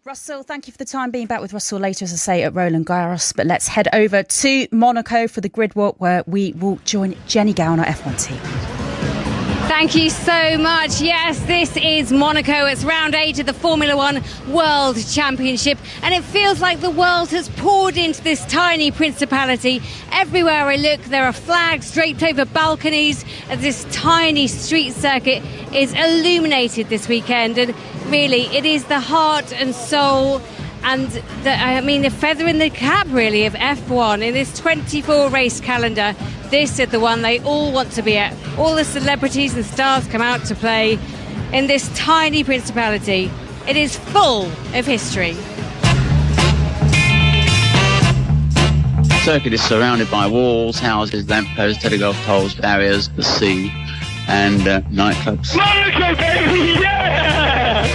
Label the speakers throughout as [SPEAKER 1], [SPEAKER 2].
[SPEAKER 1] Russell, thank you for the time being back with Russell later, as I say, at Roland Garros. But let's head over to Monaco for the grid walk, where we will join Jenny Gow on our F1 team.
[SPEAKER 2] Thank you so much. Yes, this is Monaco. It's round 8 of the Formula One World Championship, and it feels like the world has poured into this tiny principality. Everywhere I look, there are flags draped over balconies as this tiny street circuit is illuminated this weekend. And really, it is the heart and soul and the feather in the cap, really, of F1 in this 24 race calendar. This is the one they all want to be at. All the celebrities and stars come out to play in this tiny principality. It is full of history.
[SPEAKER 3] The circuit is surrounded by walls, houses, lampposts, telegraph poles, barriers, the sea, and nightclubs.
[SPEAKER 4] Monaco, baby! Yeah!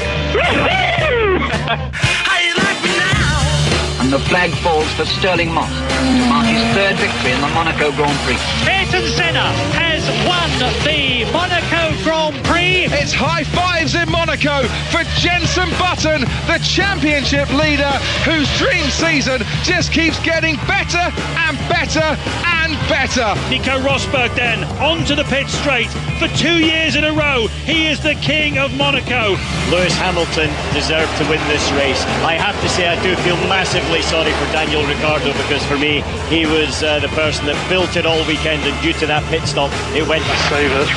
[SPEAKER 4] How you like me now?
[SPEAKER 5] And the flag falls for Sterling Moss to mark his third victory in the Monaco Grand Prix.
[SPEAKER 6] Ayrton Senna has won the Monaco Grand Prix.
[SPEAKER 7] It's high fives in Monaco for Jenson Button, the championship leader, whose dream season just keeps getting better and better and better.
[SPEAKER 6] Nico Rosberg then onto the pit straight for 2 years in a row. He is the king of Monaco.
[SPEAKER 8] Lewis Hamilton deserved to win this race. I have to say I do feel massively sorry for Daniel Ricciardo, because for me he was the person that built it all weekend, and due to that pit stop it went to
[SPEAKER 9] save it.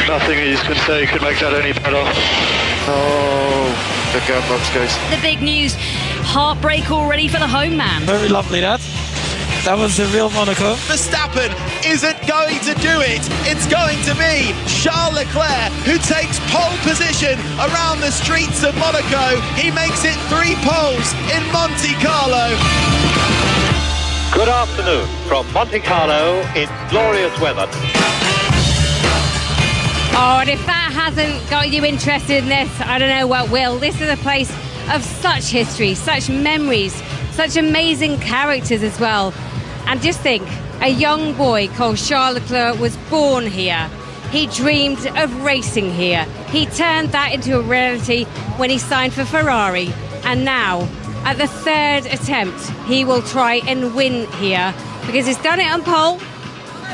[SPEAKER 9] Nothing you can say could make that any better. Oh, the gun box goes.
[SPEAKER 2] The big news, heartbreak already for the home man.
[SPEAKER 10] Very lovely, that was the real Monaco.
[SPEAKER 11] Verstappen isn't going to do it. It's going to be Charles Leclerc who takes pole position around the streets of Monaco. He makes it 3 poles in Monte Carlo.
[SPEAKER 12] Good afternoon from Monte Carlo in glorious weather.
[SPEAKER 2] Oh, and if that hasn't got you interested in this, I don't know what will. This is a place of such history, such memories, such amazing characters as well. And just think, a young boy called Charles Leclerc was born here. He dreamed of racing here. He turned that into a reality when he signed for Ferrari. And now, at the 3rd attempt, he will try and win here, because he's done it on pole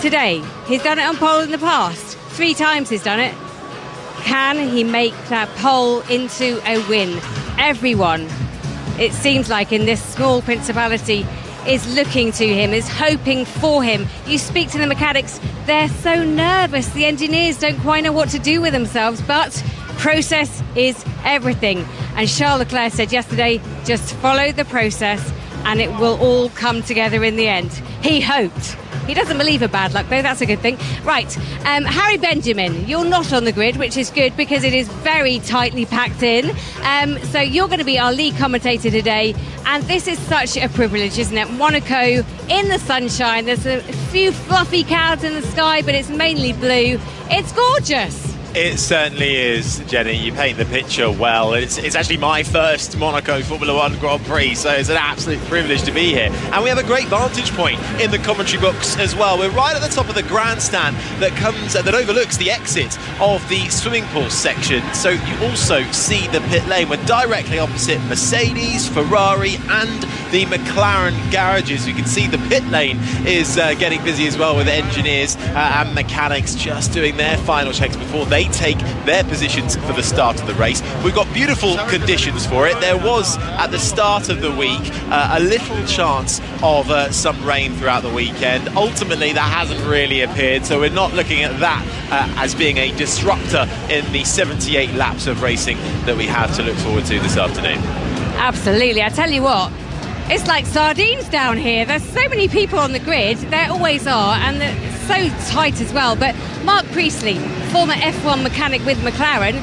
[SPEAKER 2] today. He's done it on pole in the past. 3 times he's done it. Can he make that pole into a win? Everyone, it seems like, in this small principality is looking to him, is hoping for him. You speak to the mechanics, they're so nervous. The engineers don't quite know what to do with themselves, but process is everything. And Charles Leclerc said yesterday, just follow the process and it will all come together in the end. He hoped. He doesn't believe in bad luck, though. That's a good thing. Right, Harry Benjamin, you're not on the grid, which is good because it is very tightly packed in. So you're going to be our lead commentator today. And this is such a privilege, isn't it? Monaco in the sunshine. There's a few fluffy clouds in the sky, but it's mainly blue. It's gorgeous.
[SPEAKER 13] It certainly is, Jenny. You paint the picture well. It's actually my first Monaco Formula One Grand Prix, so it's an absolute privilege to be here. And we have a great vantage point in the commentary box as well. We're right at the top of the grandstand that overlooks the exit of the swimming pool section. So you also see the pit lane. We're directly opposite Mercedes, Ferrari, and the McLaren garages. You can see the pit lane is getting busy as well, with engineers and mechanics just doing their final checks before they take their positions for the start of the race. We've got beautiful conditions for it. There was, at the start of the week, a little chance of some rain throughout the weekend. Ultimately, that hasn't really appeared, so we're not looking at that as being a disruptor in the 78 laps of racing that we have to look forward to this afternoon.
[SPEAKER 2] Absolutely. I tell you what, it's like sardines down here. There's so many people on the grid. There always are, and they're so tight as well. But Mark Priestley, former F1 mechanic with McLaren,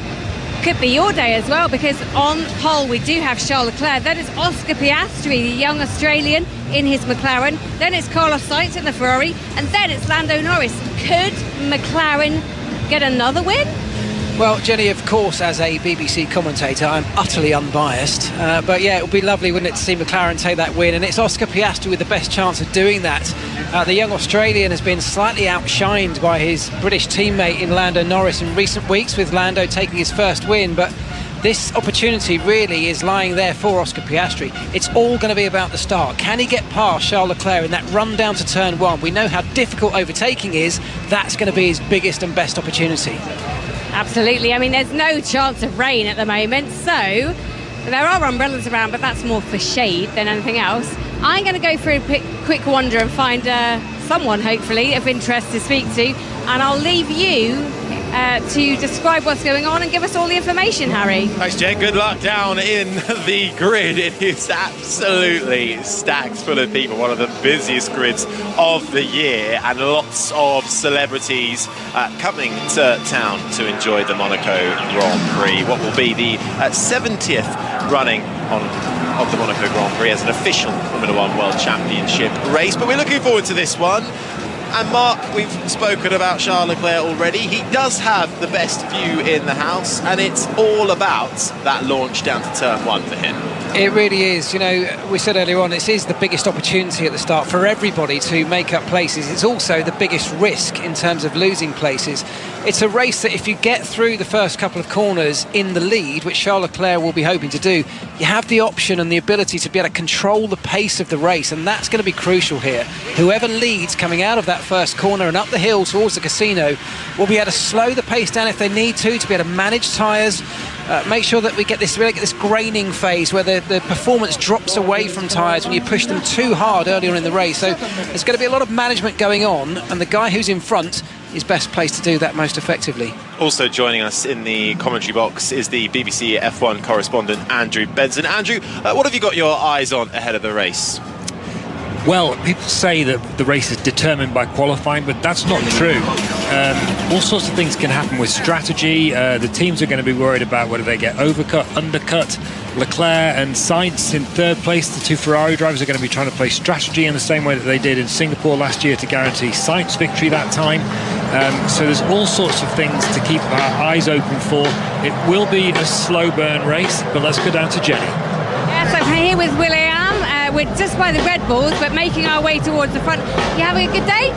[SPEAKER 2] could be your day as well, because on pole we do have Charles Leclerc. Then it's Oscar Piastri, the young Australian, in his McLaren. Then it's Carlos Sainz in the Ferrari, and then it's Lando Norris. Could McLaren get another win?
[SPEAKER 14] Well, Jenny, of course, as a BBC commentator, I'm utterly unbiased. But yeah, it would be lovely, wouldn't it, to see McLaren take that win? And it's Oscar Piastri with the best chance of doing that. The young Australian has been slightly outshined by his British teammate in Lando Norris in recent weeks, with Lando taking his first win. But this opportunity really is lying there for Oscar Piastri. It's all going to be about the start. Can he get past Charles Leclerc in that run down to turn one? We know how difficult overtaking is. That's going to be his biggest and best opportunity.
[SPEAKER 2] Absolutely. I mean, there's no chance of rain at the moment, so there are umbrellas around, but that's more for shade than anything else. I'm going to go for a quick wander and find someone, hopefully, of interest to speak to, and I'll leave you to describe what's going on and give us all the information, Harry.
[SPEAKER 13] Thanks, Jen. Good luck down in the grid. It is absolutely stacked full of people, one of the busiest grids of the year, and lots of celebrities coming to town to enjoy the Monaco Grand Prix. What will be the 70th running of the Monaco Grand Prix as an official Formula One World Championship race. But we're looking forward to this one. And Mark, we've spoken about Charles Leclerc already. He does have the best view in the house, and it's all about that launch down to turn one for him.
[SPEAKER 14] It really is. You know, we said earlier on, this is the biggest opportunity at the start for everybody to make up places. It's also the biggest risk in terms of losing places. It's a race that if you get through the first couple of corners in the lead, which Charles Leclerc will be hoping to do, you have the option and the ability to be able to control the pace of the race, and that's going to be crucial here. Whoever leads coming out of that first corner and up the hill towards the casino will be able to slow the pace down if they need to be able to manage tyres, make sure that we get this graining phase where the performance drops away from tyres when you push them too hard earlier in the race. So there's going to be a lot of management going on, and the guy who's in front is best placed to do that most effectively.
[SPEAKER 13] Also joining us in the commentary box is the BBC F1 correspondent Andrew Benson. Andrew, what have you got your eyes on ahead of the race?
[SPEAKER 15] Well, people say that the race is determined by qualifying, but that's not true. All sorts of things can happen with strategy. The teams are going to be worried about whether they get overcut, undercut. Leclerc and Sainz in third place. The two Ferrari drivers are going to be trying to play strategy in the same way that they did in Singapore last year to guarantee Sainz victory that time. So there's all sorts of things to keep our eyes open for. It will be a slow burn race, but let's go down to Jenny.
[SPEAKER 2] Yes, I'm here with William. We're just by the Red Bulls, but making our way towards the front. You having a good day?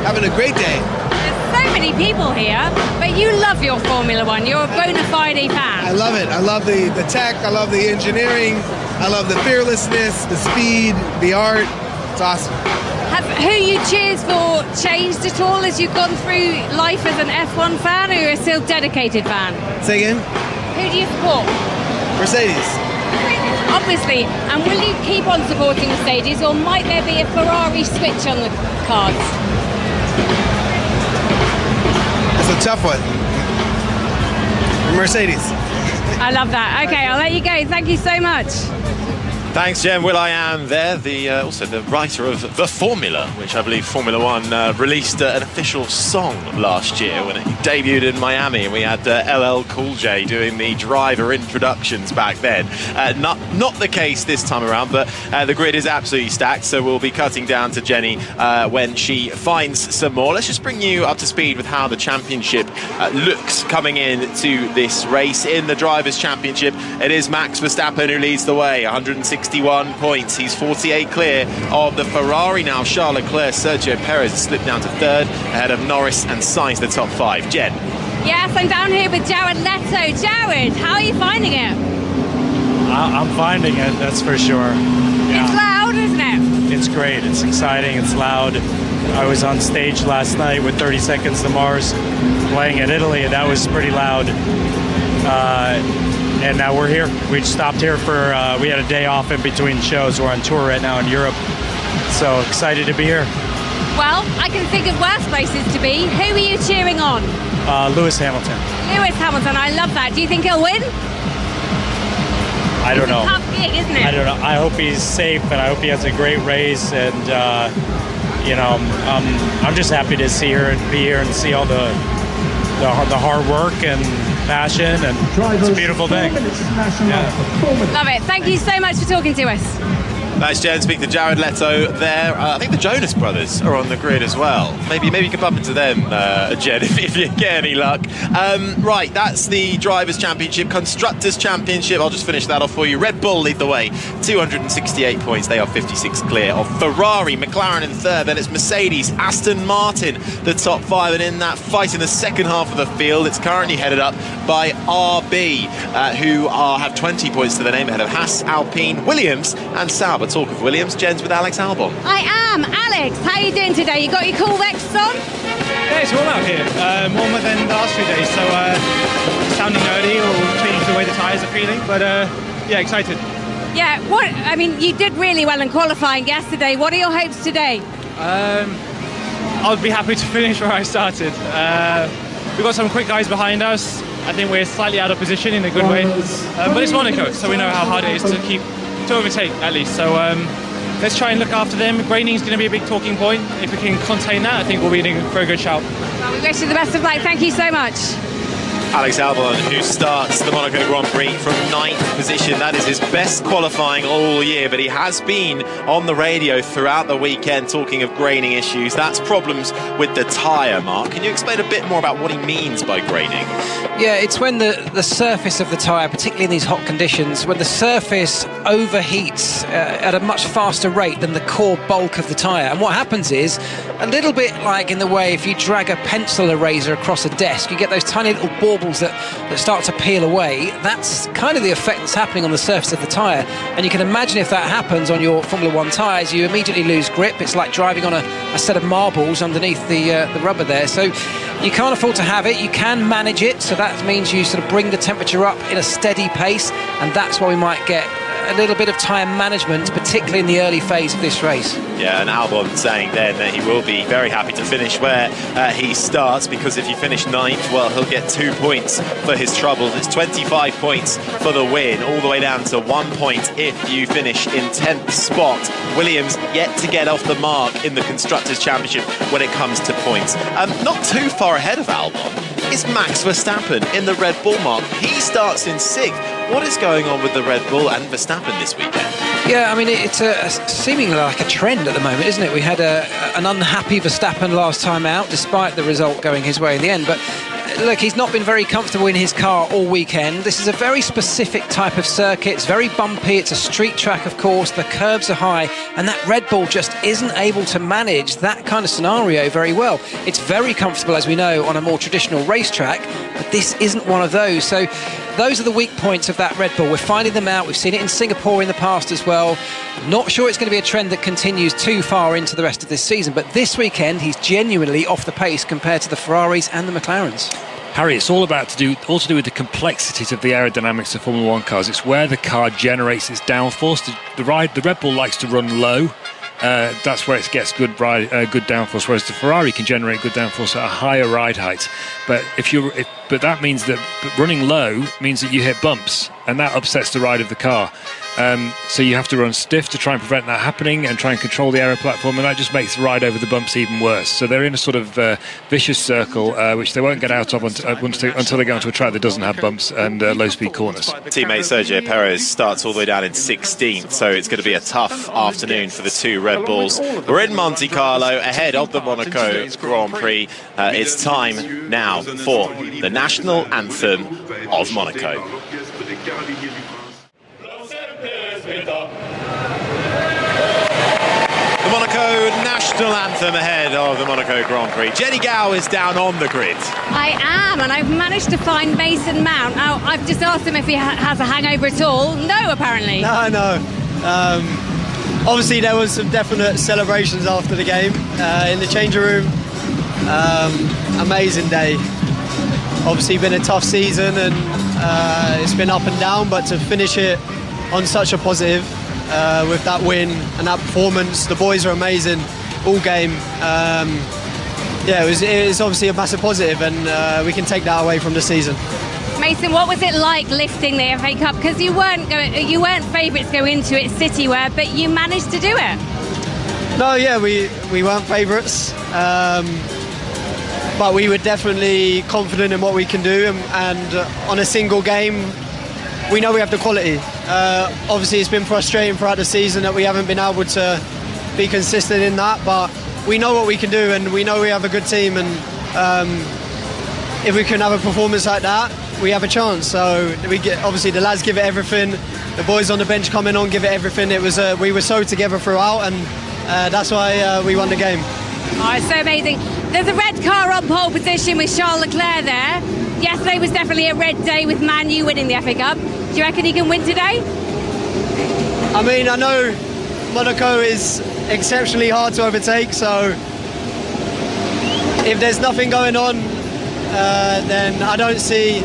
[SPEAKER 11] Having a great day.
[SPEAKER 2] There's so many people here, but you love your Formula One. You're a bona fide fan.
[SPEAKER 11] I love it. I love the tech. I love the engineering. I love the fearlessness, the speed, the art. It's awesome.
[SPEAKER 2] Have who you cheers for changed at all as you've gone through life as an F1 fan, or you're a still dedicated fan?
[SPEAKER 11] Say again?
[SPEAKER 2] Who do you support?
[SPEAKER 11] Mercedes.
[SPEAKER 2] Obviously. And will you keep on supporting Mercedes, or might there be a Ferrari switch on the cards?
[SPEAKER 11] It's a tough one. Mercedes.
[SPEAKER 2] I love that. Okay, I'll let you go. Thank you so much.
[SPEAKER 13] Thanks, Jen. Will.i.am there, also the writer of The Formula, which I believe Formula One released an official song last year when it debuted in Miami. We had LL Cool J doing the driver introductions back then. Not the case this time around, but the grid is absolutely stacked, so we'll be cutting down to Jenny when she finds some more. Let's just bring you up to speed with how the championship looks coming into this race. In the Drivers' Championship, it is Max Verstappen who leads the way, 161 points. He's 48 clear of the Ferrari now. Charles Leclerc, Sergio Perez has slipped down to third ahead of Norris and Sainz, the top five. Jen.
[SPEAKER 2] Yes, I'm down here with Jared Leto. Jared, how are you finding it?
[SPEAKER 16] I'm finding it, that's for sure. Yeah.
[SPEAKER 2] It's loud, isn't it?
[SPEAKER 16] It's great. It's exciting. It's loud. I was on stage last night with 30 Seconds to Mars playing in Italy, and that was pretty loud. And now we're here. We stopped here for, we had a day off in between shows. We're on tour right now in Europe. So excited to be here.
[SPEAKER 2] Well, I can think of worse places to be. Who are you cheering on?
[SPEAKER 16] Lewis Hamilton.
[SPEAKER 2] Lewis Hamilton, I love that. Do you think he'll win?
[SPEAKER 16] I don't know.
[SPEAKER 2] It's a tough gig, isn't it?
[SPEAKER 16] I don't know. I hope he's safe, and I hope he has a great race. And, you know, I'm just happy to see her and be here and see all the hard work and passion, and it's a beautiful thing. Yeah.
[SPEAKER 2] Love it. Thank you so much for talking to us.
[SPEAKER 13] Nice, Jen. Speak to Jared Leto there. I think the Jonas Brothers are on the grid as well. Maybe you can bump into them, Jen, if you get any luck. Right, that's the Drivers' Championship. Constructors' Championship, I'll just finish that off for you. Red Bull lead the way, 268 points. They are 56 clear of Ferrari. McLaren in third. Then it's Mercedes, Aston Martin, the top 5. And in that fight in the second half of the field, it's currently headed up by RB, who have 20 points to their name ahead of Haas, Alpine, Williams and Sauber. Talk of Williams, Jen's with Alex Albon.
[SPEAKER 2] I am. Alex, how are you doing today? You got your cool vests on?
[SPEAKER 17] Yeah, it's warm out here. Warmer than the last few days, so sounding nerdy or change the way the tyres are feeling, but yeah, excited.
[SPEAKER 2] Yeah, you did really well in qualifying yesterday. What are your hopes today?
[SPEAKER 17] I'll be happy to finish where I started. We've got some quick guys behind us. I think we're slightly out of position in a good way, but it's Monaco, so we know how hard it is to overtake at least. So let's try and look after them. Graining is going to be a big talking point. If we can contain that, I think we'll be in a very good shout.
[SPEAKER 2] Well, we wish you the best of luck. Thank you so much.
[SPEAKER 13] Alex Albon, who starts the Monaco Grand Prix from 9th position. That is his best qualifying all year, but he has been on the radio throughout the weekend talking of graining issues. That's problems with the tyre, Mark. Can you explain a bit more about what he means by graining?
[SPEAKER 14] Yeah, it's when the surface of the tyre, particularly in these hot conditions, when the surface overheats at a much faster rate than the core bulk of the tyre. And what happens is, a little bit like in the way if you drag a pencil eraser across a desk, you get those tiny little baubles that start to peel away. That's kind of the effect that's happening on the surface of the tyre. And you can imagine if that happens on your Formula 1 tyres, you immediately lose grip. It's like driving on a set of marbles underneath the rubber there. So you can't afford to have it. You can manage it, so that means you sort of bring the temperature up in a steady pace, and that's why we might get a little bit of tyre management, particularly in the early phase of this race.
[SPEAKER 13] Yeah, and Albon saying then that he will be very happy to finish where he starts, because if you finish 9th, well, he'll get 2 points for his troubles. It's 25 points for the win, all the way down to 1 point if you finish in 10th spot. Williams yet to get off the mark in the Constructors' Championship when it comes to points. Not too far ahead of Albon is Max Verstappen in the Red Bull, Mark. He starts in 6th. What is going on with the Red Bull and Verstappen this weekend?
[SPEAKER 14] Yeah, I mean, it's seemingly like a trend at the moment, isn't it? We had an unhappy Verstappen last time out, despite the result going his way in the end. But look, he's not been very comfortable in his car all weekend. This is a very specific type of circuit. It's very bumpy. It's a street track, of course. The curbs are high, and that Red Bull just isn't able to manage that kind of scenario very well. It's very comfortable, as we know, on a more traditional racetrack, but this isn't one of those. So those are the weak points of that Red Bull. We're finding them out. We've seen it in Singapore in the past as well. Not sure it's going to be a trend that continues too far into the rest of this season, but this weekend he's genuinely off the pace compared to the Ferraris and the McLarens.
[SPEAKER 15] Harry, it's all to do with the complexities of the aerodynamics of Formula 1 cars. It's where the car generates its downforce. The Red Bull likes to run low. That's where it gets good downforce, whereas the Ferrari can generate good downforce at a higher ride height. But that means that running low means that you hit bumps, and that upsets the ride of the car. So you have to run stiff to try and prevent that happening and try and control the aero platform, and that just makes the ride over the bumps even worse. So they're in a sort of vicious circle, which they won't get out of until they go onto a track that doesn't have bumps and low-speed corners.
[SPEAKER 13] Teammate Sergio Perez starts all the way down in 16th, so it's going to be a tough afternoon for the two Red Bulls. We're in Monte Carlo, ahead of the Monaco Grand Prix. It's time now for the national anthem of Monaco. The Monaco national anthem ahead of the Monaco Grand Prix. Jenny Gow is down on the grid.
[SPEAKER 2] I am, and I've managed to find Mason Mount. Now, I've just asked him if he has a hangover at all. No, apparently.
[SPEAKER 18] No. Obviously, there was some definite celebrations after the game in the changing room. Amazing day. Obviously, been a tough season, and it's been up and down, but to finish it on such a positive with that win and that performance. The boys are amazing all game. It was obviously a massive positive, and we can take that away from the season.
[SPEAKER 2] Mason, what was it like lifting the FA Cup? Because you weren't favourites go into it, City were, but you managed to do it.
[SPEAKER 18] No, yeah, we weren't favourites, but we were definitely confident in what we can do, and on a single game, we know we have the quality. Obviously, it's been frustrating throughout the season that we haven't been able to be consistent in that, but we know what we can do, and we know we have a good team, and if we can have a performance like that, we have a chance. So obviously the lads give it everything, the boys on the bench coming on give it everything. It was we were so together throughout, and that's why we won the game.
[SPEAKER 2] Oh, it's so amazing. There's a red car on pole position with Charles Leclerc there. Yesterday was definitely a red day with Man U winning the FA Cup. Do you reckon he can win today?
[SPEAKER 18] I mean, I know Monaco is exceptionally hard to overtake, so if there's nothing going on, then I don't see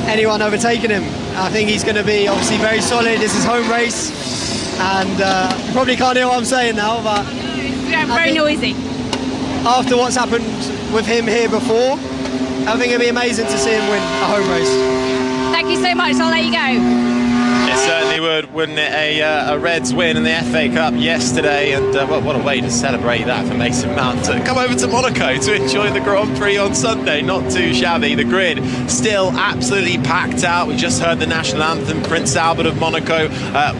[SPEAKER 18] anyone overtaking him. I think he's going to be obviously very solid. This is home race, and you probably can't hear what I'm saying now, but
[SPEAKER 2] very noisy.
[SPEAKER 18] After what's happened with him here before, I think it'd be amazing to see him win a home race.
[SPEAKER 2] Thank you so much. I'll let you go.
[SPEAKER 13] It certainly would, wouldn't it? A Reds win in the FA Cup yesterday, and well, what a way to celebrate that for Mason Mount. Come over to Monaco to enjoy the Grand Prix on Sunday. Not too shabby. The grid still absolutely packed out. We just heard the national anthem, Prince Albert of Monaco,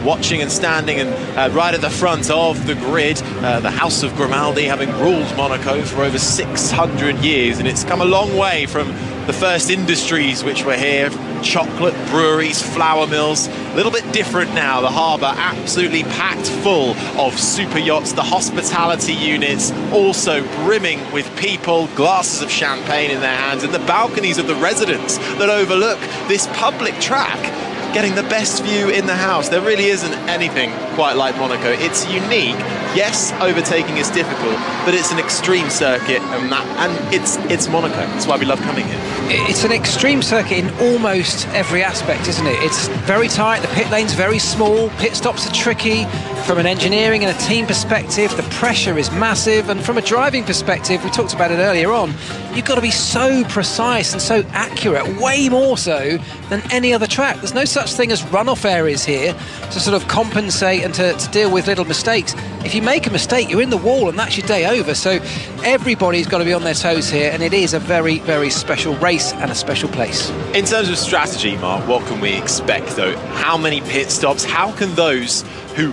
[SPEAKER 13] watching and standing and right at the front of the grid. The House of Grimaldi having ruled Monaco for over 600 years, and it's come a long way from the first industries which were here. Chocolate breweries, flour mills, a little bit different now. The harbour absolutely packed full of super yachts, the hospitality units also brimming with people, glasses of champagne in their hands, and the balconies of the residents that overlook this public track, getting the best view in the house. There really isn't anything quite like Monaco. It's unique. Yes, overtaking is difficult, but it's an extreme circuit, and it's Monaco. That's why we love coming here.
[SPEAKER 14] It's an extreme circuit in almost every aspect, isn't it? It's very tight, the pit lane's very small, pit stops are tricky. From an engineering and a team perspective, the pressure is massive, and from a driving perspective, we talked about it earlier on, you've got to be so precise and so accurate, way more so than any other track. There's no such thing as runoff areas here to sort of compensate and to deal with little mistakes. If you make a mistake, you're in the wall and that's your day over. So everybody's got to be on their toes here, and it is a very, very special race and a special place.
[SPEAKER 13] In terms of strategy, Mark, what can we expect though? How many pit stops? How can those who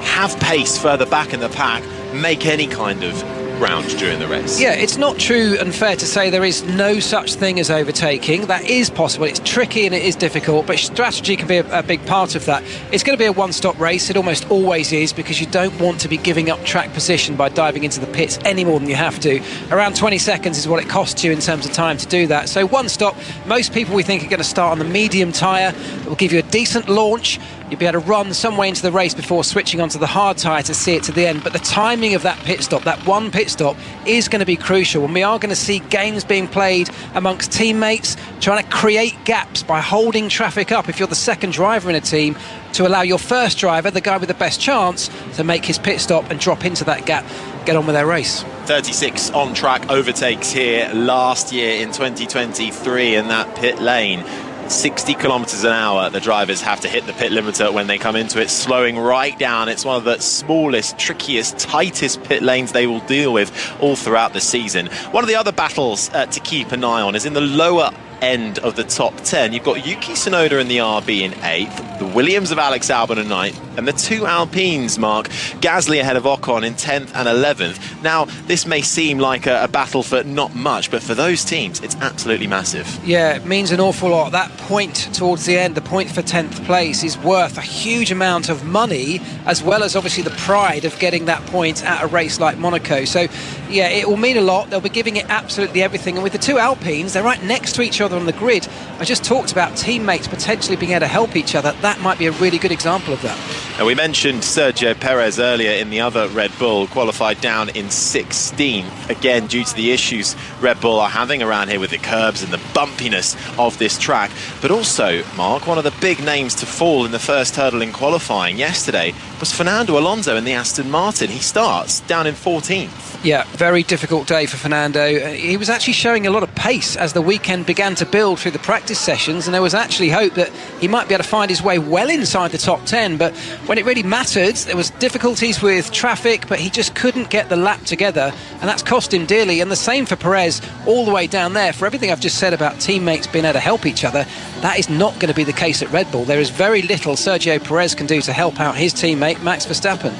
[SPEAKER 13] have pace further back in the pack make any kind of ground during the race?
[SPEAKER 14] Yeah, it's not true and fair to say there is no such thing as overtaking. That is possible. It's tricky and it is difficult, but strategy can be a big part of that. It's going to be a one-stop race. It almost always is, because you don't want to be giving up track position by diving into the pits any more than you have to. Around 20 seconds is what it costs you in terms of time to do that. So one stop, most people we think are going to start on the medium tyre. It will give you a decent launch. You'll be able to run some way into the race before switching onto the hard tyre to see it to the end. But the timing of that pit stop, that one pit stop, is going to be crucial. And we are going to see games being played amongst teammates, trying to create gaps by holding traffic up if you're the second driver in a team, to allow your first driver, the guy with the best chance, to make his pit stop and drop into that gap, get on with their race.
[SPEAKER 13] 36 on-track overtakes here last year in 2023 in that pit lane. 60 kilometres an hour the drivers have to hit the pit limiter when they come into it, slowing right down. It's one of the smallest, trickiest, tightest pit lanes they will deal with all throughout the season. One of the other battles to keep an eye on is in the lower end of the top 10. You've got Yuki Tsunoda in the RB in 8th, the Williams of Alex Albon in 9th, and the two Alpines, Mark, Gasly ahead of Ocon in 10th and 11th. Now, this may seem like a battle for not much, but for those teams, it's absolutely massive.
[SPEAKER 14] Yeah, it means an awful lot. That point towards the end, the point for 10th place, is worth a huge amount of money, as well as obviously the pride of getting that point at a race like Monaco. So, yeah, it will mean a lot. They'll be giving it absolutely everything. And with the two Alpines, they're right next to each other on the grid. I just talked about teammates potentially being able to help each other. That might be a really good example of that.
[SPEAKER 13] Now, we mentioned Sergio Perez earlier in the other Red Bull, qualified down in 16th, again due to the issues Red Bull are having around here with the curbs and the bumpiness of this track. But also, Mark, one of the big names to fall in the first hurdle in qualifying yesterday was Fernando Alonso in the Aston Martin. He starts down in 14th.
[SPEAKER 14] Yeah, very difficult day for Fernando. He was actually showing a lot of pace as the weekend began to build through the practice sessions, and there was actually hope that he might be able to find his way well inside the top 10, but when it really mattered, there was difficulties with traffic, but he just couldn't get the lap together, and that's cost him dearly. And the same for Perez all the way down there. For everything I've just said about teammates being able to help each other, that is not going to be the case at Red Bull. There is very little Sergio Perez can do to help out his teammate Max Verstappen.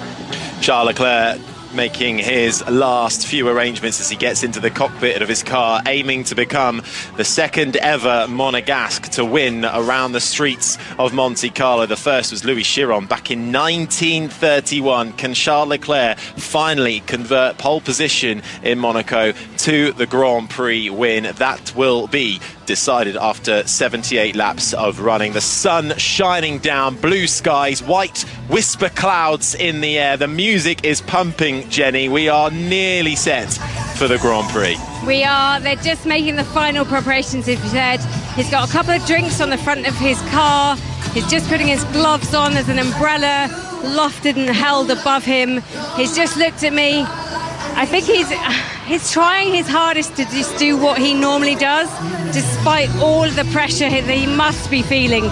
[SPEAKER 13] Charles Leclerc making his last few arrangements as he gets into the cockpit of his car, aiming to become the second ever Monegasque to win around the streets of Monte Carlo. The first was Louis Chiron back in 1931. Can Charles Leclerc finally convert pole position in Monaco to the Grand Prix win? That will be decided after 78 laps of running. The sun shining down, blue skies, white whisper clouds in the air. The music is pumping, Jenny. We are nearly set for the Grand Prix.
[SPEAKER 2] We are. They're just making the final preparations, as you said. He's got a couple of drinks on the front of his car. He's just putting his gloves on. There's an umbrella lofted and held above him. He's just looked at me. I think he's trying his hardest to just do what he normally does, despite all of the pressure that he must be feeling.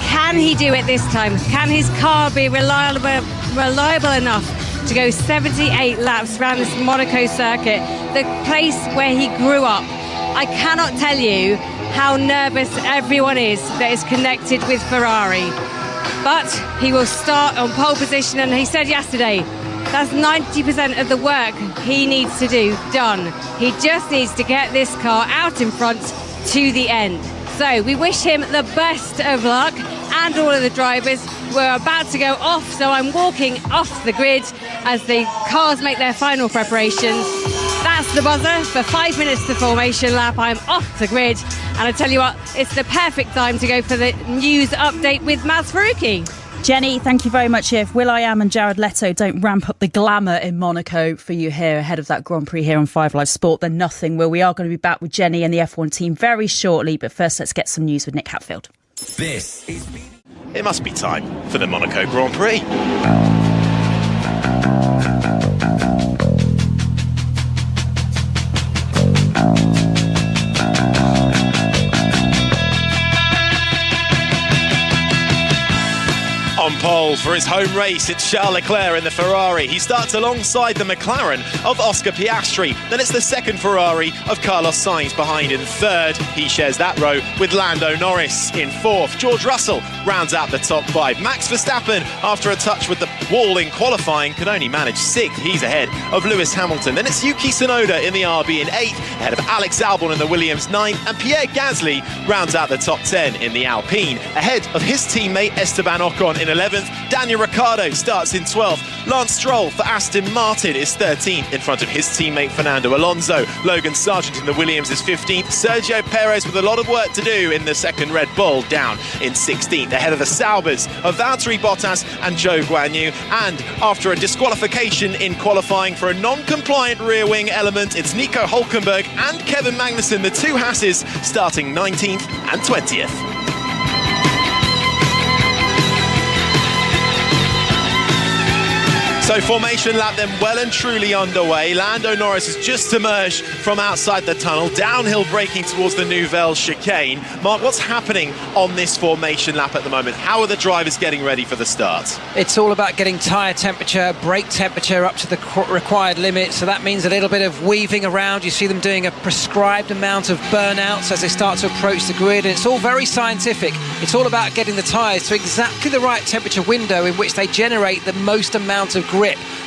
[SPEAKER 2] Can he do it this time? Can his car be reliable enough to go 78 laps around this Monaco circuit, the place where he grew up? I cannot tell you how nervous everyone is that is connected with Ferrari. But he will start on pole position, and he said yesterday, that's 90% of the work he needs to do done. He just needs to get this car out in front to the end. So we wish him the best of luck, and all of the drivers. We're about to go off, so I'm walking off the grid as the cars make their final preparations. That's the buzzer for 5 minutes to formation lap. I'm off the grid, and I tell you what, it's the perfect time to go for the news update with Maz Faruqi.
[SPEAKER 1] Jenny, thank you very much. If will.i.am and Jared Leto don't ramp up the glamour in Monaco for you here ahead of that Grand Prix here on 5 Live Sport, then nothing will. We are going to be back with Jenny and the F1 team very shortly, but first let's get some news with Nick Hatfield.
[SPEAKER 13] This is... It must be time for the Monaco Grand Prix. On pole for his home race, it's Charles Leclerc in the Ferrari. He starts alongside the McLaren of Oscar Piastri. Then it's the second Ferrari of Carlos Sainz behind in third. He shares that row with Lando Norris in fourth. George Russell rounds out the top five. Max Verstappen, after a touch with the wall in qualifying, could only manage sixth. He's ahead of Lewis Hamilton. Then it's Yuki Tsunoda in the RB in eighth, ahead of Alex Albon in the Williams ninth. And Pierre Gasly rounds out the top 10 in the Alpine, ahead of his teammate Esteban Ocon in 11th. Daniel Ricciardo starts in 12th. Lance Stroll for Aston Martin is 13th in front of his teammate Fernando Alonso. Logan Sargent in the Williams is 15th. Sergio Perez with a lot of work to do in the second Red Bull, down in 16th, ahead of the Saubers of Valtteri Bottas and Zhou Guanyu. And after a disqualification in qualifying for a non-compliant rear wing element, it's Nico Hülkenberg and Kevin Magnussen, the two Hasses, starting 19th and 20th. So formation lap then well and truly underway. Lando Norris has just emerged from outside the tunnel, downhill braking towards the Nouvelle chicane. Mark, what's happening on this formation lap at the moment? How are the drivers getting ready for the start?
[SPEAKER 14] It's all about getting tyre temperature, brake temperature up to the required limit, so that means a little bit of weaving around. You see them doing a prescribed amount of burnouts as they start to approach the grid, and it's all very scientific. It's all about getting the tyres to exactly the right temperature window in which they generate the most amount of grip.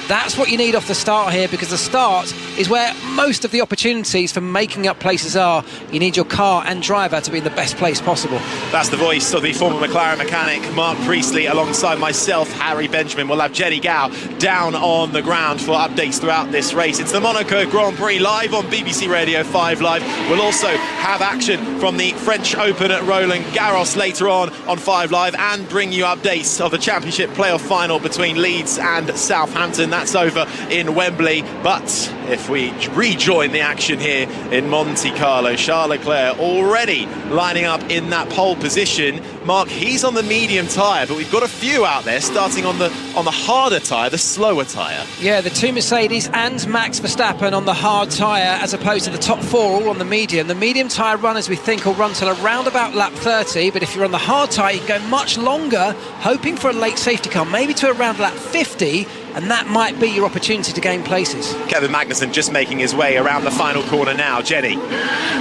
[SPEAKER 14] That's what you need off the start here, because the start is where most of the opportunities for making up places are. You need your car and driver to be in the best place possible.
[SPEAKER 13] That's the voice of the former McLaren mechanic Mark Priestley alongside myself, Harry Benjamin. We'll have Jenny Gao down on the ground for updates throughout this race. It's the Monaco Grand Prix live on BBC Radio 5 Live. We'll also have action from the French Open at Roland Garros later on 5 Live, and bring you updates of the Championship playoff final between Leeds and Southampton. that's over in Wembley. But if we rejoin the action here in Monte Carlo, Charles Leclerc already lining up in that pole position. Mark, he's on the medium tyre, but we've got a few out there starting on the harder tyre, the slower tyre.
[SPEAKER 14] Yeah, the two Mercedes and Max Verstappen on the hard tyre, as opposed to the top four all on the medium. The medium tyre runners, we think, will run till around about lap 30, but if you're on the hard tyre, you can go much longer, hoping for a late safety car, maybe to around lap 50, and that might be your opportunity to gain places.
[SPEAKER 13] Kevin Magnussen just making his way around the final corner now. Jenny?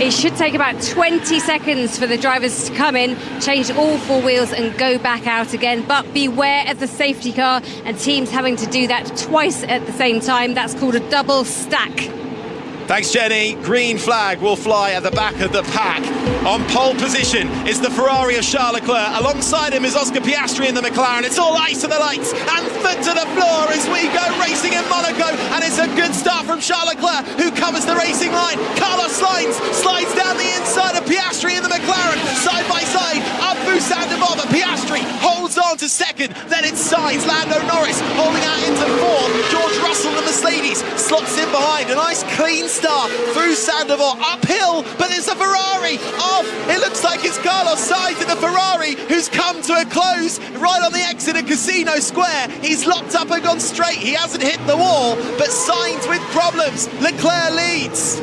[SPEAKER 2] It should take about 20 seconds for the drivers to come in, change all four wheels and go back out again, but beware of the safety car and teams having to do that twice at the same time. That's called a double stack.
[SPEAKER 13] Thanks, Jenny. Green flag will fly at the back of the pack. On pole position is the Ferrari of Charles Leclerc. Alongside him is Oscar Piastri in the McLaren. It's all ice to the lights and foot to the floor as we go racing in Monaco. And it's a good start from Charles Leclerc, who covers the racing line. Carlos Sainz slides down the inside of Piastri in the McLaren. Side by side, up through Sandoval, but Piastri holds on to second. Then it's Sainz, Lando Norris holding out into fourth. George Russell, the Mercedes, slots in behind. A nice clean start through Sandoval, uphill, but it's a Ferrari off. It looks like it's Carlos Sainz in the Ferrari who's come to a close right on the exit of Casino Square. He's locked up and gone straight. He hasn't hit the wall, but Sainz with problems. Leclerc leads.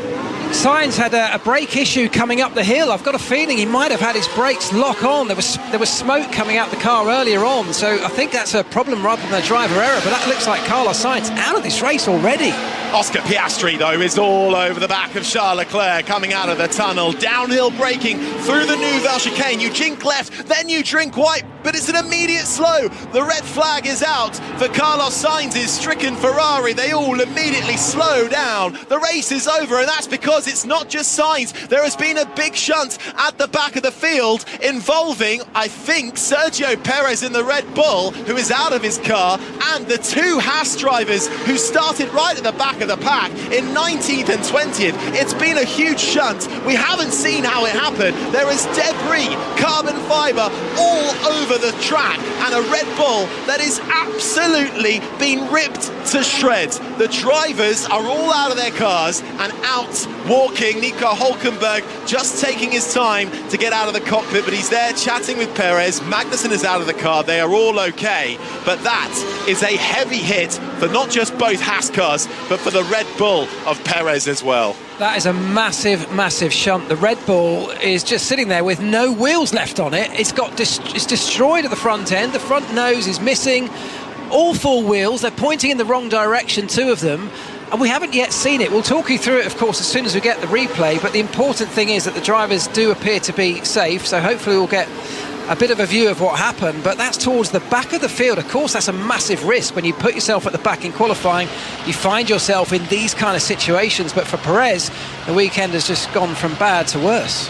[SPEAKER 14] Sainz had a brake issue coming up the hill. I've got a feeling he might have had his brakes lock on. There was smoke coming out the car earlier on, so I think that's a problem rather than a driver error, but that looks like Carlos Sainz out of this race already.
[SPEAKER 13] Oscar Piastri, though, is all over the back of Charles Leclerc coming out of the tunnel. Downhill braking through the Nouvelle chicane. You jink left, then you drink white, but it's an immediate slow. The red flag is out for Carlos Sainz's stricken Ferrari. They all immediately slow down. The race is over, and that's because it's not just Sainz. There has been a big shunt at the back of the field involving, I think, Sergio Perez in the Red Bull, who is out of his car, and the two Haas drivers who started right at the back of the pack in 19th and 20th. It's been a huge shunt. We haven't seen how it happened. There is debris, carbon fibre all over the track, and a Red Bull that is absolutely been ripped to shreds. The drivers are all out of their cars and out walking. Nico Hülkenberg just taking his time to get out of the cockpit, but he's there chatting with Perez. Magnussen is out of the car. They are all okay, but that is a heavy hit for not just both Haas cars, but for the Red Bull of Perez as well.
[SPEAKER 14] That is a massive, massive shunt. The Red Bull is just sitting there with no wheels left on it. It's destroyed at the front end. The front nose is missing. All four wheels, they're pointing in the wrong direction, two of them, and we haven't yet seen it. We'll talk you through it, of course, as soon as we get the replay, but the important thing is that the drivers do appear to be safe, so hopefully we'll get a bit of a view of what happened, but that's towards the back of the field. Of course, that's a massive risk. When you put yourself at the back in qualifying, you find yourself in these kind of situations, but for Perez, the weekend has just gone from bad to worse.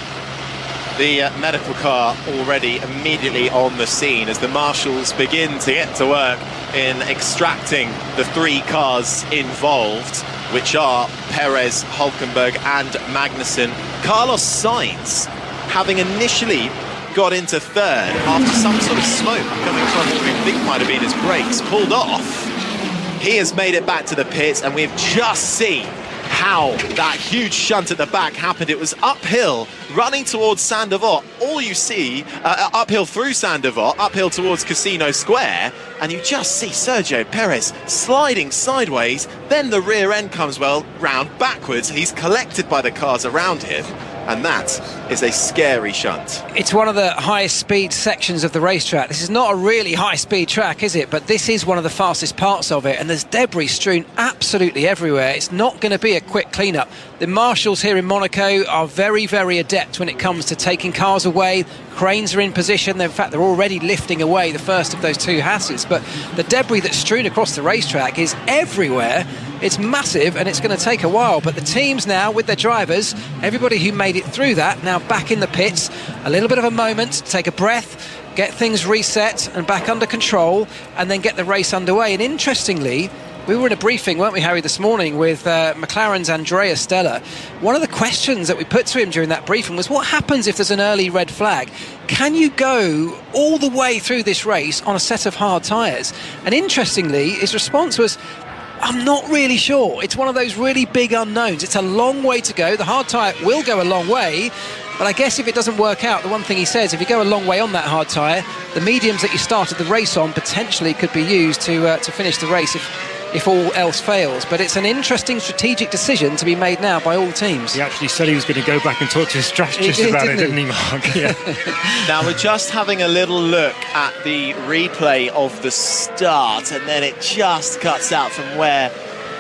[SPEAKER 13] The medical car already immediately on the scene as the marshals begin to get to work in extracting the three cars involved, which are Perez, Hülkenberg and Magnussen. Carlos Sainz, having initially got into third after some sort of smoke coming from what we think might have been his brakes, pulled off. He has made it back to the pits, and we've just seen how that huge shunt at the back happened. It was uphill, running towards Sandoval. All you see, uphill through Sandoval, uphill towards Casino Square, and you just see Sergio Perez sliding sideways. Then the rear end comes round backwards. He's collected by the cars around him, and that is a scary shunt.
[SPEAKER 14] It's one of the highest speed sections of the racetrack. This is not a really high speed track, is it? But this is one of the fastest parts of it, and there's debris strewn absolutely everywhere. It's not going to be a quick clean-up. The marshals here in Monaco are very, very adept when it comes to taking cars away. Cranes are in position. In fact, they're already lifting away the first of those two Hasses. But the debris that's strewn across the racetrack is everywhere. It's massive, and it's going to take a while. But the teams now, with their drivers, everybody who made it through that, now back in the pits, a little bit of a moment to take a breath, get things reset and back under control, and then get the race underway. And interestingly, we were in a briefing, weren't we, Harry, this morning with McLaren's Andrea Stella. One of the questions that we put to him during that briefing was, what happens if there's an early red flag? Can you go all the way through this race on a set of hard tyres? And interestingly, his response was, I'm not really sure. It's one of those really big unknowns. It's a long way to go. The hard tyre will go a long way, but I guess if it doesn't work out, the one thing he says, if you go a long way on that hard tyre, the mediums that you started the race on potentially could be used to finish the race if all else fails. But it's an interesting strategic decision to be made now by all teams.
[SPEAKER 15] He actually said he was going to go back and talk to his strategist about it, didn't he, Mark? Yeah.
[SPEAKER 13] Now we're just having a little look at the replay of the start, and then it just cuts out from where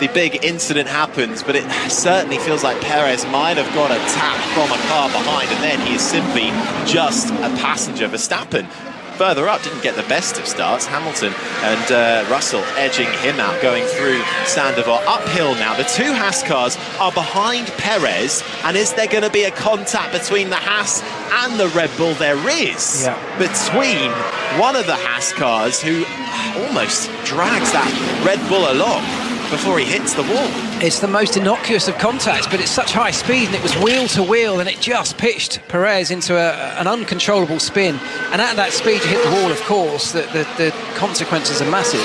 [SPEAKER 13] the big incident happens, but it certainly feels like Perez might have got a tap from a car behind, and then he is simply just a passenger. Verstappen further up didn't get the best of starts. Hamilton and Russell edging him out, going through Sandoval. Uphill now, the two Haas cars are behind Perez, and is there going to be a contact between the Haas and the Red Bull? There is, between one of the Haas cars, who almost drags that Red Bull along before he hits the wall.
[SPEAKER 14] It's the most innocuous of contacts, but it's such high speed, and it was wheel to wheel, and it just pitched Perez into an uncontrollable spin. And at that speed to hit the wall, of course, the consequences are massive.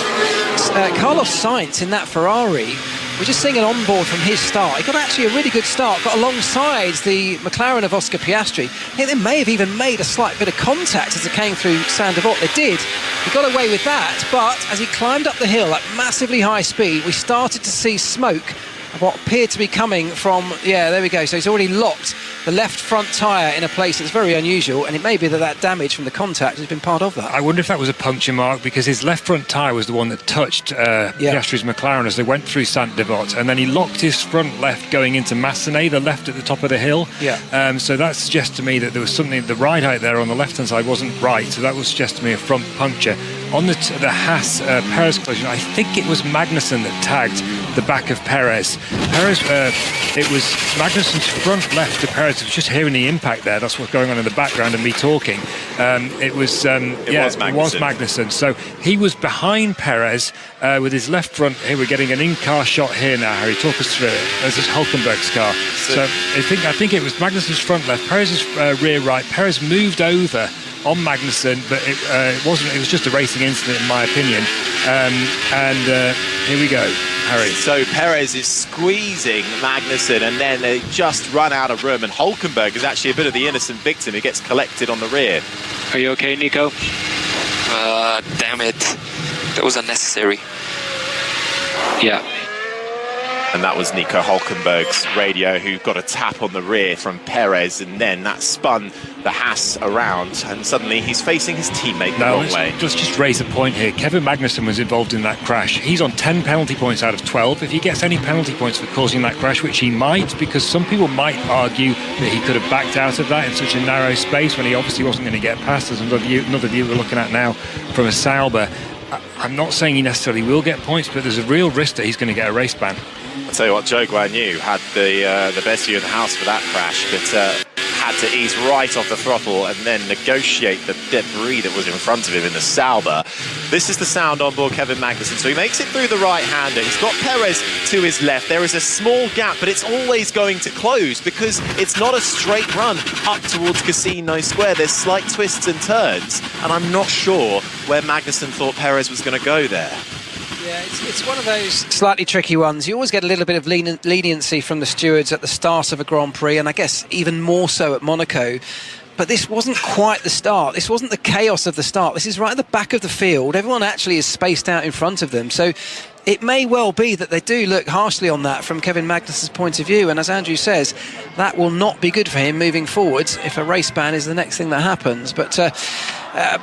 [SPEAKER 14] Carlos Sainz in that Ferrari, we're just seeing an onboard from his start. He got actually a really good start, got alongside the McLaren of Oscar Piastri. I think they may have even made a slight bit of contact as they came through Sandoval. They did. He got away with that, but as he climbed up the hill at massively high speed, we started to see smoke of what appeared to be coming from, there we go. So he's already locked the left front tyre in a place that's very unusual, and it may be that damage from the contact has been part of that.
[SPEAKER 15] I wonder if that was a puncture, Mark, because his left front tyre was the one that touched Piastri's McLaren as they went through Saint-Devote, and then he locked his front left going into Massenet, the left at the top of the hill. So that suggests to me that there was something, the ride height there on the left-hand side wasn't right, so that would suggest to me a front puncture. On the Haas Perez collision, I think it was Magnussen that tagged the back of Perez. It was Magnussen's front left to Perez. It was just hearing the impact there. That's what's going on in the background and me talking. It was Magnussen. So he was behind Perez with his left front. Here we're getting an in-car shot here now, Harry. Talk us through it. There's this Hulkenberg's car. So I think it was Magnussen's front left, Perez's rear right. Perez moved over on Magnussen, but it wasn't. It was just a racing incident, in my opinion. Here we go, Harry.
[SPEAKER 13] So Perez is squeezing Magnussen, and then they just run out of room. And Hulkenberg is actually a bit of the innocent victim who gets collected on the rear.
[SPEAKER 19] Are you okay, Nico? Damn it, that was unnecessary. Yeah.
[SPEAKER 13] And that was Nico Hulkenberg's radio, who got a tap on the rear from Perez, and then that spun the Haas around, and suddenly he's facing his teammate the wrong way.
[SPEAKER 15] Let's just raise a point here. Kevin Magnussen was involved in that crash. He's on 10 penalty points out of 12. If he gets any penalty points for causing that crash, which he might, because some people might argue that he could have backed out of that in such a narrow space when he obviously wasn't going to get past. There's another view we're looking at now from a Sauber. I'm not saying he necessarily will get points, but there's a real risk that he's going to get a race ban.
[SPEAKER 13] I'll tell you what, Zhou Guanyu had the best view in the house for that crash, but had to ease right off the throttle and then negotiate the debris that was in front of him in the Sauber. This is the sound on board Kevin Magnussen. So he makes it through the right-hander. He's got Perez to his left. There is a small gap, but it's always going to close because it's not a straight run up towards Casino Square. There's slight twists and turns, and I'm not sure where Magnussen thought Perez was going to go there.
[SPEAKER 14] Yeah, it's one of those slightly tricky ones. You always get a little bit of leniency from the stewards at the start of a Grand Prix, and I guess even more so at Monaco. But this wasn't quite the start. This wasn't the chaos of the start. This is right at the back of the field. Everyone actually is spaced out in front of them. So it may well be that they do look harshly on that from Kevin Magnussen's point of view. And as Andrew says, that will not be good for him moving forwards if a race ban is the next thing that happens. But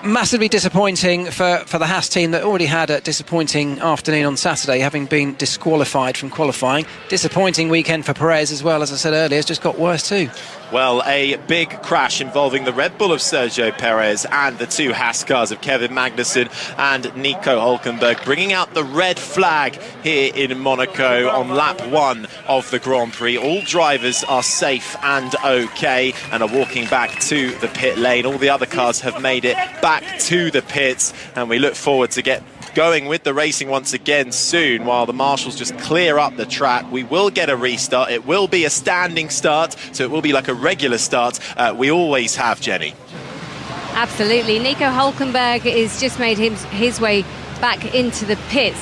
[SPEAKER 14] massively disappointing for the Haas team that already had a disappointing afternoon on Saturday, having been disqualified from qualifying. Disappointing weekend for Perez as well, as I said earlier. It's just got worse too.
[SPEAKER 13] Well, a big crash involving the Red Bull of Sergio Perez and the two Haas cars of Kevin Magnussen and Nico Hulkenberg, bringing out the red flag here in Monaco on lap 1 of the Grand Prix. All drivers are safe and okay and are walking back to the pit lane. All the other cars have made it back to the pits, and we look forward to get going with the racing once again soon while the marshals just clear up the track. We will get a restart. It will be a standing start, so it will be like a regular start. We always have, Jenny.
[SPEAKER 2] Absolutely. Nico Hulkenberg has just made his way back into the pits.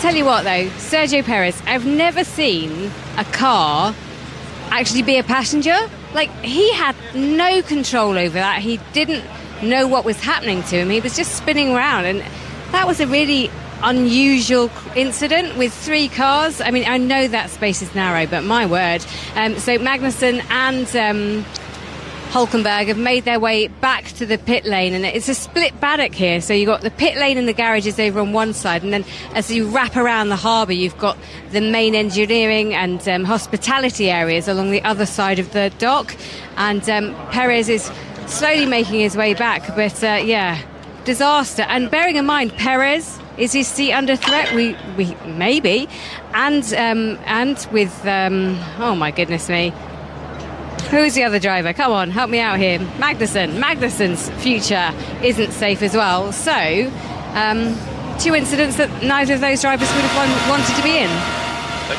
[SPEAKER 2] Tell you what though, Sergio Perez, I've never seen a car actually be a passenger. Like, he had no control over that. He didn't know what was happening to him. He was just spinning around, and that was a really unusual incident with 3 cars. I mean, I know that space is narrow, but my word. So Magnussen and Hulkenberg have made their way back to the pit lane, and it's a split paddock here. So you've got the pit lane and the garages over on one side, and then as you wrap around the harbour, you've got the main engineering and hospitality areas along the other side of the dock. And Perez is slowly making his way back, but yeah, disaster. And bearing in mind, Perez, is his seat under threat? We maybe, and with oh my goodness me. Who's the other driver? Come on, help me out here. Magnussen's future isn't safe as well. So, 2 incidents that neither of those drivers would have wanted to be in.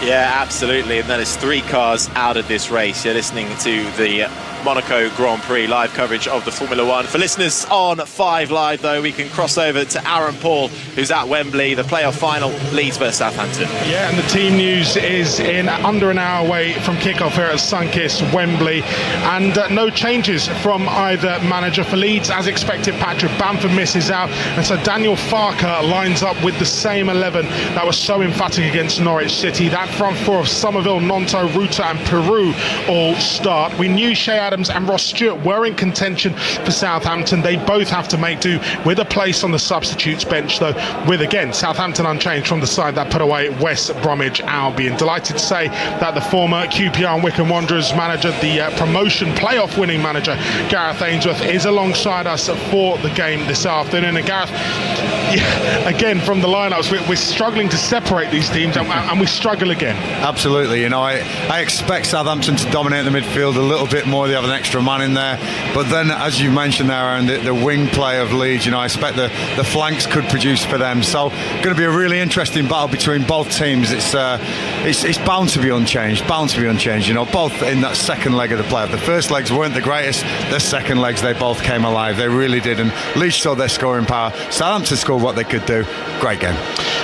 [SPEAKER 13] Yeah, absolutely. And that is 3 cars out of this race. You're listening to the Monaco Grand Prix live coverage of the Formula One. For listeners on 5 Live, though, we can cross over to Aaron Paul, who's at Wembley, the playoff final, Leeds versus Southampton.
[SPEAKER 20] Yeah, and the team news is in under an hour away from kickoff here at Sunkist, Wembley. And no changes from either manager. For Leeds, as expected, Patrick Bamford misses out. And so Daniel Farker lines up with the same 11 that was so emphatic against Norwich City. That front 4 of Somerville, Nonto, Ruta and Peru all start. We knew Shea Adams and Ross Stewart were in contention for Southampton. They both have to make do with a place on the substitutes bench, though, with again Southampton unchanged from the side that put away West Bromwich Albion. Delighted to say that the former QPR and Wycombe Wanderers manager, the promotion playoff winning manager Gareth Ainsworth, is alongside us for the game this afternoon. And Gareth, yeah, again from the lineups, we're struggling to separate these teams, and we struggle again.
[SPEAKER 21] Absolutely, you know, I expect Southampton to dominate the midfield a little bit more. They have an extra man in there, but then, as you mentioned there, Aaron, the wing play of Leeds, you know, I expect the flanks could produce for them. So, going to be a really interesting battle between both teams. It's bound to be unchanged. You know, both in that second leg of the playoff. The first legs weren't the greatest. The second legs, they both came alive. They really did, and Leeds showed their scoring power. Southampton scored what they could do. Great game.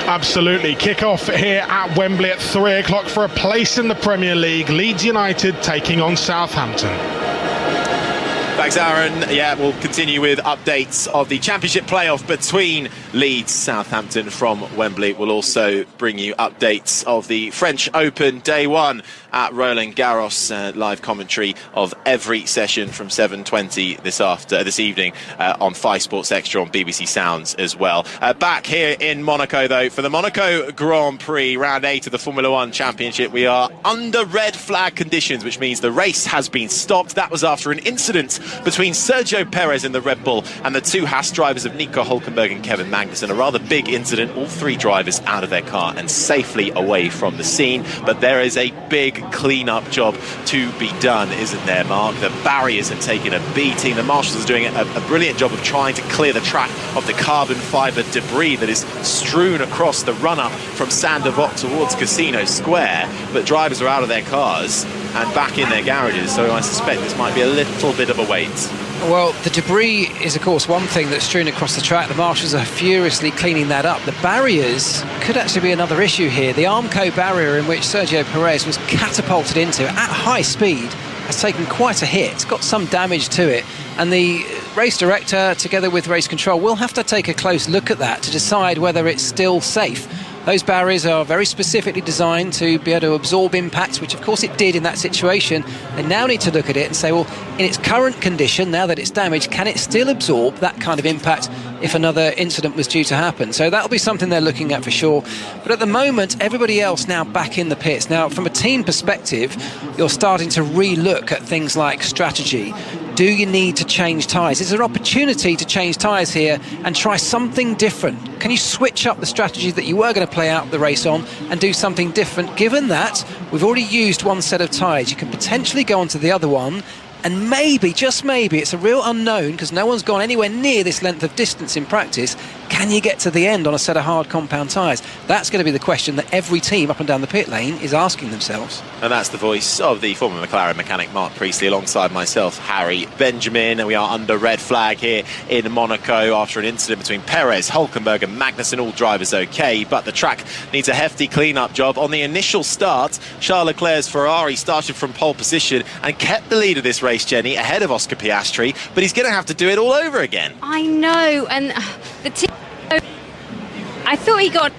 [SPEAKER 20] Absolutely. Kick-off here at Wembley at 3 o'clock for a place in the Premier League. Leeds United taking on Southampton.
[SPEAKER 13] Thanks, Aaron. Yeah, we'll continue with updates of the Championship playoff between Leeds Southampton from Wembley. We'll also bring you updates of the French Open Day 1 at Roland Garros. Live commentary of every session from 7:20 this evening on 5 Sports Extra on BBC Sounds as well. Back here in Monaco, though, for the Monaco Grand Prix, round 8 of the Formula One Championship. We are under red flag conditions, which means the race has been stopped. That was after an incident between Sergio Perez in the Red Bull and the 2 Haas drivers of Nico Hulkenberg and Kevin Magnussen. A rather big incident, all 3 drivers out of their car and safely away from the scene. But there is a big clean-up job to be done, isn't there, Mark? The barriers have taken a beating. The marshals are doing a brilliant job of trying to clear the track of the carbon fibre debris that is strewn across the run-up from Saint-Devote towards Casino Square. But drivers are out of their cars and back in their garages, so I suspect this might be a little bit of a wait.
[SPEAKER 14] Well, the debris is, of course, one thing that's strewn across the track. The marshals are furiously cleaning that up. The barriers could actually be another issue here. The Armco barrier, in which Sergio Perez was catapulted into at high speed, has taken quite a hit. It's got some damage to it. And the race director, together with race control, will have to take a close look at that to decide whether it's still safe. Those barriers are very specifically designed to be able to absorb impacts, which of course it did in that situation. They now need to look at it and say, well, in its current condition, now that it's damaged, can it still absorb that kind of impact if another incident was due to happen? So that'll be something they're looking at for sure. But at the moment, everybody else now back in the pits. Now, from a team perspective, you're starting to re-look at things like strategy. Do you need to change tyres? Is there an opportunity to change tyres here and try something different? Can you switch up the strategy that you were going to play out the race on and do something different? Given that we've already used one set of tyres, you can potentially go on to the other one, and maybe, just maybe, it's a real unknown because no one's gone anywhere near this length of distance in practice. Can you get to the end on a set of hard compound tyres? That's going to be the question that every team up and down the pit lane is asking themselves.
[SPEAKER 13] And that's the voice of the former McLaren mechanic Mark Priestley alongside myself, Harry Benjamin. And we are under red flag here in Monaco after an incident between Perez, Hülkenberg and Magnussen. All drivers okay, but the track needs a hefty clean-up job. On the initial start, Charles Leclerc's Ferrari started from pole position and kept the lead of this race, Jenny, ahead of Oscar Piastri, but he's going to have to do it all over again.
[SPEAKER 2] I know, and the team... I thought he kept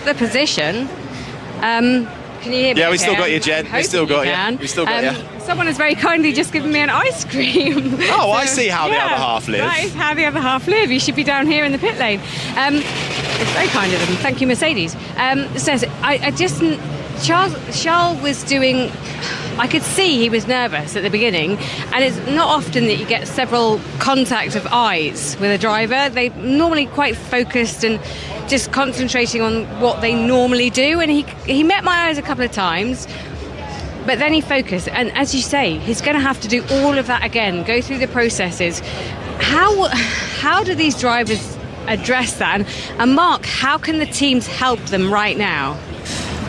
[SPEAKER 2] the position. Can you hear me?
[SPEAKER 13] Yeah, we still got you, Jen. We still got you. We still got you.
[SPEAKER 2] Someone has very kindly just given me an ice cream.
[SPEAKER 13] Oh, I see how the other half live.
[SPEAKER 2] That is how the other half live. You should be down here in the pit lane. It's very kind of them. Thank you, Mercedes. Says Charles was doing... I could see he was nervous at the beginning, and it's not often that you get several contact of eyes with a driver. They're normally quite focused and just concentrating on what they normally do, and he met my eyes a couple of times, but then he focused, and as you say, he's going to have to do all of that again, go through the processes. How do these drivers address that? And Mark, how can the teams help them right now?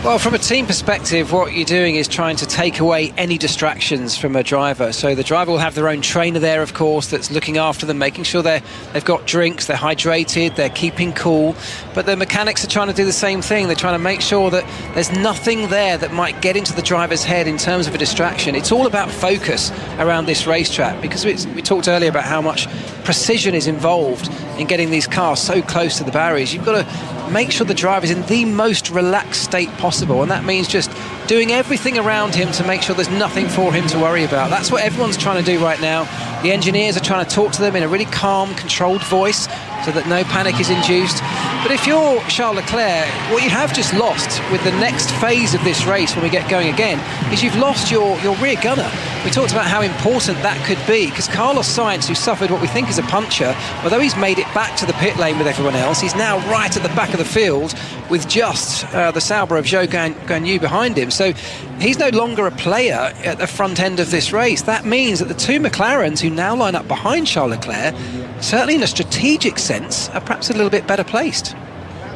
[SPEAKER 14] Well, from a team perspective, what you're doing is trying to take away any distractions from a driver. So the driver will have their own trainer there, of course, that's looking after them, making sure they've got drinks, they're hydrated, they're keeping cool. But the mechanics are trying to do the same thing. They're trying to make sure that there's nothing there that might get into the driver's head in terms of a distraction. It's all about focus around this racetrack, because we talked earlier about how much precision is involved in getting these cars so close to the barriers. You've got to make sure the driver's in the most relaxed state possible, and that means just doing everything around him to make sure there's nothing for him to worry about. That's what everyone's trying to do right now. The engineers are trying to talk to them in a really calm, controlled voice so that no panic is induced. But if you're Charles Leclerc, what you have just lost with the next phase of this race when we get going again is you've lost your rear gunner. We talked about how important that could be, because Carlos Sainz, who suffered what we think is a puncture, although he's made it back to the pit lane with everyone else, he's now right at the back of the field with just the Sauber of Zhou Guanyu behind him. So he's no longer a player at the front end of this race. That means that the two McLarens who now line up behind Charles Leclerc, certainly in a strategic sense, are perhaps a little bit better placed.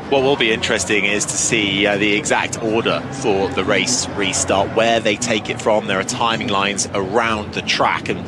[SPEAKER 13] What will be interesting is to see the exact order for the race restart, where they take it from. There are timing lines around the track, and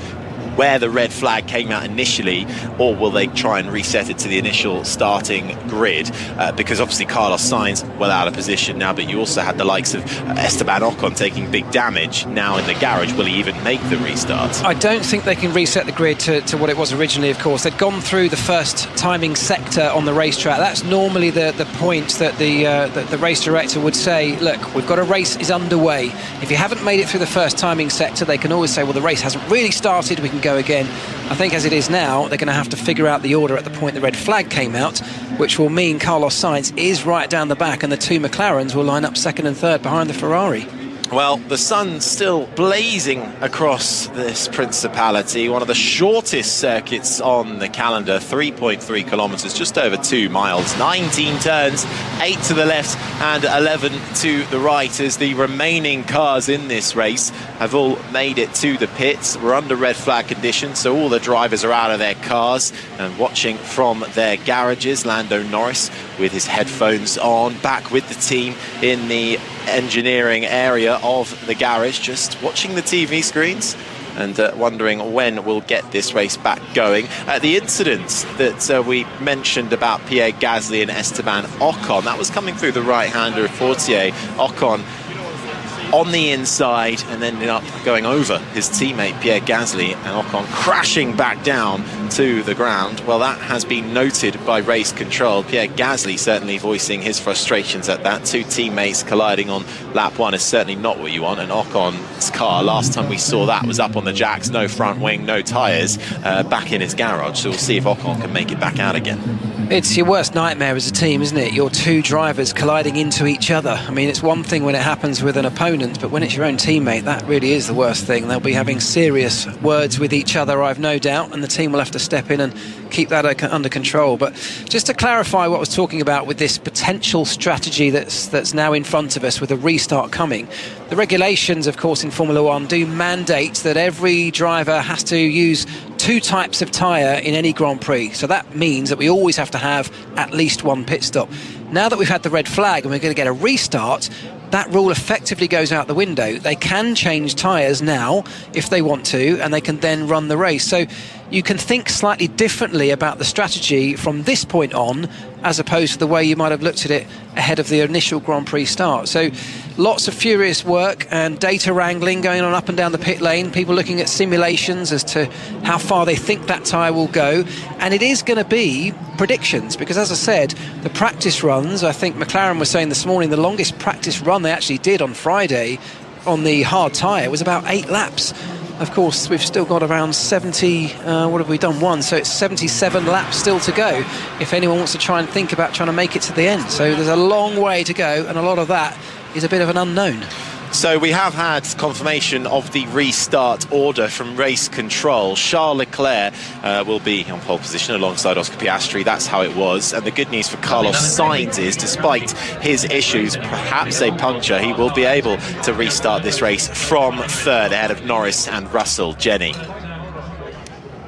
[SPEAKER 13] where the red flag came out initially, or will they try and reset it to the initial starting grid? Because obviously Carlos Sainz well out of position now, but you also had the likes of Esteban Ocon taking big damage now in the garage. Will he even make the restart?
[SPEAKER 14] I don't think they can reset the grid to what it was originally, of course. They'd gone through the first timing sector on the racetrack. That's normally the point that the race director would say, look, we've got a race is underway. If you haven't made it through the first timing sector, they can always say, well, the race hasn't really started, we can go again. I think as it is now, they're going to have to figure out the order at the point the red flag came out, which will mean Carlos Sainz is right down the back, and the two McLarens will line up second and third behind the Ferrari.
[SPEAKER 13] Well, the sun's still blazing across this principality, one of the shortest circuits on the calendar, 3.3 kilometres, just over 2 miles, 19 turns, 8 to the left and 11 to the right, as the remaining cars in this race have all made it to the pits. We're under red flag conditions, so all the drivers are out of their cars and watching from their garages. Lando Norris with his headphones on, back with the team in the engineering area of the garage, just watching the TV screens and wondering when we'll get this race back going. The incident that we mentioned about Pierre Gasly and Esteban Ocon, that was coming through the right-hander of Fortier. Ocon on the inside and ended up going over his teammate Pierre Gasly, and Ocon crashing back down to the ground. Well, that has been noted by race control. Pierre Gasly certainly voicing his frustrations at that. Two teammates colliding on lap one is certainly not what you want. And Ocon's car, last time we saw that, was up on the jacks, no front wing, no tyres, back in his garage. So we'll see if Ocon can make it back out again.
[SPEAKER 14] It's your worst nightmare as a team, isn't it? Your two drivers colliding into each other. I mean, it's one thing when it happens with an opponent, opponent, but when it's your own teammate, that really is the worst thing. They'll be having serious words with each other, I've no doubt, and the team will have to step in and keep that under control. But just to clarify what I was talking about with this potential strategy that's now in front of us with a restart coming, the regulations, of course, in Formula One do mandate that every driver has to use 2 types of tyre in any Grand Prix. So that means that we always have to have at least 1 pit stop. Now that we've had the red flag and we're going to get a restart, that rule effectively goes out the window. They can change tyres now if they want to, and they can then run the race. So you can think slightly differently about the strategy from this point on, as opposed to the way you might have looked at it ahead of the initial Grand Prix start. So lots of furious work and data wrangling going on up and down the pit lane, people looking at simulations as to how far they think that tyre will go, and it is going to be predictions, because as I said, the practice runs, I think McLaren was saying this morning, the longest practice run they actually did on Friday on the hard tyre was about 8 laps. Of course, we've still got around 70, what have we done? 1, so it's 77 laps still to go if anyone wants to try and think about trying to make it to the end. So there's a long way to go, and a lot of that is a bit of an unknown.
[SPEAKER 13] So we have had confirmation of the restart order from race control. Charles Leclerc will be on pole position alongside Oscar Piastri. That's how it was. And the good news for Carlos Sainz is, despite his issues, perhaps a puncture, he will be able to restart this race from 3rd ahead of Norris and Russell. Jenny.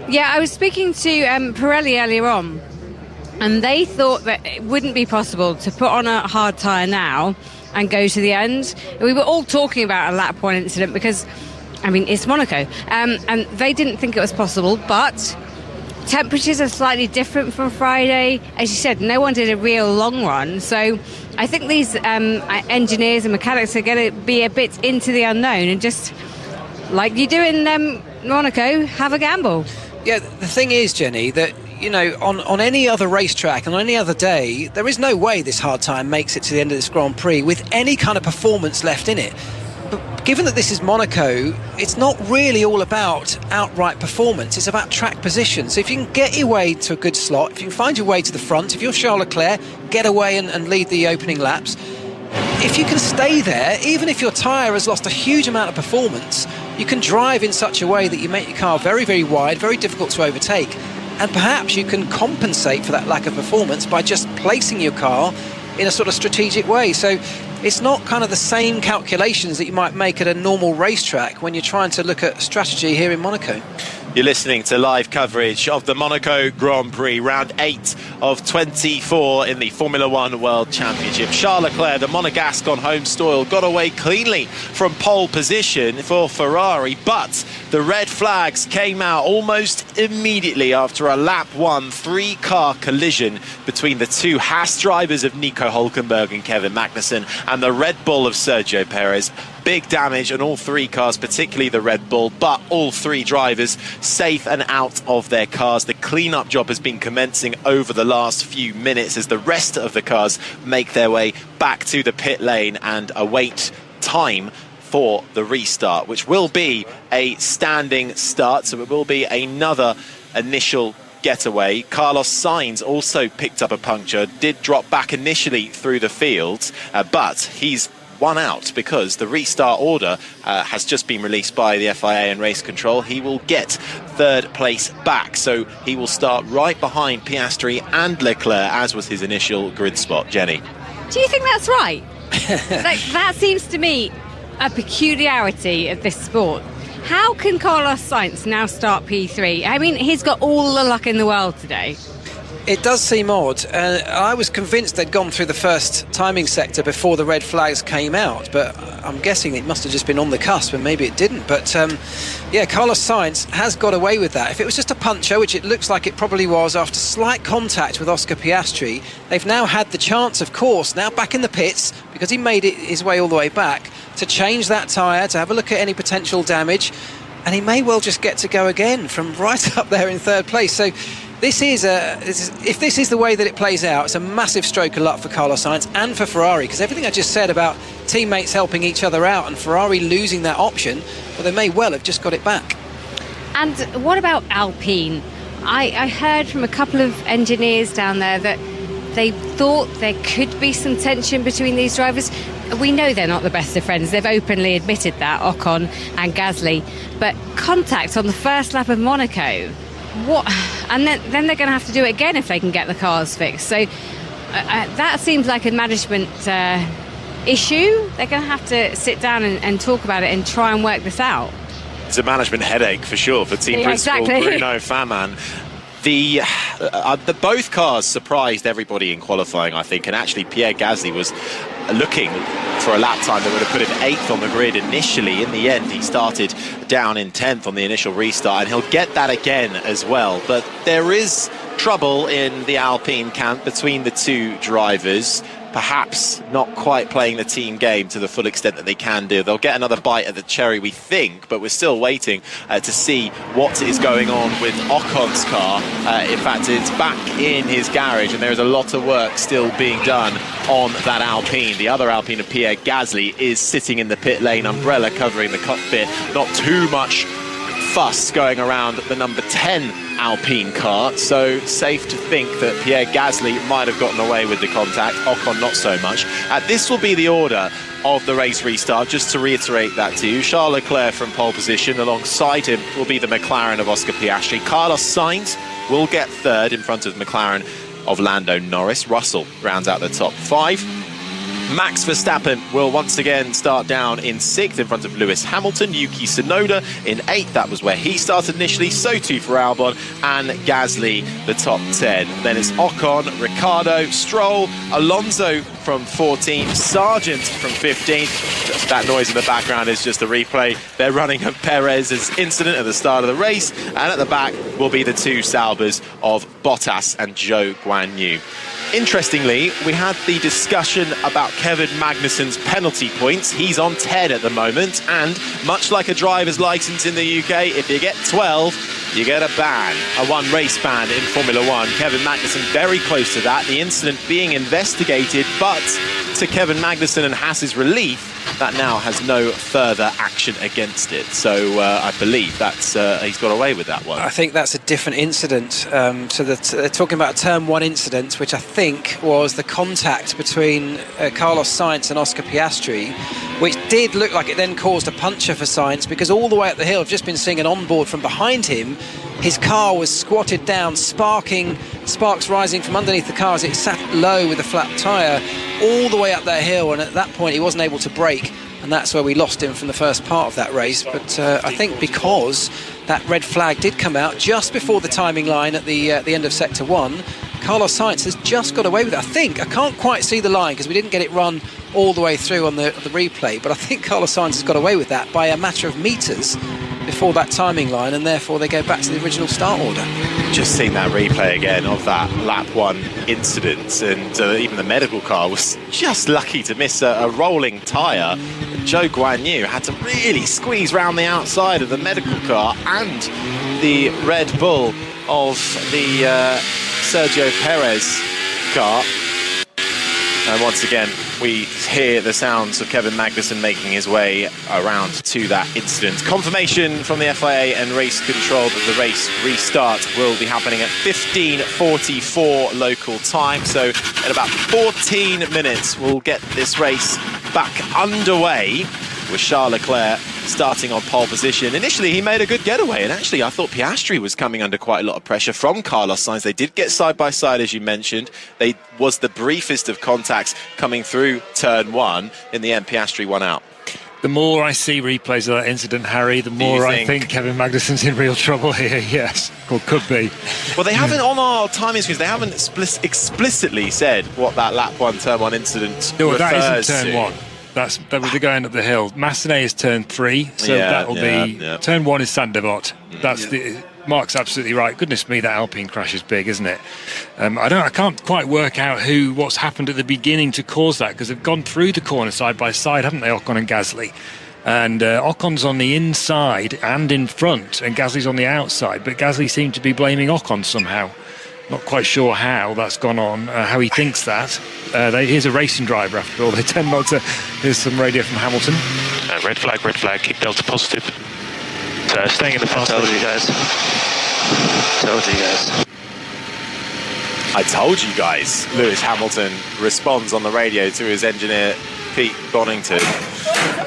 [SPEAKER 2] Yeah, I was speaking to Pirelli earlier on, and they thought that it wouldn't be possible to put on a hard tyre now and go to the end. We were all talking about a lap 1 incident because, I mean, it's Monaco, and they didn't think it was possible, but temperatures are slightly different from Friday. As you said, no one did a real long run, so I think these engineers and mechanics are going to be a bit into the unknown and just, like you do in Monaco, have a gamble.
[SPEAKER 14] Yeah, the thing is, Jenny, that you know, on any other racetrack and on any other day, there is no way this hard tyre makes it to the end of this Grand Prix with any kind of performance left in it. But given that this is Monaco, it's not really all about outright performance, it's about track position. So if you can get your way to a good slot, if you can find your way to the front, if you're Charles Leclerc, get away and lead the opening laps. If you can stay there, even if your tyre has lost a huge amount of performance, you can drive in such a way that you make your car very, very wide, very difficult to overtake. And perhaps you can compensate for that lack of performance by just placing your car in a sort of strategic way. So it's not kind of the same calculations that you might make at a normal racetrack when you're trying to look at strategy here in Monaco.
[SPEAKER 13] You're listening to live coverage of the Monaco Grand Prix, round 8 of 24 in the Formula One World Championship. Charles Leclerc, the Monegasque on home soil, got away cleanly from pole position for Ferrari, but the red flags came out almost immediately after a lap 1 3-car collision between the 2 Haas drivers of Nico Hülkenberg and Kevin Magnussen and the Red Bull of Sergio Perez. Big damage on all 3 cars, particularly the Red Bull, but all 3 drivers safe and out of their cars. The clean-up job has been commencing over the last few minutes as the rest of the cars make their way back to the pit lane and await time for the restart, which will be a standing start, so it will be another initial getaway. Carlos Sainz also picked up a puncture, did drop back initially through the field, but he's one out because the restart order has just been released by the FIA and race control. He will get 3rd place back, so he will start right behind Piastri and Leclerc, as was his initial grid spot. Jenny,
[SPEAKER 2] do you think that's right? That seems to me a peculiarity of this sport. How can Carlos Sainz now start P3? I mean, he's got all the luck in the world today.
[SPEAKER 14] It does seem odd. I was convinced they'd gone through the first timing sector before the red flags came out, but I'm guessing it must have just been on the cusp, and maybe it didn't. But yeah, Carlos Sainz has got away with that. If it was just a puncture, which it looks like it probably was after slight contact with Oscar Piastri, they've now had the chance, of course, now back in the pits, because he made his way all the way back, to change that tyre, to have a look at any potential damage, and he may well just get to go again from right up there in 3rd place. So if this is the way that it plays out, it's a massive stroke of luck for Carlos Sainz and for Ferrari, because everything I just said about teammates helping each other out and Ferrari losing that option, well, they may well have just got it back.
[SPEAKER 2] And what about Alpine? I heard from a couple of engineers down there that they thought there could be some tension between these drivers. We know they're not the best of friends. They've openly admitted that, Ocon and Gasly. But contact on the first lap of Monaco, what? And then they're going to have to do it again if they can get the cars fixed. So that seems like a management issue. They're going to have to sit down and talk about it and try and work this out.
[SPEAKER 13] It's a management headache for sure for team principal Bruno Faman. The both cars surprised everybody in qualifying, I think, and actually Pierre Gasly was looking for a lap time that would have put him 8th on the grid initially. In the end, he started down in 10th on the initial restart, and he'll get that again as well. But there is trouble in the Alpine camp between the two drivers. Perhaps not quite playing the team game to the full extent that they can do. They'll get another bite at the cherry, we think, but we're still waiting to see what is going on with Ocon's car. In fact, it's back in his garage, and there is a lot of work still being done on that Alpine. The other Alpine of Pierre Gasly is sitting in the pit lane, umbrella covering the cockpit. Not too much fuss going around the number 10 Alpine car, so safe to think that Pierre Gasly might have gotten away with the contact, Ocon not so much. This will be the order of the race restart, just to reiterate that to you. Charles Leclerc from pole position, alongside him will be the McLaren of Oscar Piastri. Carlos Sainz will get 3rd in front of McLaren of Lando Norris. Russell rounds out the top 5. Max Verstappen will once again start down in 6th in front of Lewis Hamilton. Yuki Tsunoda in 8th. That was where he started initially. So too for Albon and Gasly, the top 10. Then it's Ocon, Ricciardo, Stroll, Alonso from 14th, Sargent from 15th. That noise in the background is just a replay. They're running of Perez's incident at the start of the race. And at the back will be the two Saubers of Bottas and Zhou Guanyu. Interestingly, we had the discussion about Kevin Magnussen's penalty points. He's on 10 at the moment, and much like a driver's licence in the UK, if you get 12, you get a ban, a one-race ban in Formula 1. Kevin Magnussen very close to that, the incident being investigated, but to Kevin Magnussen and Haas's relief, that now has no further action against it. So I believe that's he's got away with that one.
[SPEAKER 14] I think that's a different incident. So they're talking about a Turn 1 incident, which I think was the contact between Carlos Sainz and Oscar Piastri, which did look like it then caused a puncture for Sainz, because all the way up the hill, I've just been seeing an onboard from behind him. His car was squatted down, sparks rising from underneath the car as it sat low with a flat tyre all the way up that hill, and at that point he wasn't able to brake, and that's where we lost him from the first part of that race. But I think because that red flag did come out just before the timing line at the end of Sector 1, Carlos Sainz has just got away with it. I can't quite see the line because we didn't get it run all the way through on the replay, but I think Carlos Sainz has got away with that by a matter of metres before that timing line, and therefore they go back to the original start order.
[SPEAKER 13] Just seeing that replay again of that lap 1 incident, and even the medical car was just lucky to miss a rolling tyre. Zhou Guanyu had to really squeeze round the outside of the medical car and the Red Bull of the Sergio Perez car. And once again, we hear the sounds of Kevin Magnussen making his way around to that incident. Confirmation from the FIA and race control that the race restart will be happening at 15:44 local time. So in about 14 minutes, we'll get this race back underway with Charles Leclerc starting on pole position. Initially, he made a good getaway, and actually, I thought Piastri was coming under quite a lot of pressure from Carlos Sainz. They did get side by side, as you mentioned. They was the briefest of contacts coming through Turn 1. In the end, Piastri won out.
[SPEAKER 15] The more I see replays of that incident, Harry, the more I think Kevin Magnussen's in real trouble here, yes, or could be.
[SPEAKER 13] Well, they haven't, on our timing screens, they haven't explicitly said what that lap 1, Turn 1 incident refers to.
[SPEAKER 15] That isn't Turn 1. That was going up the hill. Massenet is Turn 3, so that'll be... Turn 1 is Saint-Devote. Mark's absolutely right. Goodness me, that Alpine crash is big, isn't it? I can't quite work out what's happened at the beginning to cause that, because they've gone through the corner side by side, haven't they, Ocon and Gasly? And Ocon's on the inside and in front, and Gasly's on the outside, but Gasly seemed to be blaming Ocon somehow. Not quite sure how that's gone on, how he thinks that. He's a racing driver after all. They tend not to... Here's some radio from Hamilton.
[SPEAKER 3] Red flag, kick delta positive. So staying in the fast. Told you guys.
[SPEAKER 13] I told you guys, Lewis Hamilton responds on the radio to his engineer, Pete Bonington.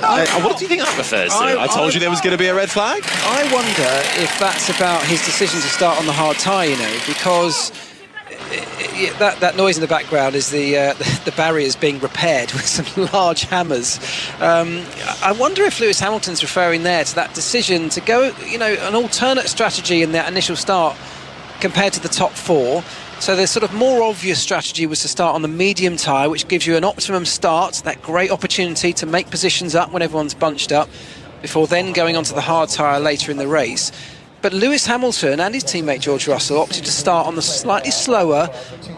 [SPEAKER 13] What do you think that refers to? I told you there was going to be a red flag.
[SPEAKER 14] I wonder if that's about his decision to start on the hard tyre, you know, because that noise in the background is the barriers being repaired with some large hammers. I wonder if Lewis Hamilton's referring there to that decision to go, you know, an alternate strategy in that initial start compared to the top 4. So the sort of more obvious strategy was to start on the medium tyre, which gives you an optimum start, that great opportunity to make positions up when everyone's bunched up, before then going onto the hard tyre later in the race. But Lewis Hamilton and his teammate George Russell opted to start on the slightly slower,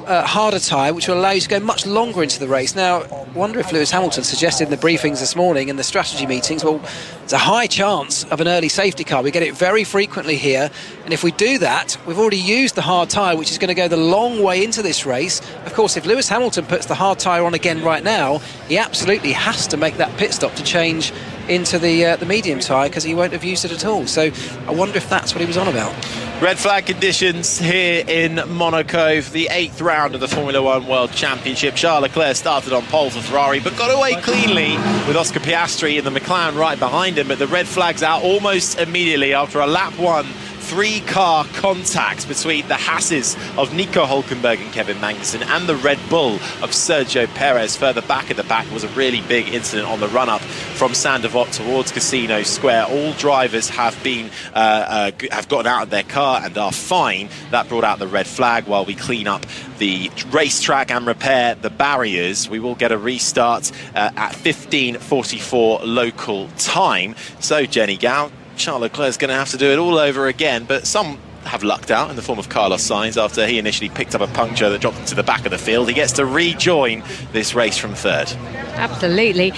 [SPEAKER 14] harder tyre, which will allow you to go much longer into the race. Now, I wonder if Lewis Hamilton suggested in the briefings this morning and the strategy meetings, well, there's a high chance of an early safety car. We get it very frequently here, and if we do that, we've already used the hard tyre, which is going to go the long way into this race. Of course, if Lewis Hamilton puts the hard tyre on again right now, he absolutely has to make that pit stop to change into the medium tyre, because he won't have used it at all. So I wonder if that's what he was on about.
[SPEAKER 13] Red flag conditions here in Monaco for the 8th round of the Formula One World Championship. Charles Leclerc started on pole for Ferrari, but got away cleanly with Oscar Piastri in the McLaren right behind him. But the red flag's out almost immediately after a lap 1 3-car contact between the Haas's of Nico Hülkenberg and Kevin Magnussen and the Red Bull of Sergio Perez. Further back at the back was a really big incident on the run-up from Saint-Devote towards Casino Square. All drivers have been have gotten out of their car and are fine. That brought out the red flag while we clean up the racetrack and repair the barriers. We will get a restart at 15:44 local time. So, Jenny Gow, Charles Leclerc's going to have to do it all over again, but some have lucked out in the form of Carlos Sainz after he initially picked up a puncture that dropped to the back of the field. He gets to rejoin this race from 3rd.
[SPEAKER 2] Absolutely.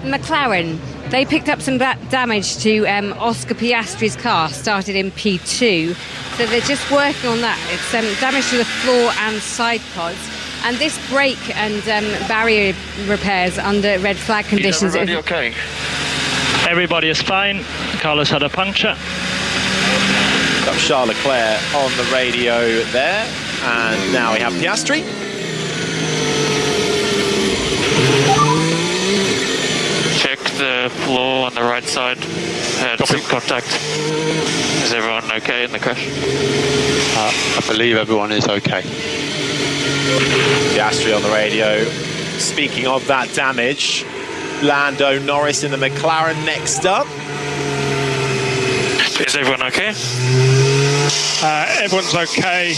[SPEAKER 2] McLaren, they picked up some damage to Oscar Piastri's car, started in P2, so they're just working on that. It's damage to the floor and side pods. And this brake and barrier repairs under red flag conditions.
[SPEAKER 9] Is everybody okay?
[SPEAKER 6] Everybody is fine. Carlos had a puncture.
[SPEAKER 13] Got Charles Leclerc on the radio there, and now we have Piastri.
[SPEAKER 19] Check the floor on the right side. Had some contact. Is everyone okay in the crash?
[SPEAKER 9] I believe everyone is okay.
[SPEAKER 13] Piastri on the radio. Speaking of that damage, Lando Norris in the McLaren next up.
[SPEAKER 19] Is everyone okay?
[SPEAKER 6] Everyone's okay.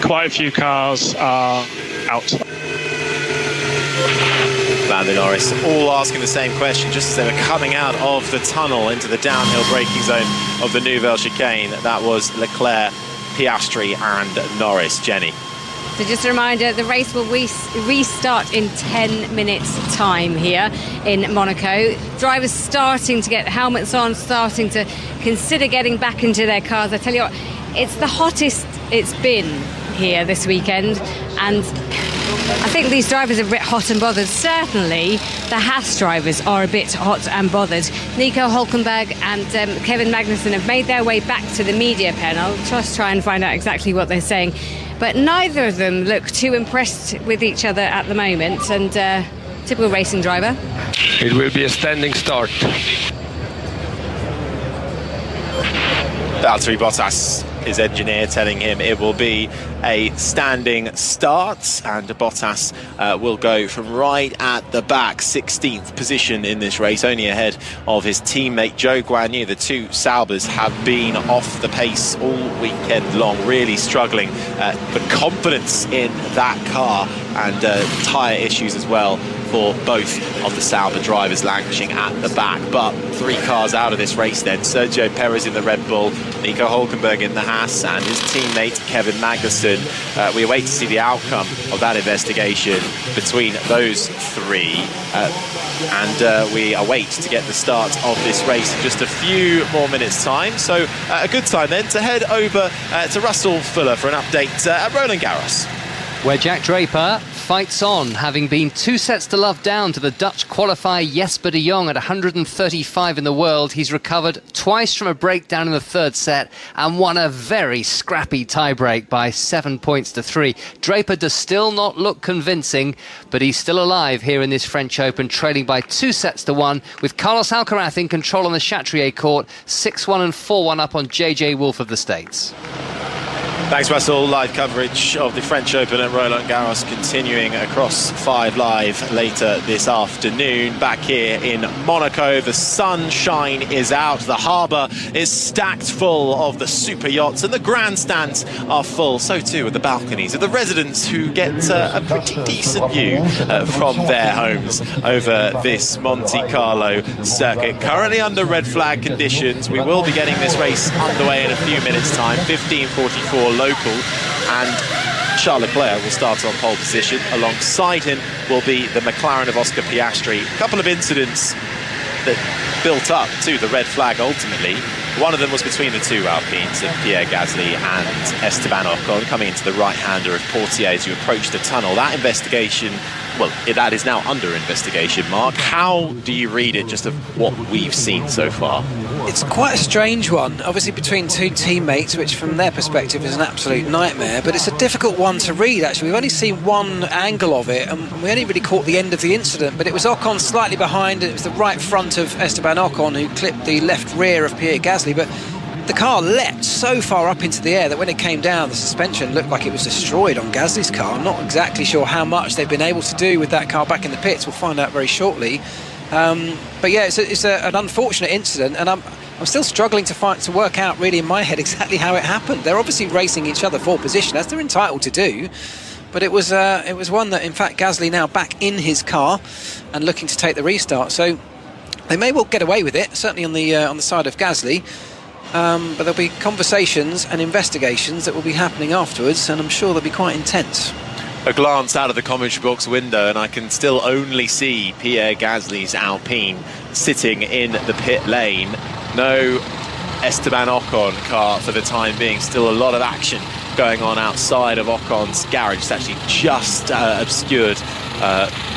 [SPEAKER 6] Quite a few cars are out.
[SPEAKER 13] Lando Norris all asking the same question just as they were coming out of the tunnel into the downhill braking zone of the Nouvelle Chicane. That was Leclerc, Piastri and Norris. Jenny.
[SPEAKER 2] So just a reminder, the race will restart in 10 minutes time here in Monaco. Drivers starting to get helmets on, starting to consider getting back into their cars. I tell you what, it's the hottest it's been here this weekend, and I think these drivers are a bit hot and bothered. Certainly the Haas drivers are a bit hot and bothered. Nico Hülkenberg and Kevin Magnussen have made their way back to the media pen. I'll just try and find out exactly what they're saying. But neither of them look too impressed with each other at the moment, and typical racing driver.
[SPEAKER 9] It will be a standing start.
[SPEAKER 13] Valtteri Bottas, his engineer, telling him it will be a standing start, and Bottas will go from right at the back, 16th position in this race, only ahead of his teammate Zhou Guanyu. The two Saubers have been off the pace all weekend long, really struggling for confidence in that car, and tyre issues as well for both of the Sauber drivers languishing at the back. But 3 cars out of this race then. Sergio Perez in the Red Bull, Nico Hülkenberg in the Haas, and his teammate Kevin Magnussen. We await to see the outcome of that investigation between those 3. And we await to get the start of this race in just a few more minutes' time. So a good time then to head over to Russell Fuller for an update at Roland Garros,
[SPEAKER 4] where Jack Draper fights on, having been 2 sets to love down to the Dutch qualifier Jesper de Jong at 135 in the world. He's recovered twice from a breakdown in the third set and won a very scrappy tiebreak by 7 points to 3. Draper does still not look convincing, but he's still alive here in this French Open, trailing by 2 sets to 1, with Carlos Alcaraz in control on the Chatrier court, 6-1 and 4-1 up on JJ Wolf of the States.
[SPEAKER 13] Thanks, Russell. Live coverage of the French Open at Roland Garros continuing across 5 Live later this afternoon. Back here in Monaco, the sunshine is out. The harbour is stacked full of the super yachts, and the grandstands are full. So too are the balconies of the residents, who get a pretty decent view from their homes over this Monte Carlo circuit. Currently under red flag conditions. We will be getting this race underway in a few minutes' time. 15:44 local, and Charles Leclerc will start on pole position. Alongside him will be the McLaren of Oscar Piastri. A couple of incidents that built up to the red flag ultimately. One of them was between the two Alpines of Pierre Gasly and Esteban Ocon, coming into the right-hander of Portier as you approach the tunnel. That investigation, well, that is now under investigation, Mark. How do you read it, just of what we've seen so far?
[SPEAKER 14] It's quite a strange one, obviously between two teammates, which from their perspective is an absolute nightmare, but it's a difficult one to read, actually. We've only seen one angle of it, and we only really caught the end of the incident, but it was Ocon slightly behind, it was the right front of Esteban Ocon who clipped the left rear of Pierre Gasly, but the car leapt so far up into the air that when it came down, the suspension looked like it was destroyed on Gasly's car. I'm not exactly sure how much they've been able to do with that car back in the pits. We'll find out very shortly. But yeah, it's an unfortunate incident, and I'm still struggling to work out really in my head exactly how it happened. They're obviously racing each other for position, as they're entitled to do. But it was one that, in fact, Gasly now back in his car and looking to take the restart. So they may well get away with it, certainly on the side of Gasly. But there'll be conversations and investigations that will be happening afterwards, and I'm sure they'll be quite intense.
[SPEAKER 13] A glance out of the commentary box window, and I can still only see Pierre Gasly's Alpine sitting in the pit lane. No Esteban Ocon car for the time being. Still a lot of action going on outside of Ocon's garage. It's actually just obscured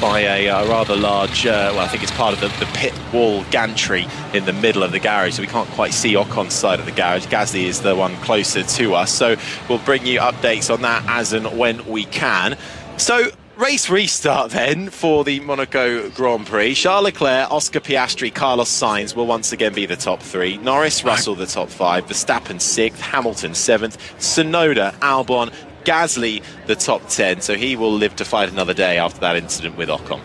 [SPEAKER 13] by a rather large, well, I think it's part of the pit wall gantry in the middle of the garage, so we can't quite see Ocon's side of the garage. Gasly is the one closer to us, so we'll bring you updates on that as and when we can. So, race restart then for the Monaco Grand Prix. Charles Leclerc, Oscar Piastri, Carlos Sainz will once again be the top 3. Norris, Russell the top 5. Verstappen 6th, Hamilton 7th, Tsunoda, Albon, Gasly the top 10. So he will live to fight another day after that incident with Ocon.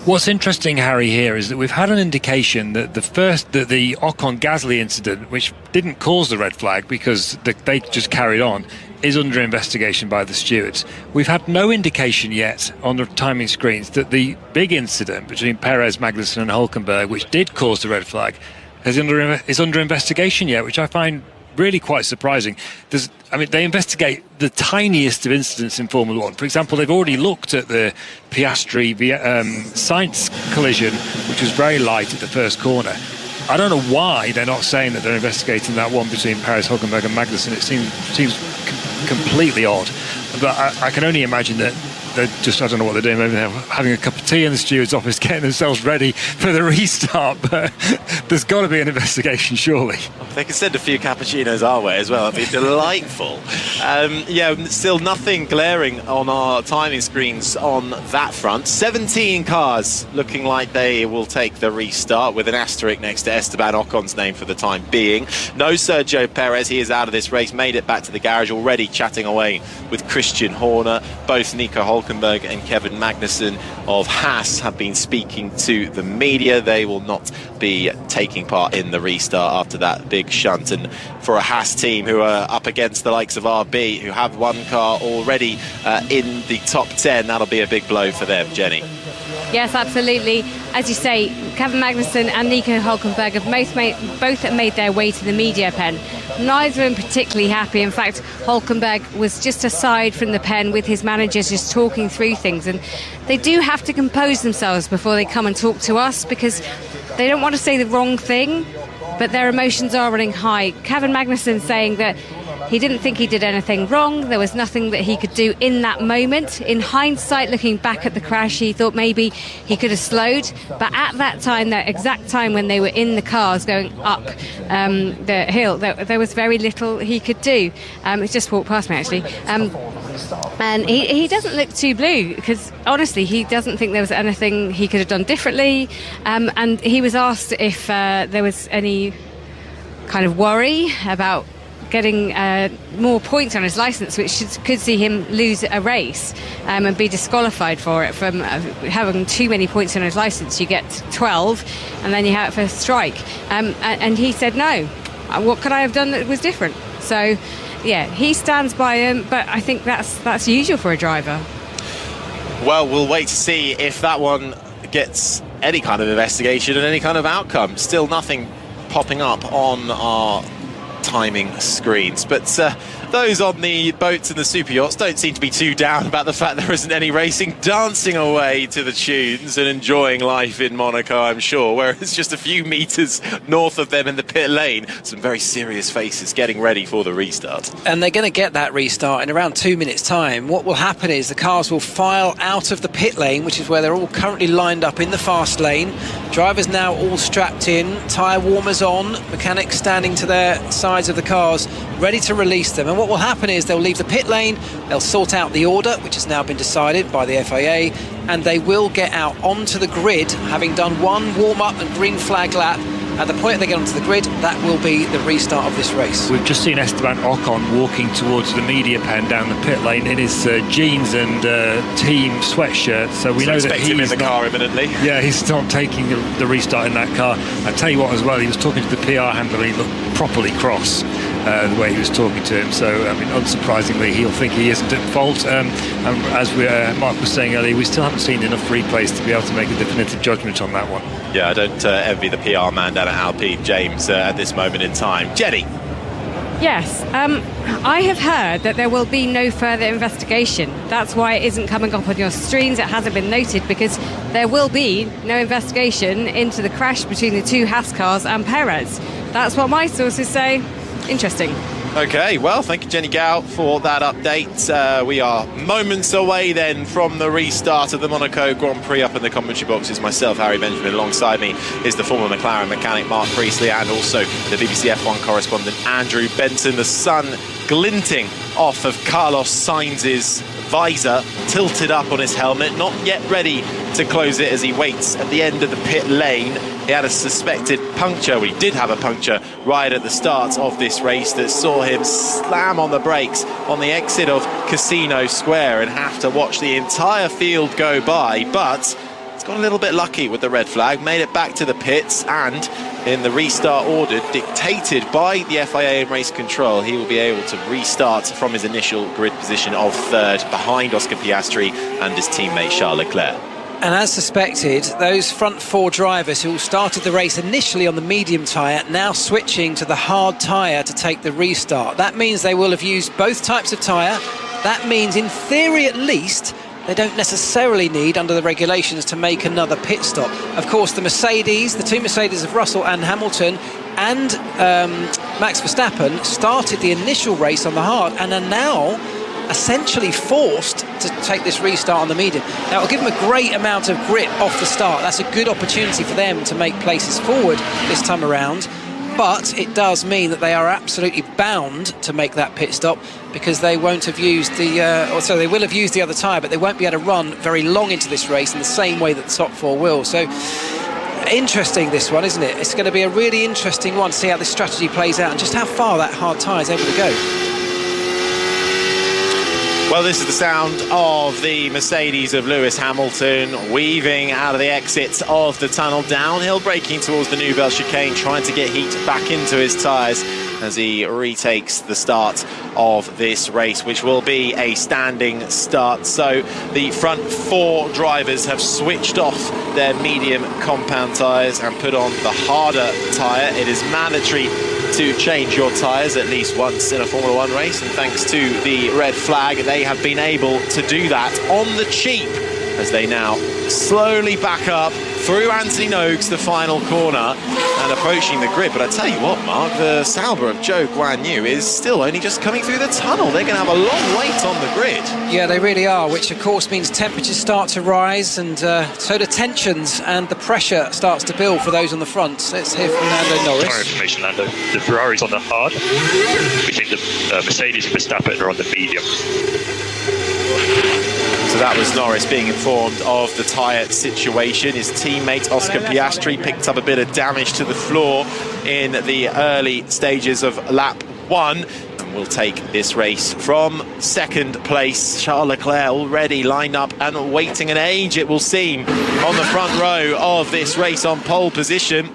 [SPEAKER 15] What's interesting, Harry, here is that we've had an indication that the Ocon-Gasly incident, which didn't cause the red flag because they just carried on, is under investigation by the stewards. We've had no indication yet on the timing screens that the big incident between Perez, Magnussen and Hülkenberg, which did cause the red flag, is under investigation yet, which I find really quite surprising. They investigate the tiniest of incidents in Formula 1. For example, they've already looked at the Piastri-Sainz collision, which was very light at the first corner. I don't know why they're not saying that they're investigating that one between Perez, Hülkenberg and Magnussen. It seems completely odd. But I can only imagine that they're just, I don't know what they're doing. Maybe they're having a cup of tea in the steward's office, getting themselves ready for the restart. But there's got to be an investigation, surely.
[SPEAKER 13] They can send a few cappuccinos our way as well. That'd be delightful. Still nothing glaring on our timing screens on that front. 17 cars looking like they will take the restart, with an asterisk next to Esteban Ocon's name for the time being. No Sergio Perez, he is out of this race, made it back to the garage, already chatting away with Christian Horner. Both Nico Hülkenberg and Kevin Magnussen of Haas have been speaking to the media. They will not be taking part in the restart after that big shunt. And for a Haas team who are up against the likes of RB, who have one car already in the top 10, that'll be a big blow for them, Jenny.
[SPEAKER 2] Yes, absolutely. As you say, Kevin Magnussen and Nico Hülkenberg have both made their way to the media pen. Neither of them particularly happy. In fact, Hülkenberg was just aside from the pen with his managers, just talking through things. And they do have to compose themselves before they come and talk to us, because they don't want to say the wrong thing, but their emotions are running high. Kevin Magnussen saying that He didn't think he did anything wrong. There was nothing that he could do in that moment. In hindsight, looking back at the crash, he thought maybe he could have slowed. But at that time, that exact time when they were in the cars going up the hill, there was very little he could do. He just walked past me, actually. And he doesn't look too blue, because honestly he doesn't think there was anything he could have done differently, and he was asked if there was any kind of worry about getting more points on his licence, which could see him lose a race and be disqualified for it. From having too many points on his licence, you get 12 and then you have it for a strike, and he said no, what could I have done that was different? So yeah, he stands by him, but I think that's usual for a driver.
[SPEAKER 13] Well, we'll wait to see if that one gets any kind of investigation and any kind of outcome. Still nothing popping up on our timing screens, but those on the boats and the super yachts don't seem to be too down about the fact there isn't any racing, dancing away to the tunes and enjoying life in Monaco, I'm sure, whereas just a few metres north of them in the pit lane, some very serious faces getting ready for the restart.
[SPEAKER 14] And they're going to get that restart in around 2 minutes' time. What will happen is the cars will file out of the pit lane, which is where they're all currently lined up in the fast lane. Drivers now all strapped in, tyre warmers on, mechanics standing to their sides of the cars, ready to release them. And what will happen is they'll leave the pit lane, they'll sort out the order, which has now been decided by the FIA, and they will get out onto the grid, having done one warm-up and green flag lap. At the point they get onto the grid, that will be the restart of this race.
[SPEAKER 15] We've just seen Esteban Ocon walking towards the media pen down the pit lane in his jeans and team sweatshirt, so we know that he's
[SPEAKER 13] him in the car imminently.
[SPEAKER 15] Yeah, he's not taking the restart in that car. I tell you what, as well, he was talking to the PR handler, he looked properly cross. The way he was talking to him, so I mean, unsurprisingly, he'll think he isn't at fault. And as Mark was saying earlier, we still haven't seen enough replays to be able to make a definitive judgment on that one.
[SPEAKER 13] Yeah, I don't envy the PR man down at Alpine, James, at this moment in time. Jenny.
[SPEAKER 2] Yes, I have heard that there will be no further investigation. That's why it isn't coming up on your screens. It hasn't been noted, because there will be no investigation into the crash between the two Haas cars and Perez. That's what my sources say. Interesting.
[SPEAKER 13] Okay, well, thank you, Jenny Gow, for that update. We are moments away then from the restart of the Monaco Grand Prix. Up in the commentary boxes, myself, Harry Benjamin, alongside me is the former McLaren mechanic Mark Priestley, and also the BBC F1 correspondent Andrew Benson. The sun glinting off of Carlos Sainz's visor, tilted up on his helmet, not yet ready to close it as he waits at the end of the pit lane. He had a suspected puncture, well, he did have a puncture right at the start of this race that saw him slam on the brakes on the exit of Casino Square and have to watch the entire field go by, but he's got a little bit lucky with the red flag, made it back to the pits, and in the restart order dictated by the FIA and race control, he will be able to restart from his initial grid position of third behind Oscar Piastri and his teammate Charles Leclerc.
[SPEAKER 14] And as suspected, those front four drivers who started the race initially on the medium tyre, now switching to the hard tyre to take the restart. That means they will have used both types of tyre. That means, in theory at least, they don't necessarily need, under the regulations, to make another pit stop. Of course, the Mercedes, the two Mercedes of Russell and Hamilton, and Max Verstappen started the initial race on the hard and are now essentially forced to take this restart on the medium. Now, it'll give them a great amount of grip off the start. That's a good opportunity for them to make places forward this time around. But it does mean that they are absolutely bound to make that pit stop, because they won't have used the, they will have used the other tyre, but they won't be able to run very long into this race in the same way that the top four will. So, interesting, this one, isn't it? It's going to be a really interesting one to see how this strategy plays out and just how far that hard tyre is able to go.
[SPEAKER 13] Well, this is the sound of the Mercedes of Lewis Hamilton weaving out of the exits of the tunnel, downhill braking towards the Nouvelle chicane, trying to get heat back into his tyres as he retakes the start of this race, which will be a standing start. So the front four drivers have switched off their medium compound tyres and put on the harder tyre. It is mandatory to change your tyres at least once in a Formula 1 race, and thanks to the red flag, they have been able to do that on the cheap as they now slowly back up through Anthony Noakes, the final corner, and approaching the grid. But I tell you what, Mark, the Sauber of Zhou Guanyu is still only just coming through the tunnel. They're going to have a long wait on the grid.
[SPEAKER 14] Yeah, they really are, which of course means temperatures start to rise, and so the tensions and the pressure starts to build for those on the front. Let's hear from Lando Norris.
[SPEAKER 5] Tyre information, Lando. The Ferrari's on the hard. We think the Mercedes and Verstappen are on the medium.
[SPEAKER 13] So that was Norris being informed of the tyre situation. His teammate Oscar Piastri picked up a bit of damage to the floor in the early stages of lap 1. And will take this race from second place. Charles Leclerc already lined up and waiting an age, it will seem, on the front row of this race on pole position.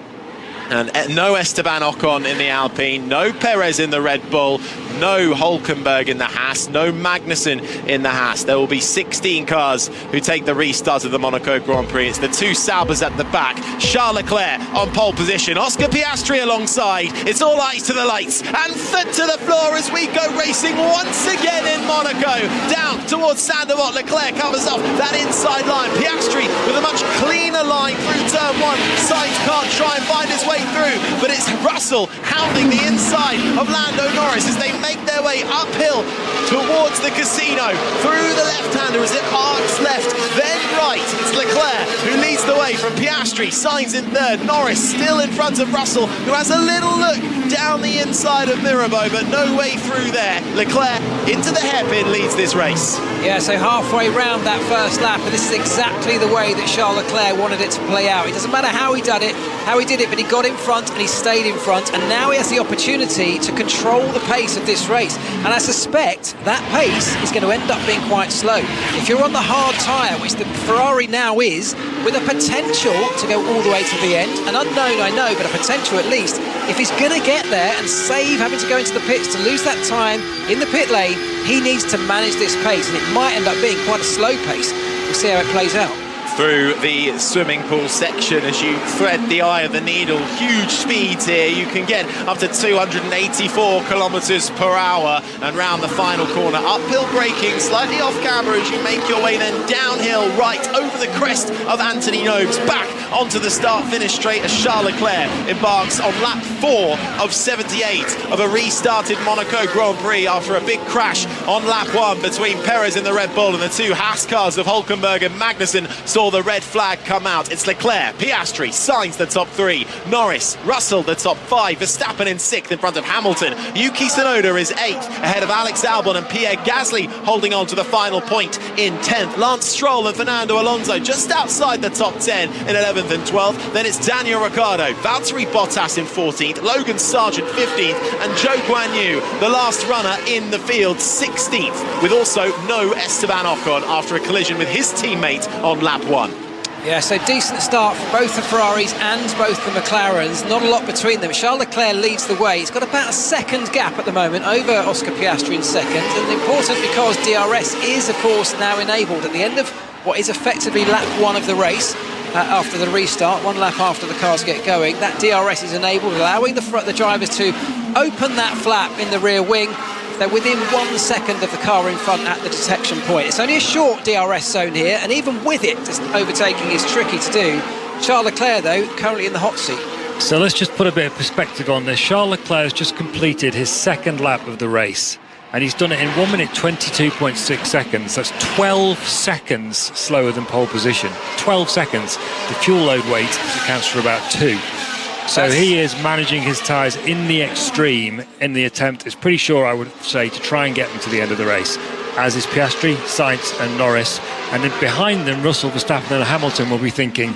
[SPEAKER 13] And no Esteban Ocon in the Alpine, no Perez in the Red Bull, no Hülkenberg in the Haas, no Magnussen in the Haas. There will be 16 cars who take the restart of the Monaco Grand Prix. It's the two Saubers at the back. Charles Leclerc on pole position, Oscar Piastri alongside. It's all eyes to the lights and foot to the floor as we go racing once again in Monaco. Down towards Saint-Denis, Leclerc covers off that inside line. Piastri with a much cleaner line through turn 1. Sainz can't try and find his way through, but it's Russell hounding the inside of Lando Norris as they make their way uphill towards the casino, through the left-hander as it arcs left, then right. It's Leclerc who leads the way from Piastri. Sainz in third, Norris still in front of Russell, who has a little look down the inside of Mirabeau, but no way through there. Leclerc into the hairpin leads this race.
[SPEAKER 14] Yeah, so halfway round that first lap, and this is exactly the way that Charles Leclerc wanted it to play out. It doesn't matter how he did it, but he got in front and he stayed in front, and now he has the opportunity to control the pace of this race. And I suspect that pace is going to end up being quite slow. If you're on the hard tyre, which the Ferrari now is, with a potential to go all the way to the end, an unknown I know, but a potential at least, if he's going to get there and save having to go into the pits to lose that time in the pit lane, he needs to manage this pace, and it might end up being quite a slow pace. We'll see how it plays out.
[SPEAKER 13] Through the swimming pool section as you thread the eye of the needle. Huge speeds here. You can get up to 284 kilometers per hour, and round the final corner. Uphill braking, slightly off camera as you make your way then downhill right over the crest of Anthony Noakes, back onto the start-finish straight as Charles Leclerc embarks on lap 4 of 78 of a restarted Monaco Grand Prix after a big crash on lap 1 between Perez in the Red Bull and the two Haas cars of Hülkenberg and Magnussen saw the red flag come out. It's Leclerc, Piastri, Sainz the top 3, Norris, Russell the top 5, Verstappen in 6th in front of Hamilton. Yuki Tsunoda is 8th ahead of Alex Albon and Pierre Gasly holding on to the final point in 10th. Lance Stroll and Fernando Alonso just outside the top 10 in 11th and 12th. Then it's Daniel Ricciardo, Valtteri Bottas in 14th, Logan Sargent 15th, and Zhou Guanyu, the last runner in the field, 16th, with also no Esteban Ocon after a collision with his teammate on lap 1.
[SPEAKER 14] Yeah, so decent start for both the Ferraris and both the McLarens. Not a lot between them. Charles Leclerc leads the way. He's got about a second gap at the moment over Oscar Piastri in second. And important because DRS is, of course, now enabled at the end of what is effectively lap 1 of the race. After the restart, 1 lap after the cars get going, that DRS is enabled, allowing the drivers to open that flap in the rear wing. They're within 1 second of the car in front at the detection point. It's only a short DRS zone here, and even with it, just overtaking is tricky to do. Charles Leclerc, though, currently in the hot seat.
[SPEAKER 15] So let's just put a bit of perspective on this. Charles Leclerc has just completed his second lap of the race, and he's done it in 1 minute 22.6 seconds. That's 12 seconds slower than pole position. 12 seconds. The fuel load weight accounts for about 2. So he is managing his tyres in the extreme in the attempt, it's pretty sure I would say, to try and get them to the end of the race, as is Piastri, Sainz and Norris. And then behind them, Russell, Verstappen and Hamilton will be thinking,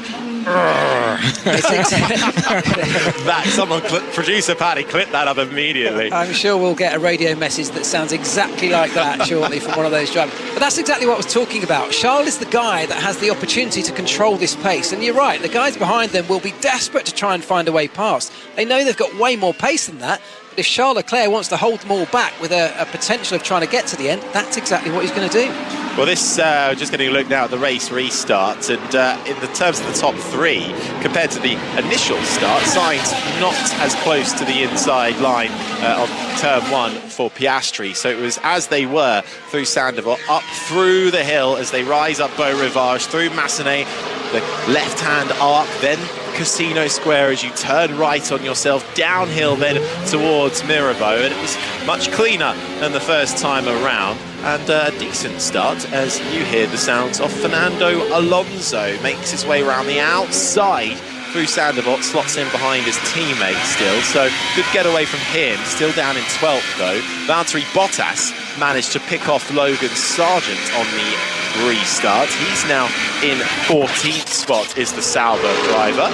[SPEAKER 13] that someone producer Paddy clip that up immediately.
[SPEAKER 14] I'm sure we'll get a radio message that sounds exactly like that shortly from one of those drivers. But that's exactly what I was talking about. Charles is the guy that has the opportunity to control this pace, and you're right, the guys behind them will be desperate to try and find a way past. They know they've got way more pace than that, but if Charles Leclerc wants to hold them all back with a potential of trying to get to the end, that's exactly what he's going to do.
[SPEAKER 13] Well, this just getting a look now at the race restart, and in the terms of the top three, compared to the initial start, Sainz not as close to the inside line of turn one for Piastri. So it was as they were through Sandoval, up through the hill as they rise up Beau Rivage, through Massenet, the left-hand arc, then Casino Square as you turn right on yourself, downhill then towards Mirabeau, and it was much cleaner than the first time around. And a decent start as you hear the sounds of Fernando Alonso. Makes his way around the outside through Sandoval, slots in behind his teammate still, so good getaway from him. Still down in 12th though. Valtteri Bottas managed to pick off Logan Sargent on the restart. He's now in 14th spot, is the Sauber driver.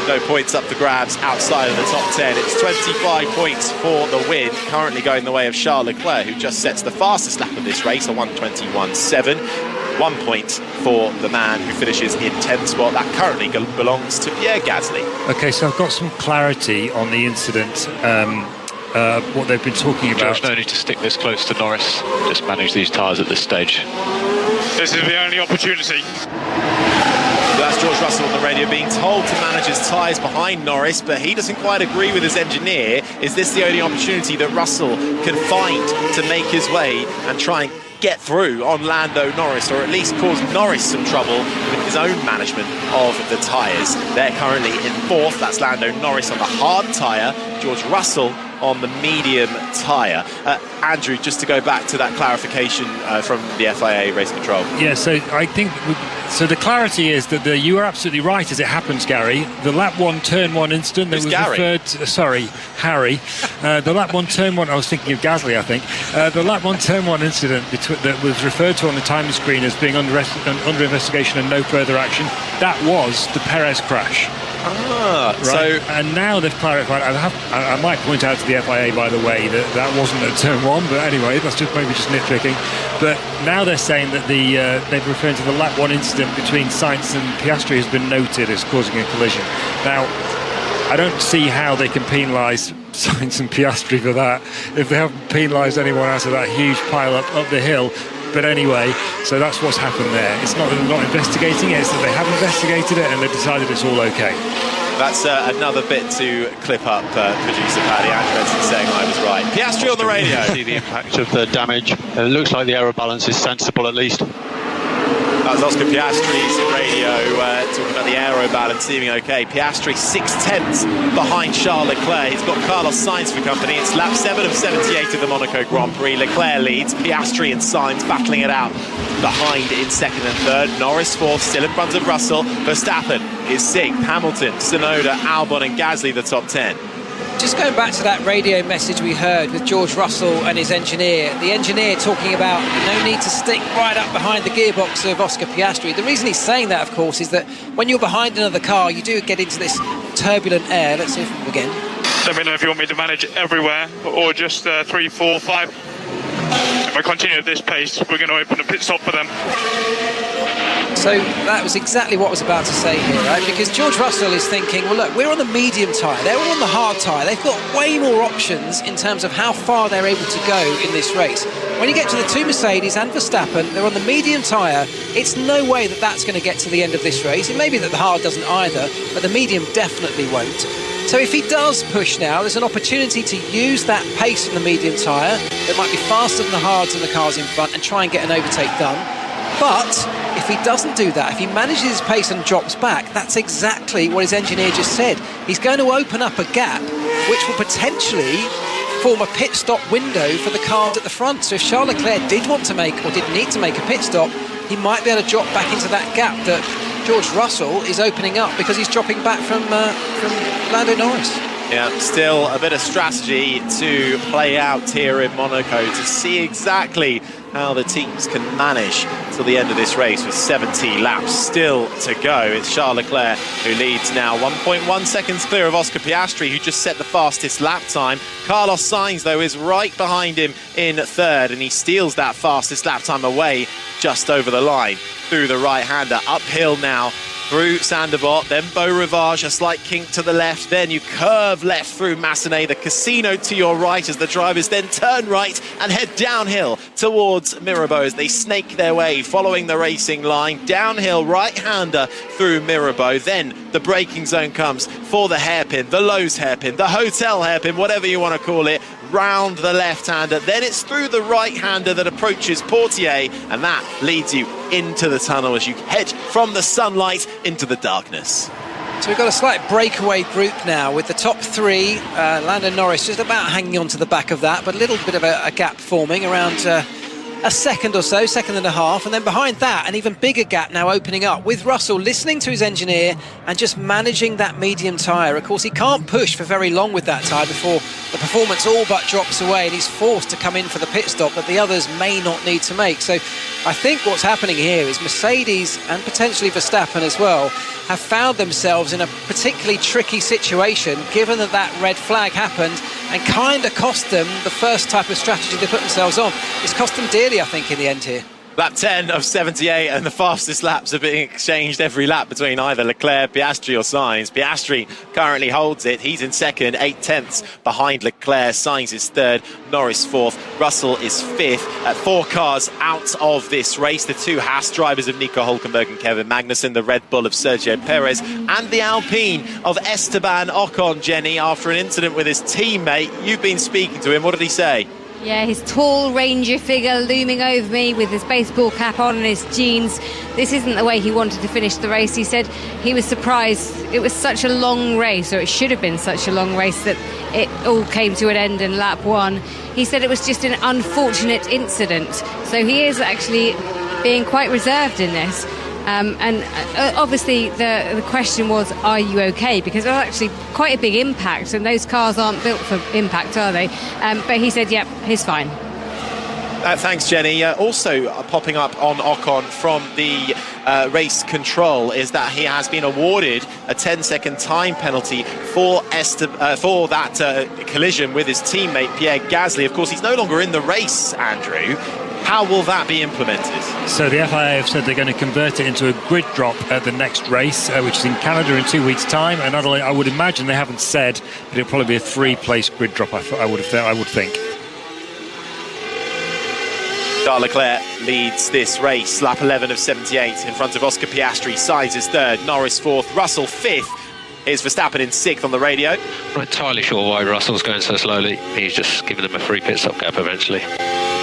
[SPEAKER 13] No points up for grabs outside of the top 10. It's 25 points for the win, currently going the way of Charles Leclerc, who just sets the fastest lap of this race, a 1:21.7. 1 point for the man who finishes in 10th spot. That currently belongs to Pierre Gasly.
[SPEAKER 15] Okay, so I've got some clarity on the incident, what they've been talking about.
[SPEAKER 19] Josh, no need to stick this close to Norris. Just manage these tyres at this stage.
[SPEAKER 6] This is the only opportunity.
[SPEAKER 13] That's George Russell on the radio being told to manage his tyres behind Norris, but he doesn't quite agree with his engineer. Is this the only opportunity that Russell can find to make his way and try and get through on Lando Norris, or at least cause Norris some trouble with his own management of the tyres? They're currently in 4th. That's Lando Norris on the hard tyre, George Russell on the medium tyre. Andrew, just to go back to that clarification from the FIA Race Control.
[SPEAKER 15] Yeah, so I think, so the clarity is that you are absolutely right as it happens, Gary. The lap 1, turn 1 incident that was referred to, sorry, Harry. The lap 1, turn 1, I was thinking of Gasly, I think. The lap 1, turn 1 incident that was referred to on the time screen as being under investigation and no further action, that was the Perez crash. Right.
[SPEAKER 13] So
[SPEAKER 15] and now they've clarified. I might point out to the FIA, by the way, that wasn't at turn 1, but anyway, that's just maybe just nitpicking. But now they're saying that they've referred to the lap 1 incident between Sainz and Piastri has been noted as causing a collision. Now, I don't see how they can penalise Sainz and Piastri for that if they haven't penalised anyone out of that huge pile up the hill. But anyway, so that's what's happened there. It's not that they're not investigating it, it's that they have investigated it and they've decided it's all okay.
[SPEAKER 13] That's another bit to clip up, producer Paddy Andrews saying I was right. Piastri on the radio.
[SPEAKER 19] See the impact of the damage. It looks like the aero balance is sensible at least.
[SPEAKER 13] That was Oscar Piastri's radio talking about the aero balance seeming okay. Piastri 6/10 behind Charles Leclerc. He's got Carlos Sainz for company. It's lap 7 of 78 of the Monaco Grand Prix. Leclerc leads. Piastri and Sainz battling it out behind in 2nd and 3rd. Norris 4th, still in front of Russell. Verstappen is 6th. Hamilton, Tsunoda, Albon and Gasly the top 10.
[SPEAKER 14] Just going back to that radio message we heard with George Russell and his engineer, the engineer talking about no need to stick right up behind the gearbox of Oscar Piastri. The reason he's saying that, of course, is that when you're behind another car, you do get into this turbulent air. Let's see if we again.
[SPEAKER 6] Let me know if you want me to manage everywhere or just 3, 4, 5. If I continue at this pace, we're going to open a pit stop for them.
[SPEAKER 14] So that was exactly what I was about to say here, right? Because George Russell is thinking, well, look, we're on the medium tyre. They're all on the hard tyre. They've got way more options in terms of how far they're able to go in this race. When you get to the 2 Mercedes and Verstappen, they're on the medium tyre. It's no way that that's going to get to the end of this race. It may be that the hard doesn't either, but the medium definitely won't. So if he does push now, there's an opportunity to use that pace in the medium tyre that might be faster than the hards and the cars in front and try and get an overtake done. But if he doesn't do that, if he manages his pace and drops back, that's exactly what his engineer just said. He's going to open up a gap which will potentially form a pit stop window for the cars at the front. So if Charles Leclerc did want to make or did need to make a pit stop, he might be able to drop back into that gap that George Russell is opening up because he's dropping back from Lando Norris.
[SPEAKER 13] Yeah, still a bit of strategy to play out here in Monaco to see exactly how the teams can manage till the end of this race with 70 laps still to go. It's Charles Leclerc who leads now, 1.1 seconds clear of Oscar Piastri, who just set the fastest lap time. Carlos Sainz, though, is right behind him in 3rd, and he steals that fastest lap time away just over the line through the right-hander. Uphill now through Sanderbot, then Beau Rivage, a slight kink to the left, then you curve left through Massenet, the casino to your right as the drivers then turn right and head downhill towards Mirabeau as they snake their way, following the racing line, downhill right-hander through Mirabeau, then the braking zone comes for the hairpin, the Lowe's hairpin, the hotel hairpin, whatever you want to call it, round the left-hander, then it's through the right-hander that approaches Portier, and that leads you into the tunnel as you head from the sunlight into the darkness.
[SPEAKER 14] So we've got a slight breakaway group now with the top three, Lando Norris just about hanging on to the back of that, but a little bit of a gap forming around a second or so, second and a half, and then behind that an even bigger gap now opening up with Russell listening to his engineer and just managing that medium tyre. Of course, he can't push for very long with that tyre before the performance all but drops away and he's forced to come in for the pit stop that the others may not need to make. So I think what's happening here is Mercedes and potentially Verstappen as well have found themselves in a particularly tricky situation given that that red flag happened and kind of cost them the first type of strategy they put themselves on. It's cost them dearly, I think, in the end here.
[SPEAKER 13] Lap 10 of 78 and the fastest laps are being exchanged every lap between either Leclerc, Piastri or Sainz. Piastri currently holds it. He's in second, 8/10 behind Leclerc. Sainz is third, Norris fourth, Russell is fifth. 4 cars out of this race. The 2 Haas drivers of Nico Hülkenberg and Kevin Magnussen, the Red Bull of Sergio Perez and the Alpine of Esteban Ocon. Jenny, after an incident with his teammate, you've been speaking to him. What did he say?
[SPEAKER 2] Yeah, his tall Ranger figure looming over me with his baseball cap on and his jeans. This isn't the way he wanted to finish the race. He said he was surprised. It was such a long race, or it should have been such a long race, that it all came to an end in lap 1. He said it was just an unfortunate incident. So he is actually being quite reserved in this. And obviously the question was, are you okay? Because it was actually quite a big impact, and those cars aren't built for impact, are they? But he said, yep, he's fine.
[SPEAKER 13] Thanks, Jenny. Also popping up on Ocon from the race control is that he has been awarded a 10-second time penalty for that collision with his teammate Pierre Gasly. Of course, he's no longer in the race, Andrew. How will that be implemented?
[SPEAKER 15] So the FIA have said they're going to convert it into a grid drop at the next race, which is in Canada in 2 weeks' time. And not only, I would imagine they haven't said, but it'll probably be a 3-place grid drop. I would think.
[SPEAKER 13] Charles Leclerc leads this race, lap 11 of 78, in front of Oscar Piastri. Sainz is third, Norris fourth, Russell fifth. Here's Verstappen in sixth on the radio.
[SPEAKER 19] I'm not entirely sure why Russell's going so slowly. He's just giving them a free pit stop gap eventually.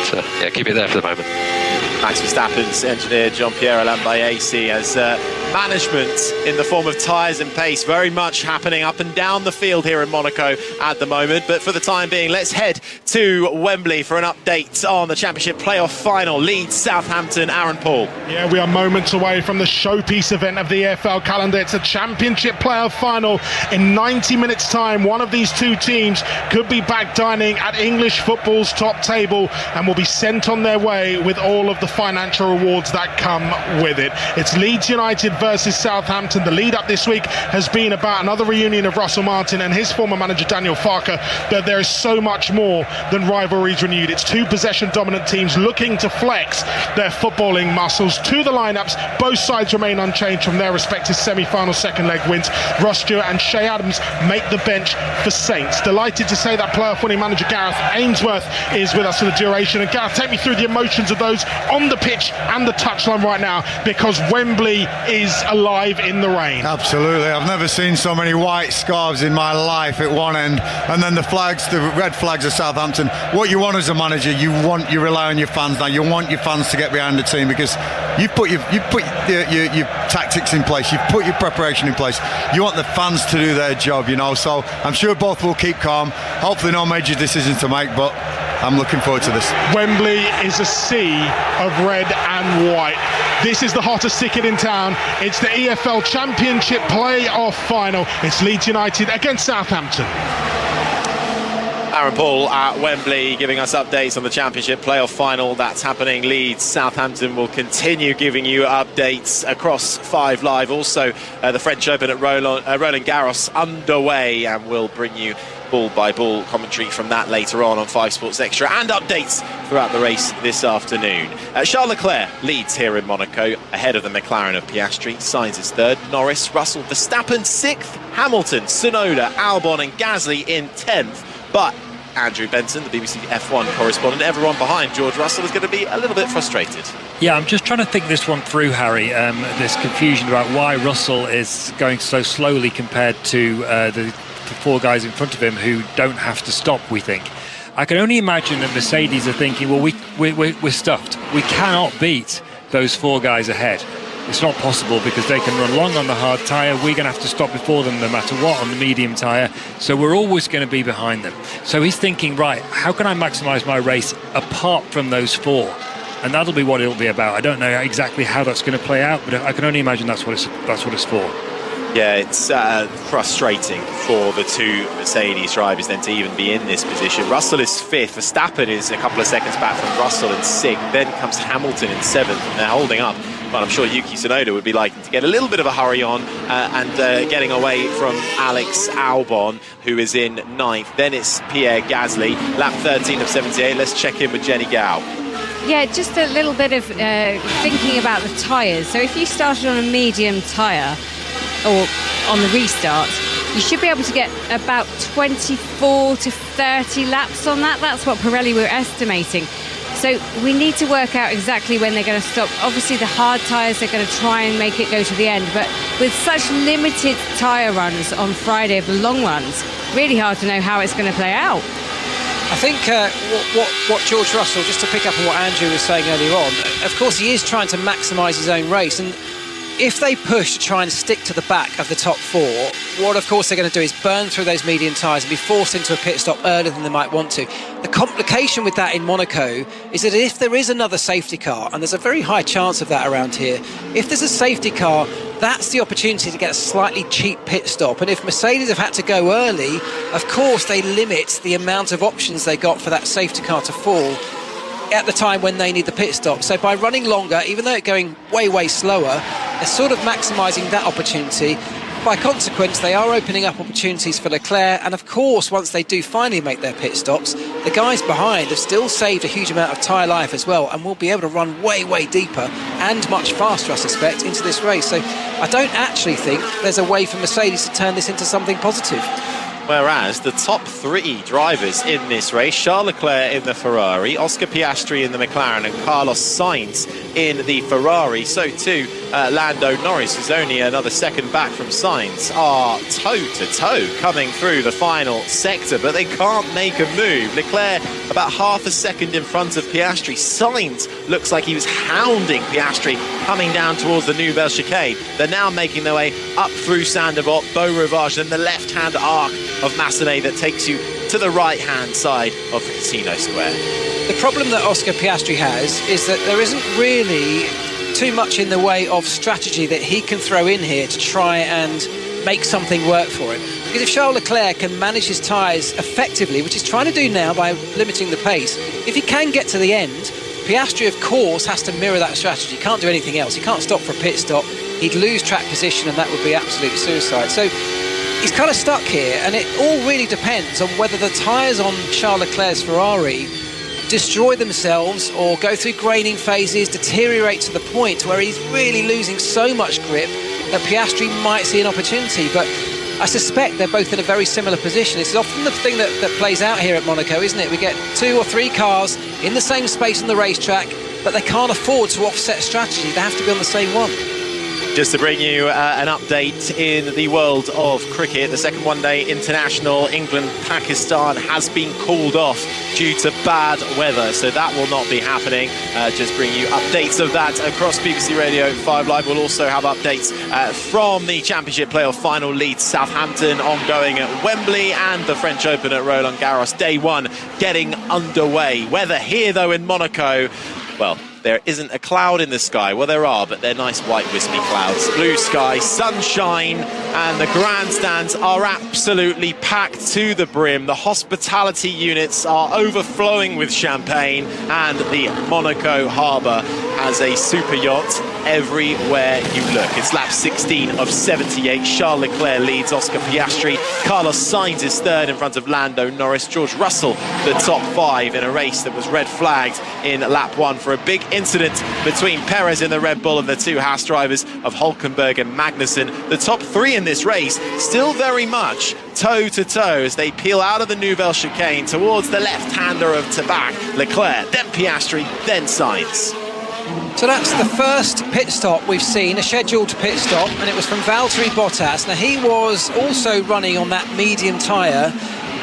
[SPEAKER 19] So, yeah, keep it there for the moment.
[SPEAKER 13] Max Verstappen's engineer, Jean-Pierre Lambayeси, has management in the form of tyres and pace very much happening up and down the field here in Monaco at the moment. But for the time being, let's head to Wembley for an update on the Championship playoff final. Leeds, Southampton, Aaron Paul.
[SPEAKER 20] Yeah, we are moments away from the showpiece event of the EFL calendar. It's a Championship playoff final. In 90 minutes' time, one of these two teams could be back dining at English football's top table and will be sent on their way with all of the financial rewards that come with it. It's Leeds United versus Southampton. The lead up this week has been about another reunion of Russell Martin and his former manager Daniel Farke, but there is so much more than rivalries renewed. It's two possession dominant teams looking to flex their footballing muscles. To the lineups, both sides remain unchanged from their respective semi-final second leg wins. Ross Stewart and Shay Adams make the bench for Saints. Delighted to say that playoff winning manager Gareth Ainsworth is with us for the duration. And Gareth, take me through the emotions of those on the pitch and the touchline right now, because Wembley is alive in the rain.
[SPEAKER 21] Absolutely. I've never seen so many white scarves in my life at one end, and then the flags, the red flags of Southampton. What you want as a manager, you rely on your fans now. You want your fans to get behind the team, because you've put your tactics in place, you've put your preparation in place. You want the fans to do their job, you know. So I'm sure both will keep calm. Hopefully no major decisions to make, but I'm looking forward to this.
[SPEAKER 20] Wembley is a sea of red and white. This is the hottest ticket in town. It's the EFL Championship playoff final. It's Leeds United against Southampton.
[SPEAKER 13] Aaron Paul at Wembley giving us updates on the Championship playoff final that's happening. Leeds, Southampton will continue giving you updates across 5 Live. Also, the French Open at Roland Garros underway, and we'll bring you ball-by-ball commentary from that later on 5 Sports Extra, and updates throughout the race this afternoon. Charles Leclerc leads here in Monaco, ahead of the McLaren of Piastri. Sainz is 3rd, Norris, Russell, Verstappen 6th, Hamilton, Tsunoda, Albon and Gasly in 10th. But Andrew Benson, the BBC F1 correspondent, everyone behind George Russell is going to be a little bit frustrated.
[SPEAKER 15] Yeah, I'm just trying to think this one through, Harry. This confusion about why Russell is going so slowly compared to the 4 guys in front of him who don't have to stop, we think. I can only imagine that Mercedes are thinking, well, we're stuffed. We cannot beat those 4 guys ahead. It's not possible because they can run long on the hard tyre. We're going to have to stop before them no matter what on the medium tyre. So we're always going to be behind them. So he's thinking, right, how can I maximise my race apart from those 4? And that'll be what it'll be about. I don't know exactly how that's going to play out, but I can only imagine that's what it's for.
[SPEAKER 13] Yeah, it's frustrating for the 2 Mercedes drivers then to even be in this position. Russell is 5th. Verstappen is a couple of seconds back from Russell in 6th. Then comes Hamilton in 7th, and they're holding up. But I'm sure Yuki Tsunoda would be liking to get a little bit of a hurry on and getting away from Alex Albon, who is in 9th. Then it's Pierre Gasly, lap 13 of 78. Let's check in with Jenny Gao.
[SPEAKER 2] Yeah, just a little bit of thinking about the tyres. So if you started on a medium tyre, or on the restart, you should be able to get about 24 to 30 laps on that. That's what Pirelli were estimating. So we need to work out exactly when they're going to stop. Obviously the hard tyres, they're going to try and make it go to the end, but with such limited tyre runs on Friday of the long runs, really hard to know how it's going to play out.
[SPEAKER 14] I think what George Russell, just to pick up on what Andrew was saying earlier on, of course he is trying to maximise his own race, and if they push to try and stick to the back of the top 4, what of course they're going to do is burn through those medium tyres and be forced into a pit stop earlier than they might want to. The complication with that in Monaco is that if there is another safety car, and there's a very high chance of that around here, if there's a safety car, that's the opportunity to get a slightly cheap pit stop. And if Mercedes have had to go early, of course they limit the amount of options they got for that safety car to fall at the time when they need the pit stop. So by running longer, even though it's going way slower, they're sort of maximising that opportunity. By consequence, they are opening up opportunities for Leclerc, and of course once they do finally make their pit stops, the guys behind have still saved a huge amount of tyre life as well, and will be able to run way deeper and much faster, I suspect, into this race. So I don't actually think there's a way for Mercedes to turn this into something positive.
[SPEAKER 13] Whereas the top 3 drivers in this race, Charles Leclerc in the Ferrari, Oscar Piastri in the McLaren and Carlos Sainz in the Ferrari, so too Lando Norris, who's only another second back from Sainz, are toe-to-toe coming through the final sector, but they can't make a move. Leclerc about half a second in front of Piastri. Sainz looks like he was hounding Piastri coming down towards the Nouvelle Chicane. They're now making their way up through Saint-Devote, Beau Rivage, and the left-hand arc of Massenet that takes you to the right-hand side of Casino Square.
[SPEAKER 14] The problem that Oscar Piastri has is that there isn't really too much in the way of strategy that he can throw in here to try and make something work for him. Because if Charles Leclerc can manage his tyres effectively, which he's trying to do now by limiting the pace, if he can get to the end, Piastri, of course, has to mirror that strategy. He can't do anything else. He can't stop for a pit stop. He'd lose track position, and that would be absolute suicide. So he's kind of stuck here, and it all really depends on whether the tyres on Charles Leclerc's Ferrari destroy themselves or go through graining phases, deteriorate to the point where he's really losing so much grip that Piastri might see an opportunity. But I suspect they're both in a very similar position. It's often the thing that plays out here at Monaco, isn't it? We get 2 or 3 cars in the same space on the racetrack, but they can't afford to offset strategy. They have to be on the same one.
[SPEAKER 13] Just to bring you an update in the world of cricket, the second one-day international England-Pakistan has been called off due to bad weather, so that will not be happening. Just bring you updates of that across BBC Radio 5 Live. We'll also have updates from the Championship playoff final. Leeds Southampton ongoing at Wembley, and the French Open at Roland Garros, day 1 getting underway. Weather here though in Monaco, well, there isn't a cloud in the sky. Well, there are, but they're nice white wispy clouds. Blue sky, sunshine, and the grandstands are absolutely packed to the brim. The hospitality units are overflowing with champagne, and the Monaco harbour has a super yacht everywhere you look. It's lap 16 of 78. Charles Leclerc leads Oscar Piastri. Carlos Sainz is third in front of Lando Norris. George Russell, the top 5 in a race that was red flagged in lap 1 for a big incident between Perez in the Red Bull and the 2 Haas drivers of Hülkenberg and Magnussen. The top 3 in this race still very much toe-to-toe as they peel out of the Nouvelle chicane towards the left-hander of Tabac. Leclerc, then Piastri, then Sainz.
[SPEAKER 14] So that's the first pit stop we've seen, a scheduled pit stop, and it was from Valtteri Bottas. Now, he was also running on that medium tyre,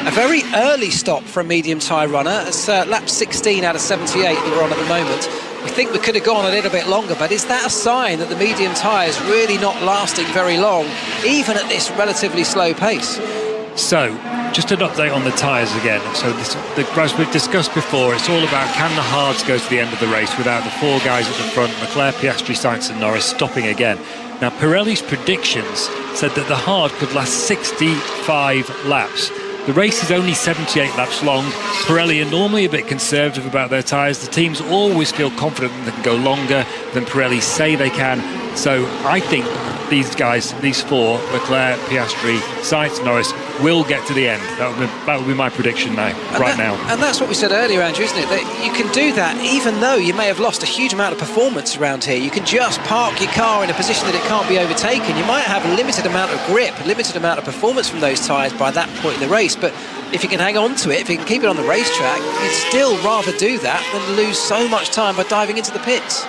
[SPEAKER 14] a very early stop for a medium tyre runner. It's lap 16 out of 78 that we're on at the moment. We think we could have gone a little bit longer, but is that a sign that the medium tyre is really not lasting very long, even at this relatively slow pace?
[SPEAKER 15] So, just an update on the tyres again. So, as we've discussed before, it's all about can the hards go to the end of the race without the 4 guys at the front, Leclerc, Piastri, Sainz and Norris, stopping again. Now, Pirelli's predictions said that the hard could last 65 laps. The race is only 78 laps long. Pirelli are normally a bit conservative about their tyres. The teams always feel confident that they can go longer than Pirelli say they can. So I think these guys, these 4, Leclerc, Piastri, Sainz, Norris, will get to the end. That would be my prediction now, now.
[SPEAKER 14] And that's what we said earlier, Andrew, isn't it? That you can do that even though you may have lost a huge amount of performance around here. You can just park your car in a position that it can't be overtaken. You might have a limited amount of grip, a limited amount of performance from those tyres by that point in the race, but if you can hang on to it, if you can keep it on the racetrack, you'd still rather do that than lose so much time by diving into the pits.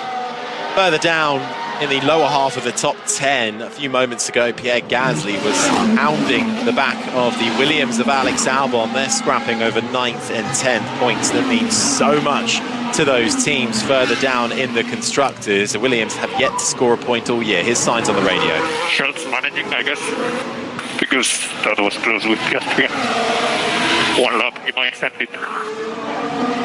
[SPEAKER 13] Further down in the lower half of the top 10, a few moments ago, Pierre Gasly was hounding the back of the Williams of Alex Albon. They're scrapping over 9th and 10th points. That means so much to those teams further down in the constructors. The Williams have yet to score a point all year. Here's Sainz on the radio.
[SPEAKER 6] Schultz managing, I guess, because that was close with Piastri. 1 lap, he might extend it.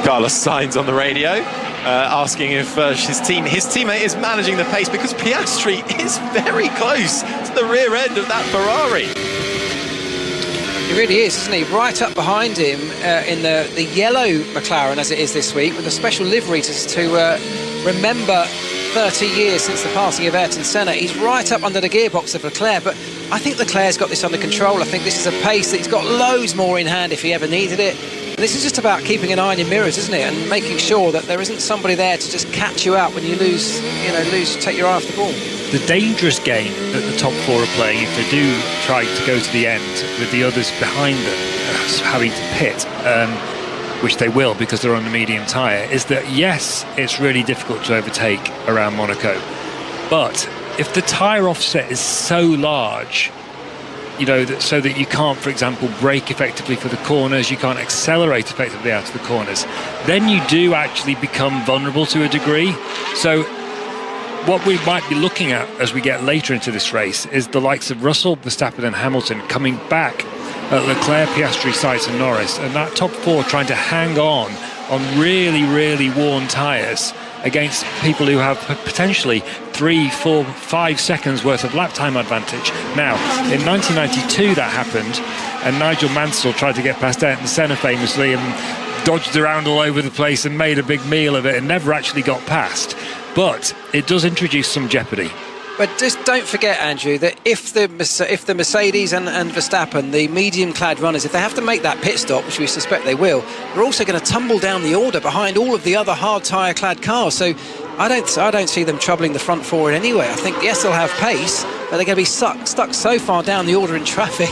[SPEAKER 13] Carlos Sainz on the radio, asking if his teammate is managing the pace, because Piastri is very close to the rear end of that Ferrari.
[SPEAKER 14] He really is, isn't he? Right up behind him in the yellow McLaren, as it is this week, with a special livery to remember 30 years since the passing of Ayrton Senna. He's right up under the gearbox of Leclerc, but I think Leclerc's got this under control. I think this is a pace that he's got loads more in hand if he ever needed it. And this is just about keeping an eye on your mirrors, isn't it? And making sure that there isn't somebody there to just catch you out when you take your eye off the ball.
[SPEAKER 15] The dangerous game that the top 4 are playing, if they do try to go to the end with the others behind them having to pit, which they will because they're on the medium tyre, is that yes, it's really difficult to overtake around Monaco, but if the tyre offset is so large, so that you can't, for example, brake effectively for the corners, you can't accelerate effectively out of the corners, then you do actually become vulnerable to a degree. So what we might be looking at as we get later into this race is the likes of Russell, Verstappen and Hamilton coming back at Leclerc, Piastri, Sainz and Norris, and that top 4 trying to hang on really, really worn tyres against people who have potentially 3, 4, 5 seconds worth of lap time advantage. Now, in 1992 that happened, and Nigel Mansell tried to get past Ayrton Senna famously and dodged around all over the place and made a big meal of it and never actually got past. But it does introduce some jeopardy.
[SPEAKER 14] But just don't forget, Andrew, that if the Mercedes and Verstappen, the medium-clad runners, if they have to make that pit stop, which we suspect they will, they're also going to tumble down the order behind all of the other hard tyre-clad cars. So I don't see them troubling the front 4 in any way. I think, yes, they'll have pace, but they're going to be stuck so far down the order in traffic,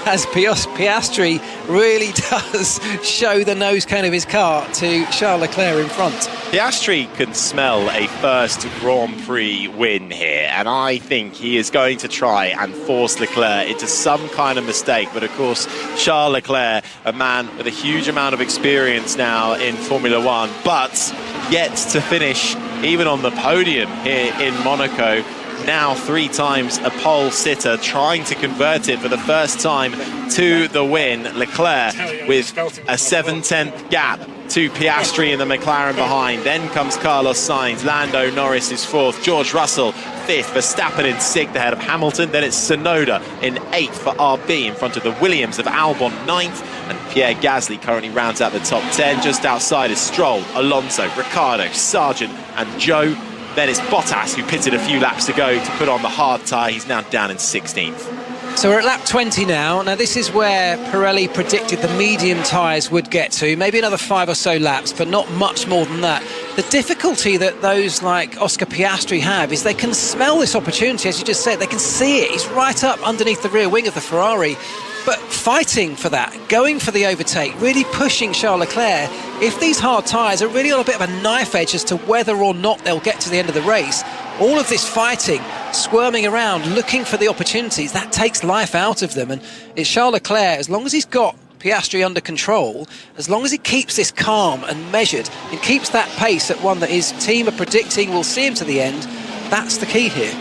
[SPEAKER 14] as Piastri really does show the nose cone of his car to Charles Leclerc in front.
[SPEAKER 13] Piastri can smell a first Grand Prix win here, and I think he is going to try and force Leclerc into some kind of mistake. But of course, Charles Leclerc, a man with a huge amount of experience now in Formula One, but yet to finish even on the podium here in Monaco, now 3 times a pole sitter, trying to convert it for the first time to the win. Leclerc with a 7/10 gap to Piastri in the McLaren behind. Then comes Carlos Sainz. Lando Norris is 4th. George Russell 5th. Verstappen in 6th ahead of Hamilton. Then it's Tsunoda in 8th for RB in front of the Williams of Albon 9th. And Pierre Gasly currently rounds out the top 10. Just outside is Stroll, Alonso, Ricciardo, Sargent and Zhou. Then it's Bottas, who pitted a few laps ago to put on the hard tyre. He's now down in 16th.
[SPEAKER 14] So we're at lap 20 now. Now this is where Pirelli predicted the medium tyres would get to. Maybe another 5 or so laps, but not much more than that. The difficulty that those like Oscar Piastri have is they can smell this opportunity, as you just said. They can see it. He's right up underneath the rear wing of the Ferrari. But fighting for that, going for the overtake, really pushing Charles Leclerc. If these hard tyres are really on a bit of a knife edge as to whether or not they'll get to the end of the race, all of this fighting, squirming around, looking for the opportunities, that takes life out of them. And it's Charles Leclerc, as long as he's got Piastri under control, as long as he keeps this calm and measured and keeps that pace at one that his team are predicting will see him to the end, that's the key here.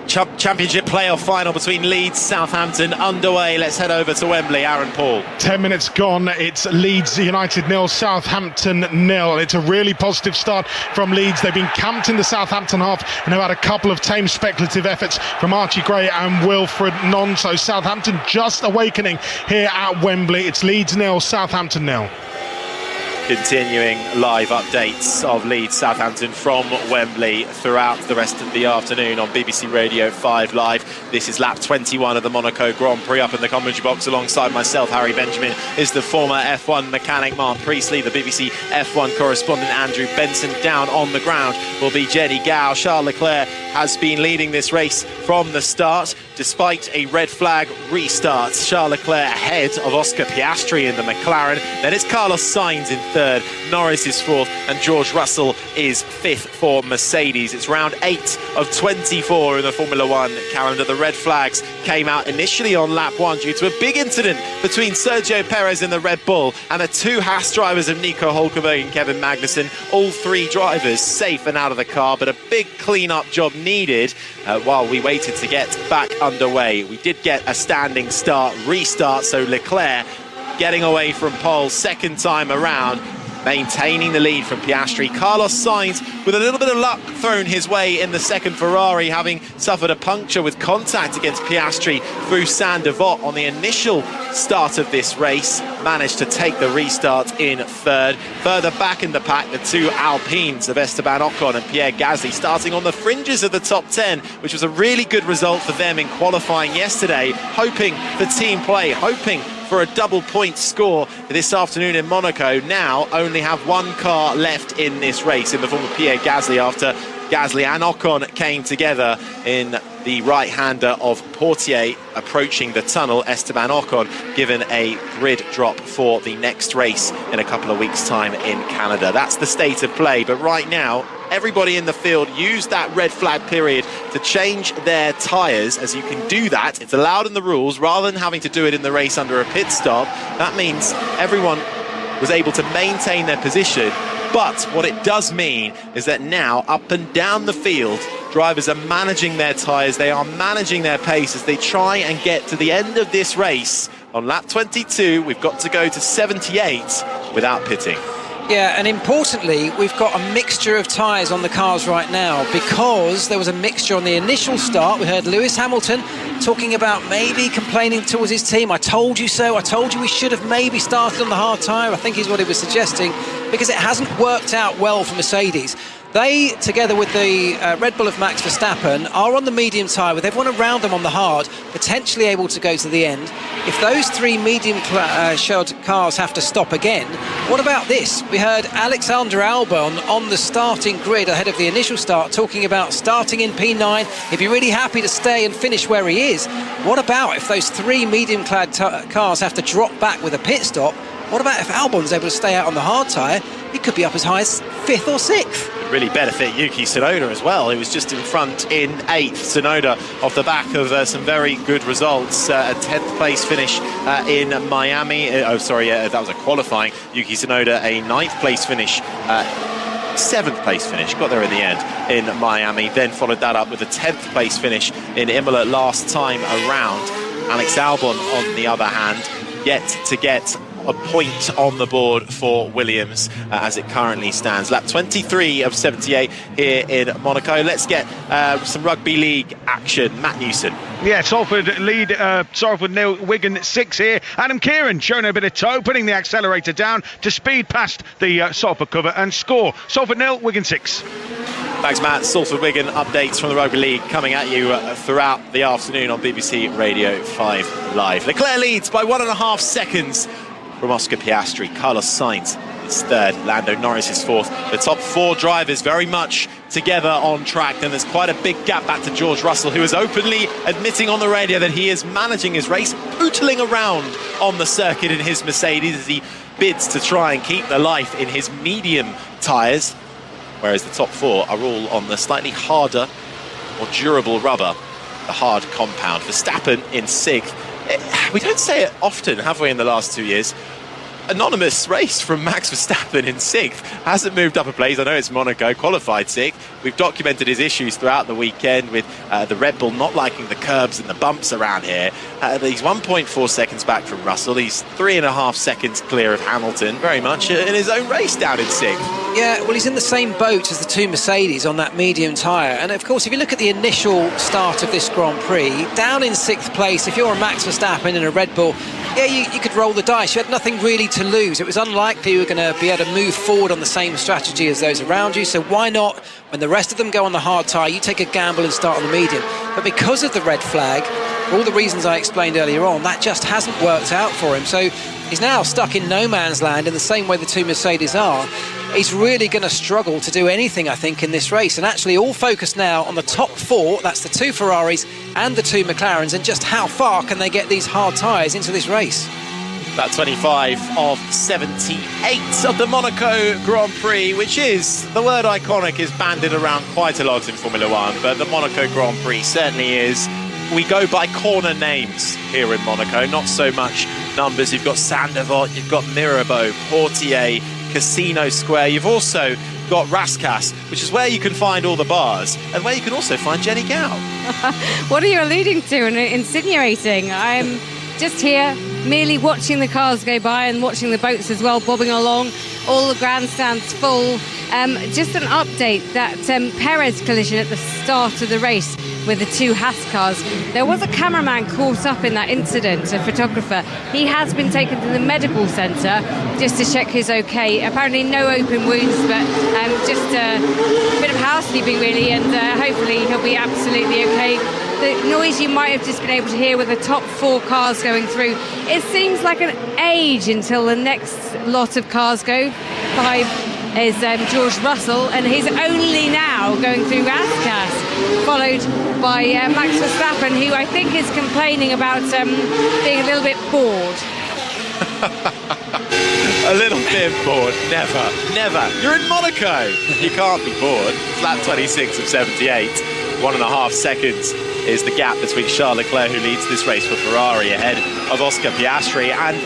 [SPEAKER 13] Championship playoff final between Leeds, Southampton underway. Let's head over to Wembley. Aaron Paul.
[SPEAKER 20] 10 minutes gone. It's Leeds United 0, Southampton 0. It's a really positive start from Leeds. They've been camped in the Southampton half and have had a couple of tame speculative efforts from Archie Gray and Wilfred Nonso. Southampton just awakening here at Wembley. It's Leeds 0, Southampton 0.
[SPEAKER 13] Continuing live updates of Leeds Southampton from Wembley throughout the rest of the afternoon on BBC Radio 5 Live. This is lap 21 of the Monaco Grand Prix. Up in the commentary box alongside myself, Harry Benjamin, is the former F1 mechanic Mark Priestley, the BBC F1 correspondent Andrew Benson. Down on the ground will be Jenny Gow. Charles Leclerc has been leading this race from the start, despite a red flag restart. Charles Leclerc ahead of Oscar Piastri in the McLaren. Then it's Carlos Sainz in 3rd, Norris is 4th, and George Russell is 5th for Mercedes. It's round 8 of 24 in the Formula 1 calendar. The red flags came out initially on lap 1 due to a big incident between Sergio Perez in the Red Bull and the 2 Haas drivers of Nico Hulkenberg and Kevin Magnussen. All 3 drivers safe and out of the car, but a big clean-up job needed while we waited to get back underway. We did get a standing start restart, so Leclerc getting away from pole 2nd time around, maintaining the lead from Piastri. Carlos Sainz with a little bit of luck thrown his way in the 2nd Ferrari, having suffered a puncture with contact against Piastri through Saint-Devote on the initial start of this race, managed to take the restart in 3rd. Further back in the pack, the 2 Alpines of Esteban Ocon and Pierre Gasly starting on the fringes of the top 10, which was a really good result for them in qualifying yesterday, hoping for team play, hoping for a double point score this afternoon in Monaco. Now only have 1 car left in this race in the form of Pierre Gasly, after Gasly and Ocon came together in the right-hander of Portier approaching the tunnel. Esteban Ocon given a grid drop for the next race in a couple of weeks' time in Canada. That's the state of play, but right now everybody in the field used that red flag period to change their tyres. As you can do that, it's allowed in the rules, rather than having to do it in the race under a pit stop. That means everyone was able to maintain their position, but what it does mean is that now up and down the field, drivers are managing their tyres, they are managing their pace as they try and get to the end of this race. On lap 22, we've got to go to 78 without pitting.
[SPEAKER 14] Yeah, and importantly, we've got a mixture of tyres on the cars right now, because there was a mixture on the initial start. We heard Lewis Hamilton talking about maybe complaining towards his team. I told you so. I told you we should have maybe started on the hard tyre, I think is what he was suggesting, because it hasn't worked out well for Mercedes. They, together with the Red Bull of Max Verstappen, are on the medium tyre with everyone around them on the hard, potentially able to go to the end. If those 3 medium-shelled cars have to stop again, what about this? We heard Alexander Albon on the starting grid ahead of the initial start talking about starting in P9. He'd be really happy to stay and finish where he is. What about if those 3 medium-clad cars have to drop back with a pit stop? What about if Albon's able to stay out on the hard tyre? He could be up as high as 5th or 6th.
[SPEAKER 13] Really benefit Yuki Tsunoda as well. He was just in front in 8th. Tsunoda off the back of some very good results. A 10th place finish in Miami. That was a qualifying. Yuki Tsunoda a 9th place finish 7th place finish, got there in the end in Miami, then followed that up with a 10th place finish in Imola last time around. Alex Albon, on the other hand, yet to get a point on the board for Williams as it currently stands. Lap 23 of 78 here in Monaco. Let's get some rugby league action. Matt Newson.
[SPEAKER 7] Yeah, Salford lead, Salford nil, Wigan 6 here. Adam Kieran showing a bit of toe, putting the accelerator down to speed past the Salford cover and score. Salford nil, Wigan 6.
[SPEAKER 13] Thanks, Matt. Salford Wigan updates from the Rugby League coming at you throughout the afternoon on BBC Radio 5 Live. Leclerc leads by 1.5 seconds from Oscar Piastri. Carlos Sainz is third, Lando Norris is fourth. The top 4 drivers very much together on track. Then there's quite a big gap back to George Russell, who is openly admitting on the radio that he is managing his race, pootling around on the circuit in his Mercedes as he bids to try and keep the life in his medium tyres, whereas the top 4 are all on the slightly harder, more durable rubber, the hard compound. Verstappen in 6th. We don't say it often, have we, in the last 2 years? Anonymous race from Max Verstappen in 6th. Hasn't moved up a place. I know it's Monaco, qualified 6th. We've documented his issues throughout the weekend with the Red Bull not liking the curbs and the bumps around here. He's 1.4 seconds back from Russell. He's 3.5 seconds clear of Hamilton, very much in his own race down in 6th.
[SPEAKER 14] Yeah, well, he's in the same boat as the 2 Mercedes on that medium tyre. And of course, if you look at the initial start of this Grand Prix, down in 6th place, if you're a Max Verstappen in a Red Bull, yeah, you could roll the dice. You had nothing really to lose. It was unlikely you were going to be able to move forward on the same strategy as those around you. So why not, when the rest of them go on the hard tyre, you take a gamble and start on the medium. But because of the red flag, for all the reasons I explained earlier on, that just hasn't worked out for him. So he's now stuck in no man's land in the same way the 2 Mercedes are. He's really going to struggle to do anything, I think, in this race. And actually all focused now on the top 4, that's the 2 Ferraris and the 2 McLarens, and just how far can they get these hard tyres into this race.
[SPEAKER 13] About 25 of 78 of the Monaco Grand Prix, which is, the word iconic is bandied around quite a lot in Formula 1, but the Monaco Grand Prix certainly is. We go by corner names here in Monaco, not so much numbers. You've got Saint-Devote, you've got Mirabeau, Portier, Casino Square. You've also got Rascasse, which is where you can find all the bars and where you can also find Jenny Gow.
[SPEAKER 2] What are you alluding to and insinuating? I'm just here merely watching the cars go by and watching the boats as well bobbing along, all the grandstands full. Just an update that Perez collision at the start of the race with the 2 Haas cars. There was a cameraman caught up in that incident, a photographer. He has been taken to the medical centre just to check he's okay. Apparently no open wounds, but just a bit of housekeeping really, and hopefully he'll be absolutely okay. The noise you might have just been able to hear with the top 4 cars going through, it seems like an age until the next lot of cars go. 5 is George Russell, and he's only now going through Rascasse, followed by Max Verstappen, who I think is complaining about being a little bit bored.
[SPEAKER 13] A little bit bored? Never. You're in Monaco. You can't be bored. It's lap 26 of 78. 1.5 seconds is the gap between Charles Leclerc, who leads this race for Ferrari, ahead of Oscar Piastri. And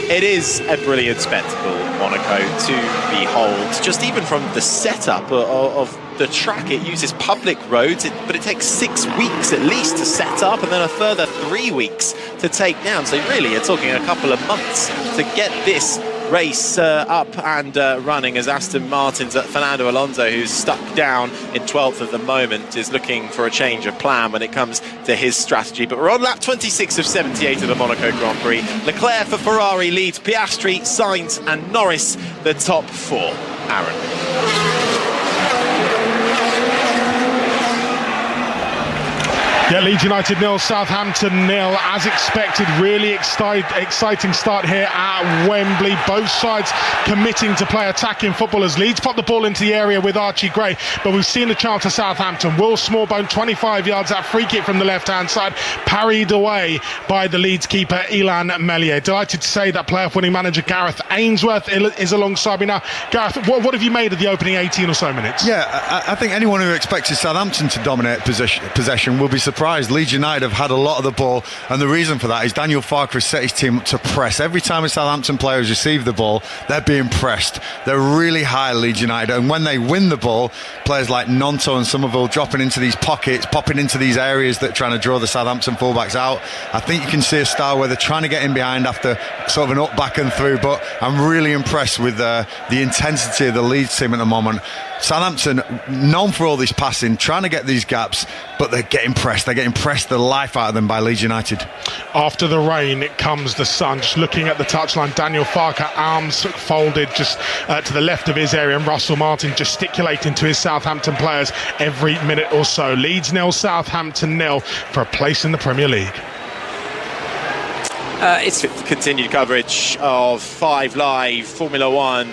[SPEAKER 13] it is a brilliant spectacle, Monaco, to behold. Just even from the setup of the track, it uses public roads, but it takes 6 weeks at least to set up, and then a further 3 weeks to take down. So really, you're talking a couple of months to get this race up and running, as Aston Martin's Fernando Alonso, who's stuck down in 12th at the moment, is looking for a change of plan when it comes to his strategy. But we're on lap 26 of 78 of the Monaco Grand Prix. Leclerc for Ferrari leads Piastri, Sainz and Norris the top 4. Aaron.
[SPEAKER 20] Yeah, Leeds United 0, Southampton 0. As expected, really exciting start here at Wembley. Both sides committing to play attacking football as Leeds pop the ball into the area with Archie Gray. But we've seen the chance for Southampton. Will Smallbone, 25 yards, that free kick from the left-hand side, parried away by the Leeds keeper, Ilan Melier. Delighted to say that playoff winning manager Gareth Ainsworth is alongside me now. Gareth, what have you made of the opening 18 or so minutes?
[SPEAKER 21] Yeah, I think anyone who expected Southampton to dominate possession will be surprised surprised. Leeds United have had a lot of the ball, and the reason for that is Daniel Farke has set his team up to press. Every time a Southampton player has received the ball, they're being pressed. They're really high, Leeds United, and when they win the ball, players like Nonto and Somerville dropping into these pockets, popping into these areas that are trying to draw the Southampton fullbacks out. I think you can see a style where they're trying to get in behind after sort of an up, back and through, but I'm really impressed with the intensity of the Leeds team at the moment. Southampton, known for all this passing, trying to get these gaps, but they're getting pressed. They're getting pressed the life out of them by Leeds United.
[SPEAKER 20] After the rain, it comes the sun. Just looking at the touchline, Daniel Farke, arms folded just to the left of his area, and Russell Martin gesticulating to his Southampton players every minute or so. Leeds 0, Southampton 0 for a place in the Premier League.
[SPEAKER 13] It's continued coverage of 5 Live Formula 1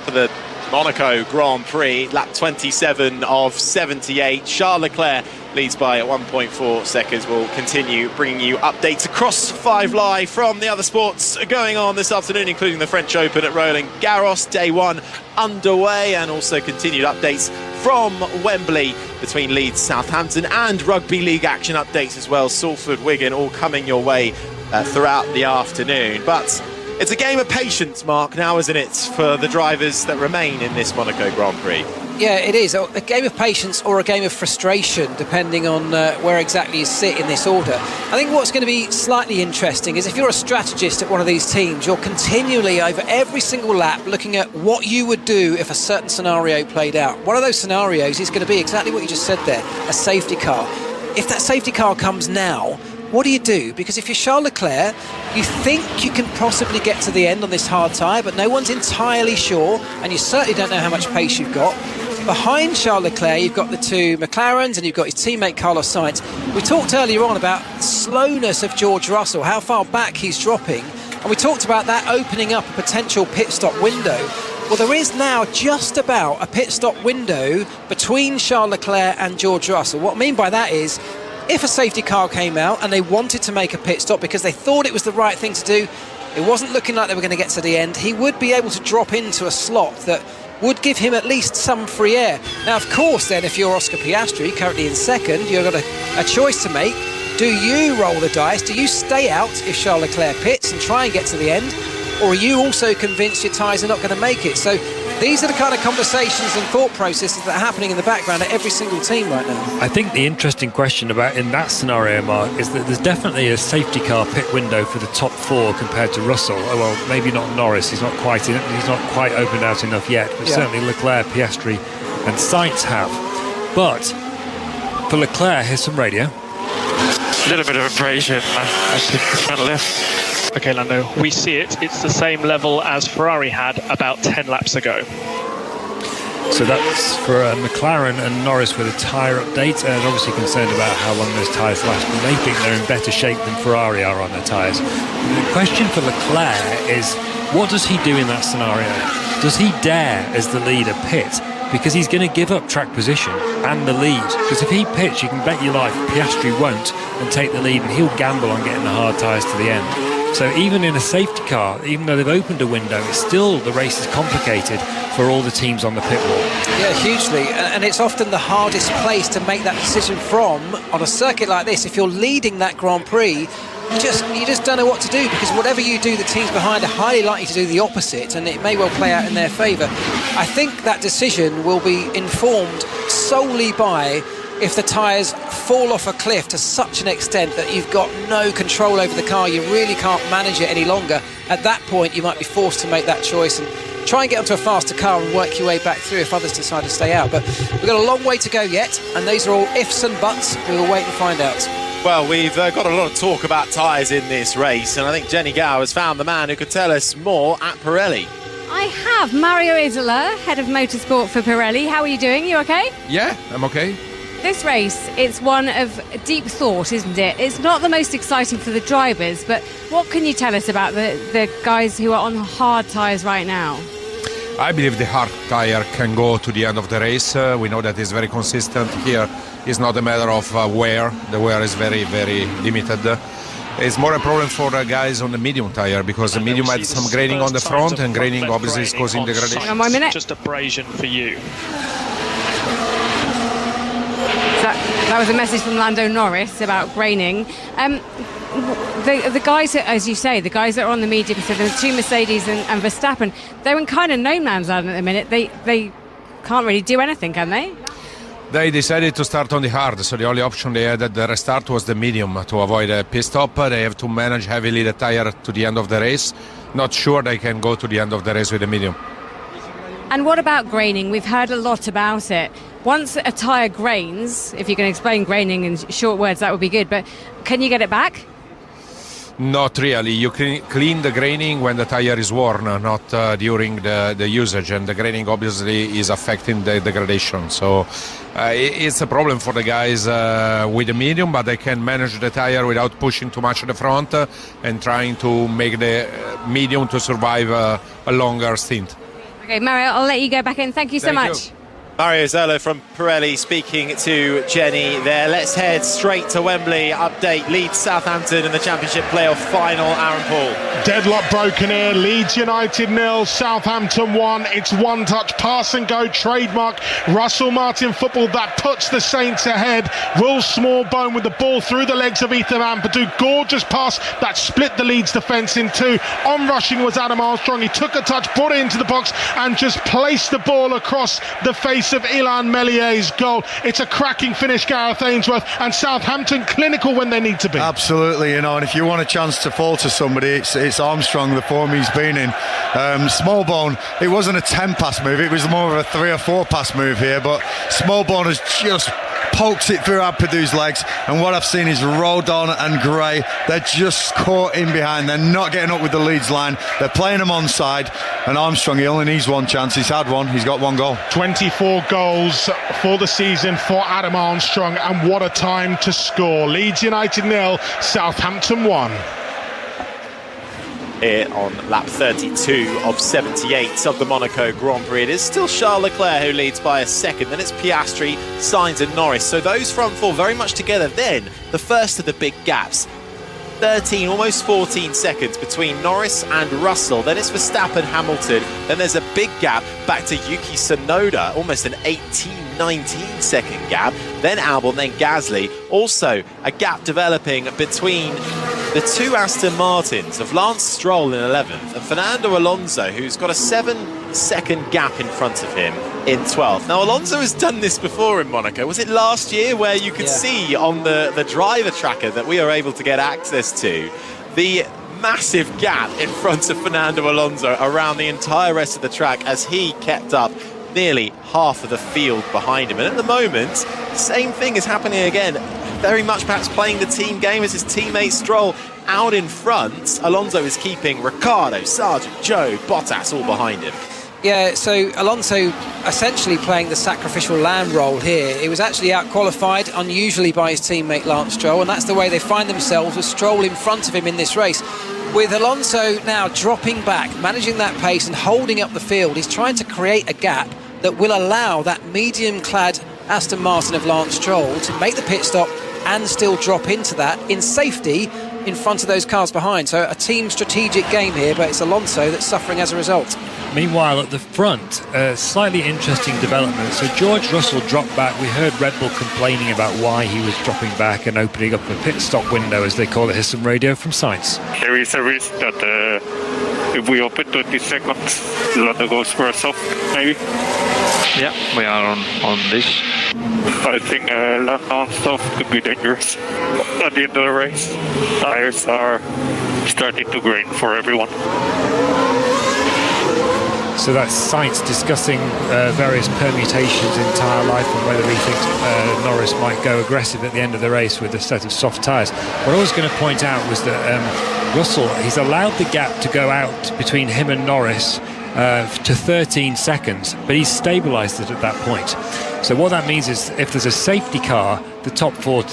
[SPEAKER 13] for the Monaco Grand Prix, lap 27 of 78. Charles Leclerc leads by 1.4 seconds. We'll continue bringing you updates across 5 Live from the other sports going on this afternoon, including the French Open at Roland Garros, day 1 underway, and also continued updates from Wembley between Leeds, Southampton, and rugby league action updates as well. Salford, Wigan, all coming your way throughout the afternoon. But it's a game of patience, Mark, now, isn't it, for the drivers that remain in this Monaco Grand Prix?
[SPEAKER 14] Yeah, it is. A game of patience or a game of frustration, depending on where exactly you sit in this order. I think what's going to be slightly interesting is if you're a strategist at one of these teams, you're continually, over every single lap, looking at what you would do if a certain scenario played out. One of those scenarios is going to be exactly what you just said there, a safety car. If that safety car comes now, what do you do? Because if you're Charles Leclerc, you think you can possibly get to the end on this hard tyre, but no one's entirely sure, and you certainly don't know how much pace you've got. Behind Charles Leclerc, you've got the 2 McLarens, and you've got his teammate Carlos Sainz. We talked earlier on about the slowness of George Russell, how far back he's dropping, and we talked about that opening up a potential pit stop window. Well, there is now just about a pit stop window between Charles Leclerc and George Russell. What I mean by that is, if a safety car came out and they wanted to make a pit stop because they thought it was the right thing to do, it wasn't looking like they were going to get to the end, he would be able to drop into a slot that would give him at least some free air. Now, of course, then, if you're Oscar Piastri, currently in second, you've got a choice to make. Do you roll the dice? Do you stay out if Charles Leclerc pits and try and get to the end? Or are you also convinced your tyres are not going to make it? So these are the kind of conversations and thought processes that are happening in the background at every single team right now.
[SPEAKER 15] I think the interesting question about in that scenario, Mark, is that there's definitely a safety car pit window for the top 4 compared to Russell. Oh, well, maybe not Norris. He's not quite opened out enough yet, but certainly Leclerc, Piastri, and Sainz have. But for Leclerc, here's some radio.
[SPEAKER 19] A little bit of abrasion actually front left.
[SPEAKER 6] Okay, Lando, we see it. It's the same level as Ferrari had about 10 laps ago.
[SPEAKER 15] So that's for McLaren and Norris with a tyre update, and obviously concerned about how long those tyres last, but they think they're in better shape than Ferrari are on their tyres. The question for Leclerc is, what does he do in that scenario? Does he dare, as the leader, pit? Because he's going to give up track position and the lead. Because if he pits, you can bet your life Piastri won't and take the lead, and he'll gamble on getting the hard tyres to the end. So even in a safety car, even though they've opened a window, it's still, the race is complicated for all the teams on the pit wall.
[SPEAKER 14] Yeah, hugely. And it's often the hardest place to make that decision from on a circuit like this. If you're leading that Grand Prix, you just don't know what to do, because whatever you do, the teams behind are highly likely to do the opposite, and it may well play out in their favour. I think that decision will be informed solely by if the tyres fall off a cliff to such an extent that you've got no control over the car, you really can't manage it any longer. At that point, you might be forced to make that choice and try and get onto a faster car and work your way back through if others decide to stay out. But we've got a long way to go yet, and these are all ifs and buts. We'll wait and find out.
[SPEAKER 13] Well, we've got a lot of talk about tyres in this race, and I think Jenny Gow has found the man who could tell us more at Pirelli.
[SPEAKER 2] I have. Mario Isola, head of motorsport for Pirelli. How are you doing? You okay?
[SPEAKER 8] Yeah, I'm okay.
[SPEAKER 2] This race, it's one of deep thought, isn't it? It's not the most exciting for the drivers, but what can you tell us about the guys who are on hard tyres right now?
[SPEAKER 8] I believe the hard tyre can go to the end of the race. We know that it's very consistent here. It's not a matter of wear. The wear is very, very limited. It's more a problem for guys on the medium tyre, because the medium had some graining on the front, and graining obviously is causing degradation.
[SPEAKER 2] Hang on 1 minute.
[SPEAKER 6] Just abrasion for you.
[SPEAKER 2] That was a message from Lando Norris about graining. The guys, as you say, the guys that are on the medium, so the two Mercedes and Verstappen, they're in kind of no man's land at the minute. They can't really do anything, can they?
[SPEAKER 8] They decided to start on the hard, so the only option they had at the restart was the medium to avoid a pit stop. They have to manage heavily the tire to the end of the race. Not sure they can go to the end of the race with the medium.
[SPEAKER 2] And what about graining? We've heard a lot about it. Once a tyre grains, if you can explain graining in short words, that would be good. But can you get it back?
[SPEAKER 8] Not really. You can clean the graining when the tire is worn, not during the usage. And the graining obviously is affecting the degradation. So it's a problem for the guys with the medium, but they can manage the tire without pushing too much at the front and trying to make the medium to survive a longer stint.
[SPEAKER 2] Okay, Mario, I'll let you go back in. Thank you so much.
[SPEAKER 13] Mario Zolo from Pirelli speaking to Jenny there. Let's head straight to Wembley. Update: Leeds Southampton in the Championship playoff final. Aaron Paul.
[SPEAKER 20] Deadlock broken here. Leeds United 0, Southampton 1. It's one touch pass and go trademark Russell Martin football that puts the Saints ahead. Will Smallbone with the ball through the legs of Ethan Ampadu. Gorgeous pass that split the Leeds defence in two. On rushing was Adam Armstrong. He took a touch, brought it into the box and just placed the ball across the face of Ilan Mellier's goal. It's a cracking finish, Gareth Ainsworth, and Southampton clinical when they need to be.
[SPEAKER 21] Absolutely, and if you want a chance to fall to somebody, it's Armstrong, the form he's been in. Smallbone, it wasn't a 10 pass move, it was more of a 3 or 4 pass move here, but Smallbone has just pokes it through Ampadu's legs, and what I've seen is Rodon and Gray, they're just caught in behind, they're not getting up with the Leeds line, they're playing them onside, and Armstrong, he only needs one chance, he's had one, he's got one goal.
[SPEAKER 20] 24 goals for the season for Adam Armstrong, and what a time to score. Leeds United 0, Southampton 1.
[SPEAKER 13] Here on lap 32 of 78 of the Monaco Grand Prix. It is still Charles Leclerc who leads by a second, then it's Piastri, Sainz and Norris. So those front four very much together. Then the first of the big gaps. 13, almost 14 seconds between Norris and Russell. Then it's Verstappen, Hamilton. Then there's a big gap back to Yuki Tsunoda, almost an 18-19 second gap. Then Albon, then Gasly. Also a gap developing between the two Aston Martins of Lance Stroll in 11th and Fernando Alonso, who's got a 7-second gap in front of him in 12th. Now, Alonso has done this before in Monaco. Was it last year where you could see on the driver tracker that we are able to get access to the massive gap in front of Fernando Alonso around the entire rest of the track as he kept up nearly half of the field behind him. And at the moment, same thing is happening again. Very much perhaps playing the team game as his teammate Stroll out in front. Alonso is keeping Ricciardo, Sargent, Joe, Bottas all behind him.
[SPEAKER 14] Yeah, so Alonso essentially playing the sacrificial lamb role here. He was actually out-qualified, unusually, by his teammate Lance Stroll, and that's the way they find themselves, with Stroll in front of him in this race. With Alonso now dropping back, managing that pace and holding up the field, he's trying to create a gap that will allow that medium-clad Aston Martin of Lance Stroll to make the pit stop and still drop into that in safety in front of those cars behind. So a team strategic game here, but it's Alonso that's suffering as a result.
[SPEAKER 15] Meanwhile, at the front, slightly interesting development. So George Russell dropped back. We heard Red Bull complaining about why he was dropping back and opening up a pit stop window, as they call it, here's some radio from Sainz.
[SPEAKER 6] There is a risk that if we open 20 seconds, Lando goes for a soft, maybe.
[SPEAKER 19] Yeah, we are on this.
[SPEAKER 6] I think Lando soft could be dangerous at the end of the race. Tires are starting to grain for everyone.
[SPEAKER 15] So that's Sainz discussing various permutations in tyre life and whether he thinks Norris might go aggressive at the end of the race with a set of soft tyres. What I was going to point out was that Russell, he's allowed the gap to go out between him and Norris to 13 seconds, but he's stabilised it at that point. So what that means is if there's a safety car, the top four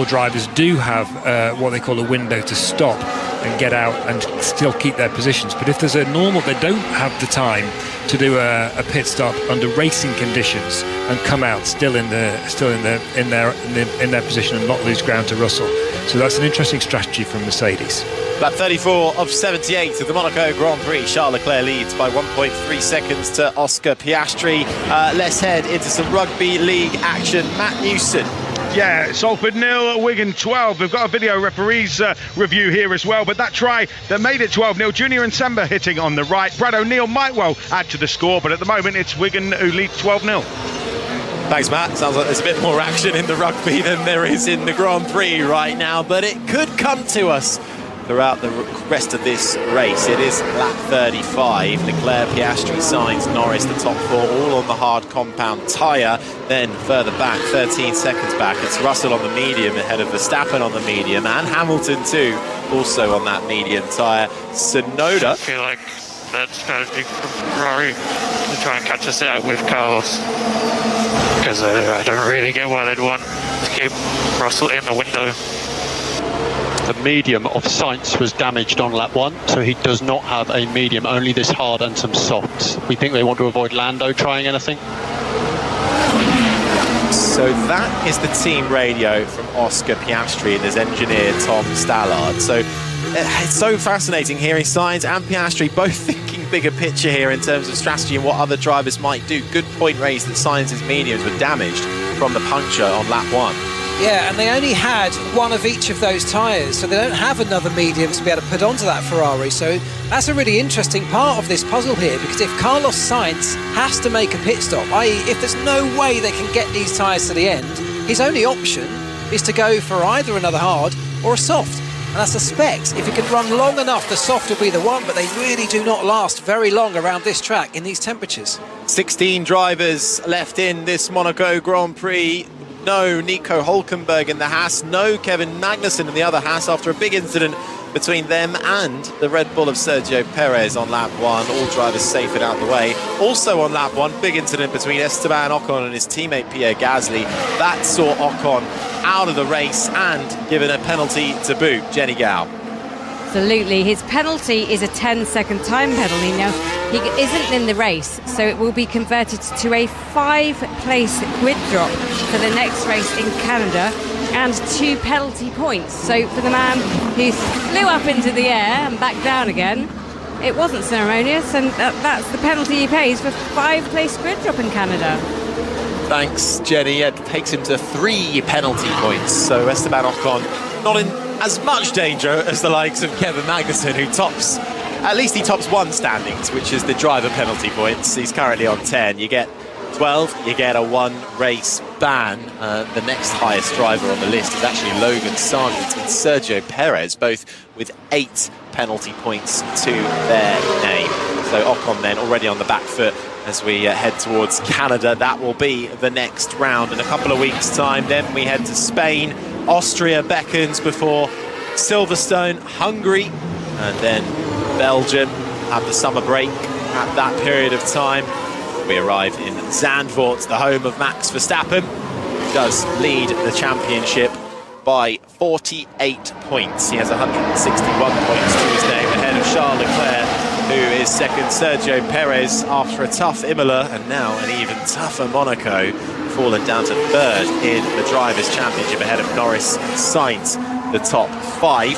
[SPEAKER 15] drivers do have what they call a window to stop and get out and still keep their positions. But if there's a normal, they don't have the time to do a pit stop under racing conditions and come out still in their position and not lose ground to Russell. So that's an interesting strategy from Mercedes.
[SPEAKER 13] Lap 34 of 78 of the Monaco Grand Prix. Charles Leclerc leads by 1.3 seconds to Oscar Piastri. Let's head into some rugby league action. Matt Newson
[SPEAKER 7] Yeah, Salford 0, Wigan 12. We've got a video referee's review here as well, but that try that made it 12-0, Junior and Semba hitting on the right. Brad O'Neill might well add to the score, but at the moment it's Wigan who lead 12-0.
[SPEAKER 13] Thanks, Matt. Sounds like there's a bit more action in the rugby than there is in the Grand Prix right now, but it could come to us throughout the rest of this race. It is lap 35. Leclerc, Piastri, Sainz, Norris, the top four, all on the hard compound tyre. Then further back, 13 seconds back, it's Russell on the medium ahead of Verstappen on the medium, and Hamilton too, also on that medium tyre. Tsunoda.
[SPEAKER 19] I feel like that strategy from Ferrari to try and catch us out with Carlos, because I don't really get why they'd want to keep Russell in the window.
[SPEAKER 10] The medium of Sainz was damaged on lap 1, so he does not have a medium, only this hard and some softs. We think they want to avoid Lando trying anything.
[SPEAKER 13] So that is the team radio from Oscar Piastri and his engineer Tom Stallard. So it's so fascinating hearing Sainz and Piastri both thinking bigger picture here in terms of strategy and what other drivers might do. Good point raised that Sainz's mediums were damaged from the puncture on lap 1.
[SPEAKER 14] Yeah, and they only had one of each of those tyres, so they don't have another medium to be able to put onto that Ferrari. So that's a really interesting part of this puzzle here, because if Carlos Sainz has to make a pit stop, i.e. if there's no way they can get these tyres to the end, his only option is to go for either another hard or a soft. And I suspect if he can run long enough, the soft will be the one, but they really do not last very long around this track in these temperatures.
[SPEAKER 13] 16 drivers left in this Monaco Grand Prix. No Nico Hülkenberg in the Haas, no Kevin Magnussen in the other Haas after a big incident between them and the Red Bull of Sergio Perez on lap 1. All drivers safe and out of the way. Also on lap 1, big incident between Esteban Ocon and his teammate Pierre Gasly. That saw Ocon out of the race and given a penalty to boot. Jenny Gow.
[SPEAKER 2] Absolutely. His penalty is a 10-second time penalty. Now, he isn't in the race, so it will be converted to a 5-place grid drop for the next race in Canada and 2 penalty points. So for the man who flew up into the air and back down again, it wasn't ceremonious, and that's the penalty he pays for 5-place grid drop in Canada.
[SPEAKER 13] Thanks, Jenny. It takes him to 3 penalty points. So Esteban Ocon not in as much danger as the likes of Kevin Magnussen, who tops, at least he tops one standings, which is the driver penalty points. He's currently on 10. You get 12, you get a 1-race ban. The next highest driver on the list is actually Logan Sargent and Sergio Perez, both with 8 penalty points to their name. So Ocon then already on the back foot as we head towards Canada. That will be the next round in a couple of weeks' time. Then we head to Spain. Austria beckons before Silverstone, Hungary, and then Belgium have the summer break at that period of time. We arrive in Zandvoort, the home of Max Verstappen, who does lead the championship by 48 points. He has 161 points to his name, ahead of Charles Leclerc, who is second. Sergio Perez, after a tough Imola and now an even tougher Monaco, fallen down to third in the Drivers' Championship ahead of Norris and Sainz, the top 5.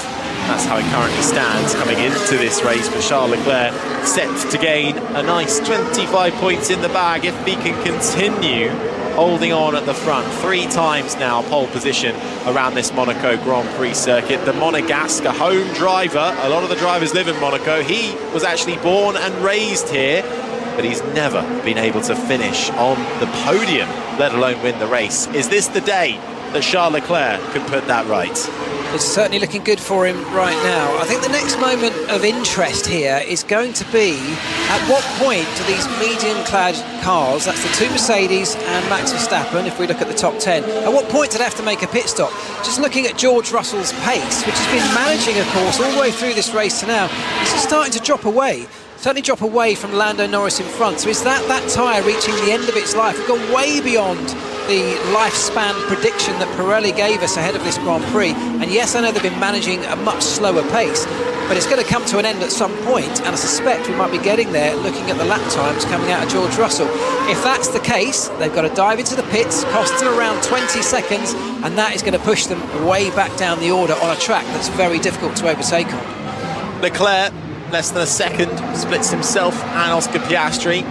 [SPEAKER 13] That's how it currently stands coming into this race. But Charles Leclerc set to gain a nice 25 points in the bag if he can continue holding on at the front. 3 times now pole position around this Monaco Grand Prix circuit. The Monegasque home driver, a lot of the drivers live in Monaco. He was actually born and raised here, but he's never been able to finish on the podium, let alone win the race. Is this the day that Charles Leclerc can put that right?
[SPEAKER 14] It's certainly looking good for him right now. I think the next moment of interest here is going to be at what point do these medium-clad cars, that's the 2 Mercedes and Max Verstappen, if we look at the top 10, at what point do they have to make a pit stop? Just looking at George Russell's pace, which has been managing, of course, all the way through this race to now, it's just starting to drop away. Certainly drop away from Lando Norris in front. So is that tyre reaching the end of its life? We've gone way beyond the lifespan prediction that Pirelli gave us ahead of this Grand Prix. And yes, I know they've been managing a much slower pace, but it's going to come to an end at some point, and I suspect we might be getting there looking at the lap times coming out of George Russell. If that's the case, they've got to dive into the pits, cost them around 20 seconds, and that is going to push them way back down the order on a track that's very difficult to overtake on.
[SPEAKER 13] Leclerc, less than a second, splits himself and Oscar Piastri.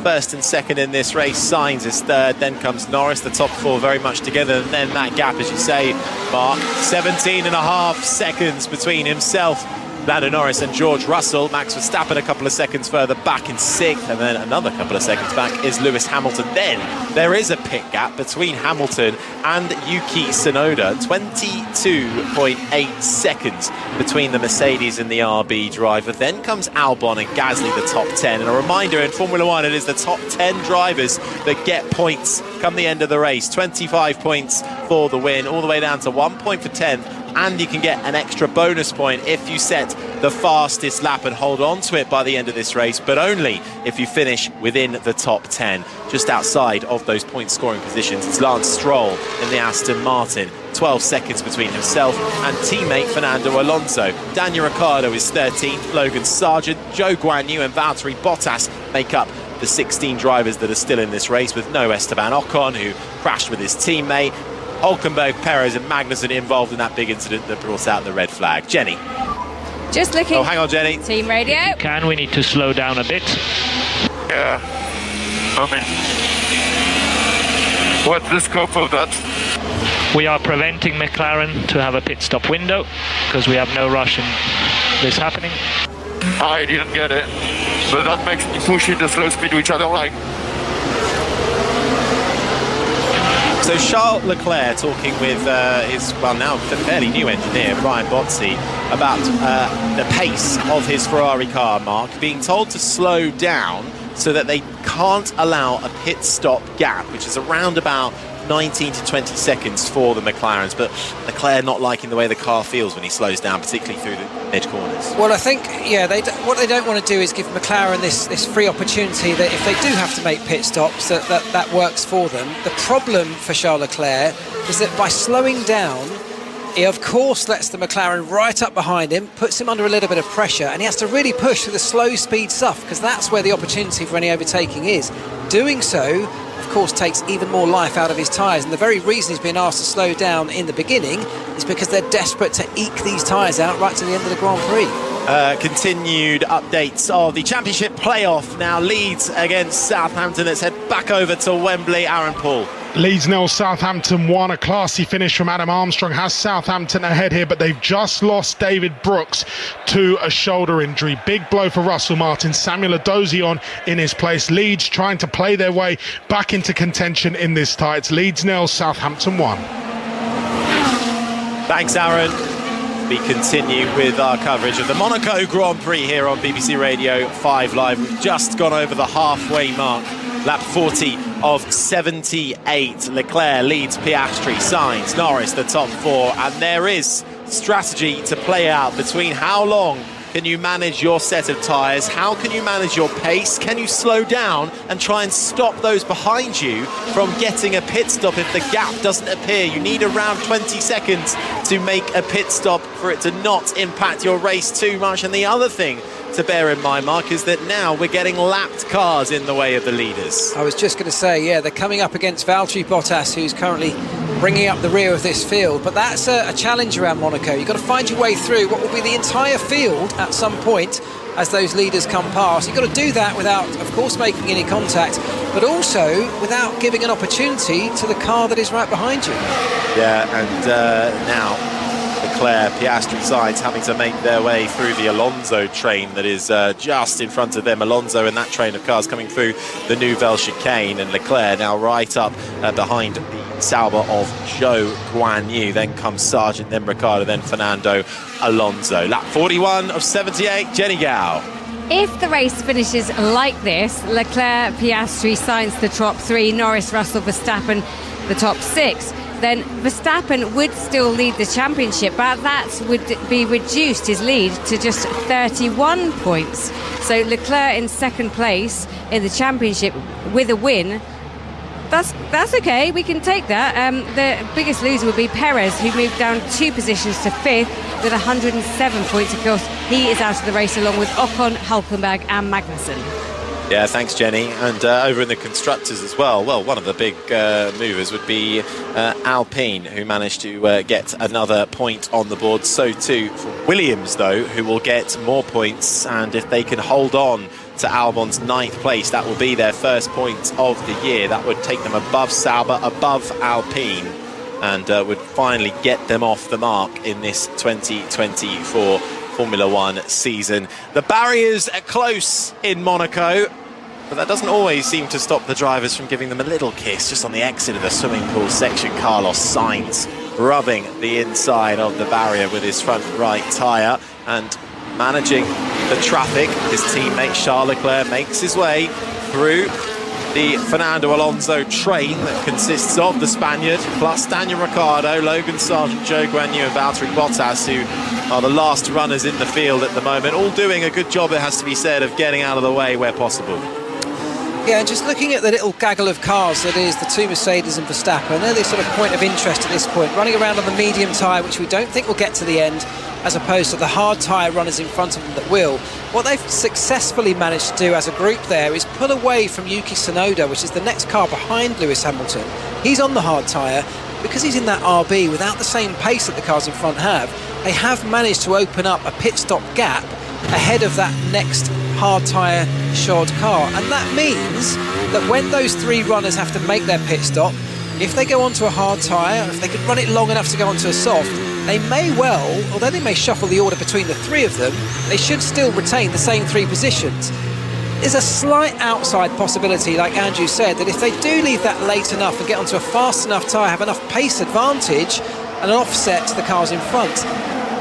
[SPEAKER 13] first and second in this race. Sainz is third, then comes Norris. The top four very much together, and then that gap, as you say, Mark, 17.5 seconds between himself, Lando Norris, and George Russell. Max Verstappen a couple of seconds further back in 6th, and then another couple of seconds back is Lewis Hamilton. Then there is a pit gap between Hamilton and Yuki Tsunoda, 22.8 seconds between the Mercedes and the RB driver. Then comes Albon and Gasly, the top 10. And a reminder, in Formula 1, it is the top 10 drivers that get points come the end of the race. 25 points for the win, all the way down to 1 point for 10th. And you can get an extra bonus point if you set the fastest lap and hold on to it by the end of this race, but only if you finish within the top 10. Just outside of those point scoring positions is Lance Stroll in the Aston Martin. 12 seconds between himself and teammate Fernando Alonso. Daniel Ricciardo is 13th, Logan Sargent, Zhou Guanyu and Valtteri Bottas make up the 16 drivers that are still in this race, with no Esteban Ocon, who crashed with his teammate. Hulkenberg, Perez and Magnussen involved in that big incident that brought out the red flag. Jenny.
[SPEAKER 2] Just looking.
[SPEAKER 13] Oh, hang on, Jenny.
[SPEAKER 2] Team radio.
[SPEAKER 3] If you can, we need to slow down a bit.
[SPEAKER 6] Yeah. I mean, what's the scope of that?
[SPEAKER 3] We are preventing McLaren to have a pit stop window because we have no rush in this happening.
[SPEAKER 6] I didn't get it, but that makes me push into slow speed, which I don't like.
[SPEAKER 13] So Charles Leclerc talking with his, well, now fairly new engineer, Brian Bozzi, about the pace of his Ferrari car, Mark, being told to slow down so that they can't allow a pit stop gap, which is around about 19 to 20 seconds for the McLarens, but Leclerc not liking the way the car feels when he slows down, particularly through the mid-corners.
[SPEAKER 14] Well, I think, yeah, what they don't want to do is give McLaren this free opportunity that if they do have to make pit stops, that works for them. The problem for Charles Leclerc is that by slowing down, he of course lets the McLaren right up behind him, puts him under a little bit of pressure, and he has to really push through the slow speed stuff, because that's where the opportunity for any overtaking is. Doing so, of course, takes even more life out of his tyres, and the very reason he's been asked to slow down in the beginning is because they're desperate to eke these tyres out right to the end of the Grand Prix.
[SPEAKER 13] Continued updates of the championship playoff. Now Leeds against Southampton. Let's head back over to Wembley. Aaron Paul.
[SPEAKER 20] Leeds 0, Southampton 1. A classy finish from Adam Armstrong has Southampton ahead here, but they've just lost David Brooks to a shoulder injury. Big blow for Russell Martin. Samuel Adozion in his place. Leeds trying to play their way back into contention in this tie. It's Leeds 0, Southampton 1.
[SPEAKER 13] Thanks, Aaron. We continue with our coverage of the Monaco Grand Prix here on BBC Radio 5 Live. We've just gone over the halfway mark. Lap 40 of 78. Leclerc leads Piastri, Sainz, Norris, the top four. And there is strategy to play out between how long can you manage your set of tyres, how can you manage your pace, can you slow down and try and stop those behind you from getting a pit stop if the gap doesn't appear. You need around 20 seconds to make a pit stop for it to not impact your race too much. And the other thing to bear in mind, Mark, is that now we're getting lapped cars in the way of the leaders.
[SPEAKER 14] I was just going to say, yeah, they're coming up against Valtteri Bottas, who's currently bringing up the rear of this field, but that's a challenge around Monaco. You've got to find your way through what will be the entire field at some point as those leaders come past. You've got to do that without, of course, making any contact, but also without giving an opportunity to the car that is right behind you.
[SPEAKER 13] Yeah, and now Leclerc, Piastri, Sainz having to make their way through the Alonso train that is just in front of them. Alonso and that train of cars coming through the Nouvelle chicane, and Leclerc now right up behind the Sauber of Zhou Guanyu. Then comes Sargent, then Ricciardo, then Fernando Alonso. Lap 41 of 78, Jenny Gao.
[SPEAKER 2] If the race finishes like this, Leclerc, Piastri, Sainz the top three, Norris, Russell, Verstappen the top six, then Verstappen would still lead the championship, but that would be reduced, his lead, to just 31 points. So Leclerc in second place in the championship with a win. That's okay, we can take that. The biggest loser would be Perez, who moved down 2 positions to 5th with 107 points. Of course, he is out of the race along with Ocon, Hulkenberg and Magnussen.
[SPEAKER 13] Yeah, thanks, Jenny. And over in the constructors as well, one of the big movers would be Alpine, who managed to get another point on the board. So too for Williams, though, who will get more points. And if they can hold on to Albon's 9th place. That will be their first point of the year. That would take them above Sauber, above Alpine, and would finally get them off the mark in this 2024 Formula One season. The barriers are close in Monaco, but that doesn't always seem to stop the drivers from giving them a little kiss. Just on the exit of the swimming pool section, Carlos Sainz rubbing the inside of the barrier with his front right tyre and managing the traffic. His teammate Charles Leclerc makes his way through the Fernando Alonso train that consists of the Spaniard plus Daniel Ricciardo, Logan Sargent, Joe Guan Yu and Valtteri Bottas, who are the last runners in the field at the moment, all doing a good job, it has to be said, of getting out of the way where possible.
[SPEAKER 14] Yeah, and just looking at the little gaggle of cars that is the two Mercedes and Verstappen, they're the sort of point of interest at this point, running around on the medium tyre, which we don't think will get to the end, as opposed to the hard tyre runners in front of them that will. What they've successfully managed to do as a group there is pull away from Yuki Tsunoda, which is the next car behind Lewis Hamilton. He's on the hard tyre. Because he's in that RB without the same pace that the cars in front have, they have managed to open up a pit stop gap ahead of that next hard tyre shod car. And that means that when those three runners have to make their pit stop, if they go onto a hard tyre, if they can run it long enough to go onto a soft, they may well, although they may shuffle the order between the three of them, they should still retain the same three positions. There's a slight outside possibility, like Andrew said, that if they do leave that late enough and get onto a fast enough tyre, have enough pace advantage and an offset to the cars in front,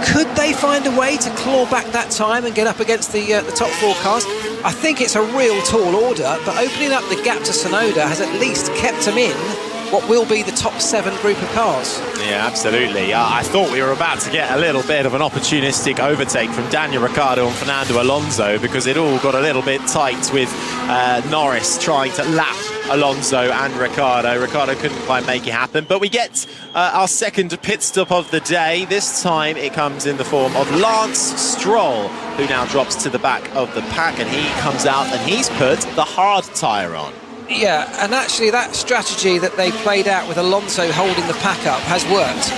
[SPEAKER 14] could they find a way to claw back that time and get up against the top four cars? I think it's a real tall order, but opening up the gap to Tsunoda has at least kept him in what will be the top 7 group of cars.
[SPEAKER 13] Yeah, absolutely. I thought we were about to get a little bit of an opportunistic overtake from Daniel Ricciardo and Fernando Alonso, because it all got a little bit tight with Norris trying to lap Alonso and Ricciardo. Ricciardo couldn't quite make it happen, but we get our second pit stop of the day. This time it comes in the form of Lance Stroll, who now drops to the back of the pack, and he comes out and he's put the hard tyre on.
[SPEAKER 14] Yeah, and actually that strategy that they played out with Alonso holding the pack up has worked.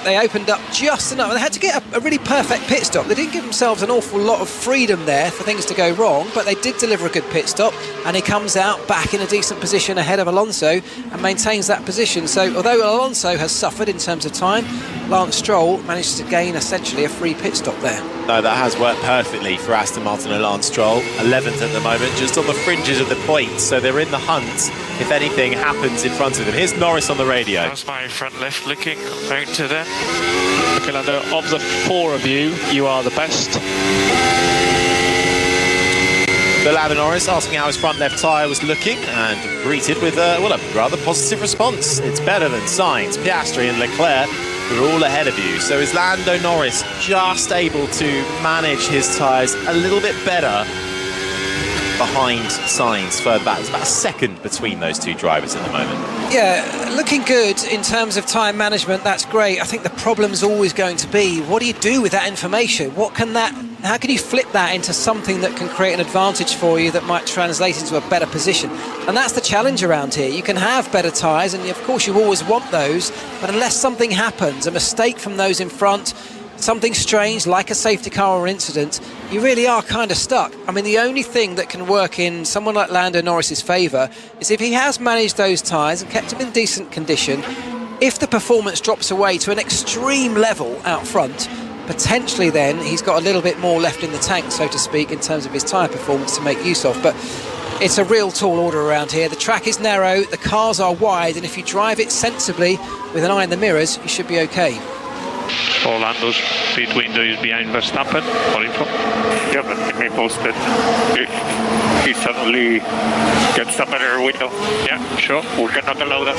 [SPEAKER 14] They opened up just enough. They had to get a really perfect pit stop. They didn't give themselves an awful lot of freedom there for things to go wrong, but they did deliver a good pit stop, and he comes out back in a decent position ahead of Alonso and maintains that position. So although Alonso has suffered in terms of time, Lance Stroll managed to gain essentially a free pit stop there.
[SPEAKER 13] No, that has worked perfectly for Aston Martin and Lance Stroll. 11th at the moment, just on the fringes of the points, so they're in the hunt if anything happens in front of them. Here's Norris on the radio.
[SPEAKER 19] That's my front left looking right to them. Okay, Lando, of the 4 of you, you are the best.
[SPEAKER 13] But Lando Norris asking how his front left tyre was looking, and greeted with a rather positive response. It's better than Sainz, Piastri and Leclerc, who are all ahead of you. So is Lando Norris just able to manage his tyres a little bit better behind Sainz further back? There's about a second between those two drivers at the moment.
[SPEAKER 14] Yeah, looking good in terms of time management. That's great. I think the problem's always going to be, what do you do with that information? How can you flip that into something that can create an advantage for you that might translate into a better position? And that's the challenge around here. You can have better tyres, and of course you always want those, but unless something happens, a mistake from those in front, something strange like a safety car or incident, you really are kind of stuck. I mean, the only thing that can work in someone like Lando Norris's favour is if he has managed those tyres and kept them in decent condition. If the performance drops away to an extreme level out front, potentially then he's got a little bit more left in the tank, so to speak, in terms of his tyre performance to make use of. But it's a real tall order around here. The track is narrow, the cars are wide, and if you drive it sensibly with an eye in the mirrors, you should be okay.
[SPEAKER 19] Orlando's pit window is behind Verstappen or in front.
[SPEAKER 6] Yeah, but keep me posted if he suddenly gets a better window.
[SPEAKER 19] Yeah, sure.
[SPEAKER 6] We cannot allow that.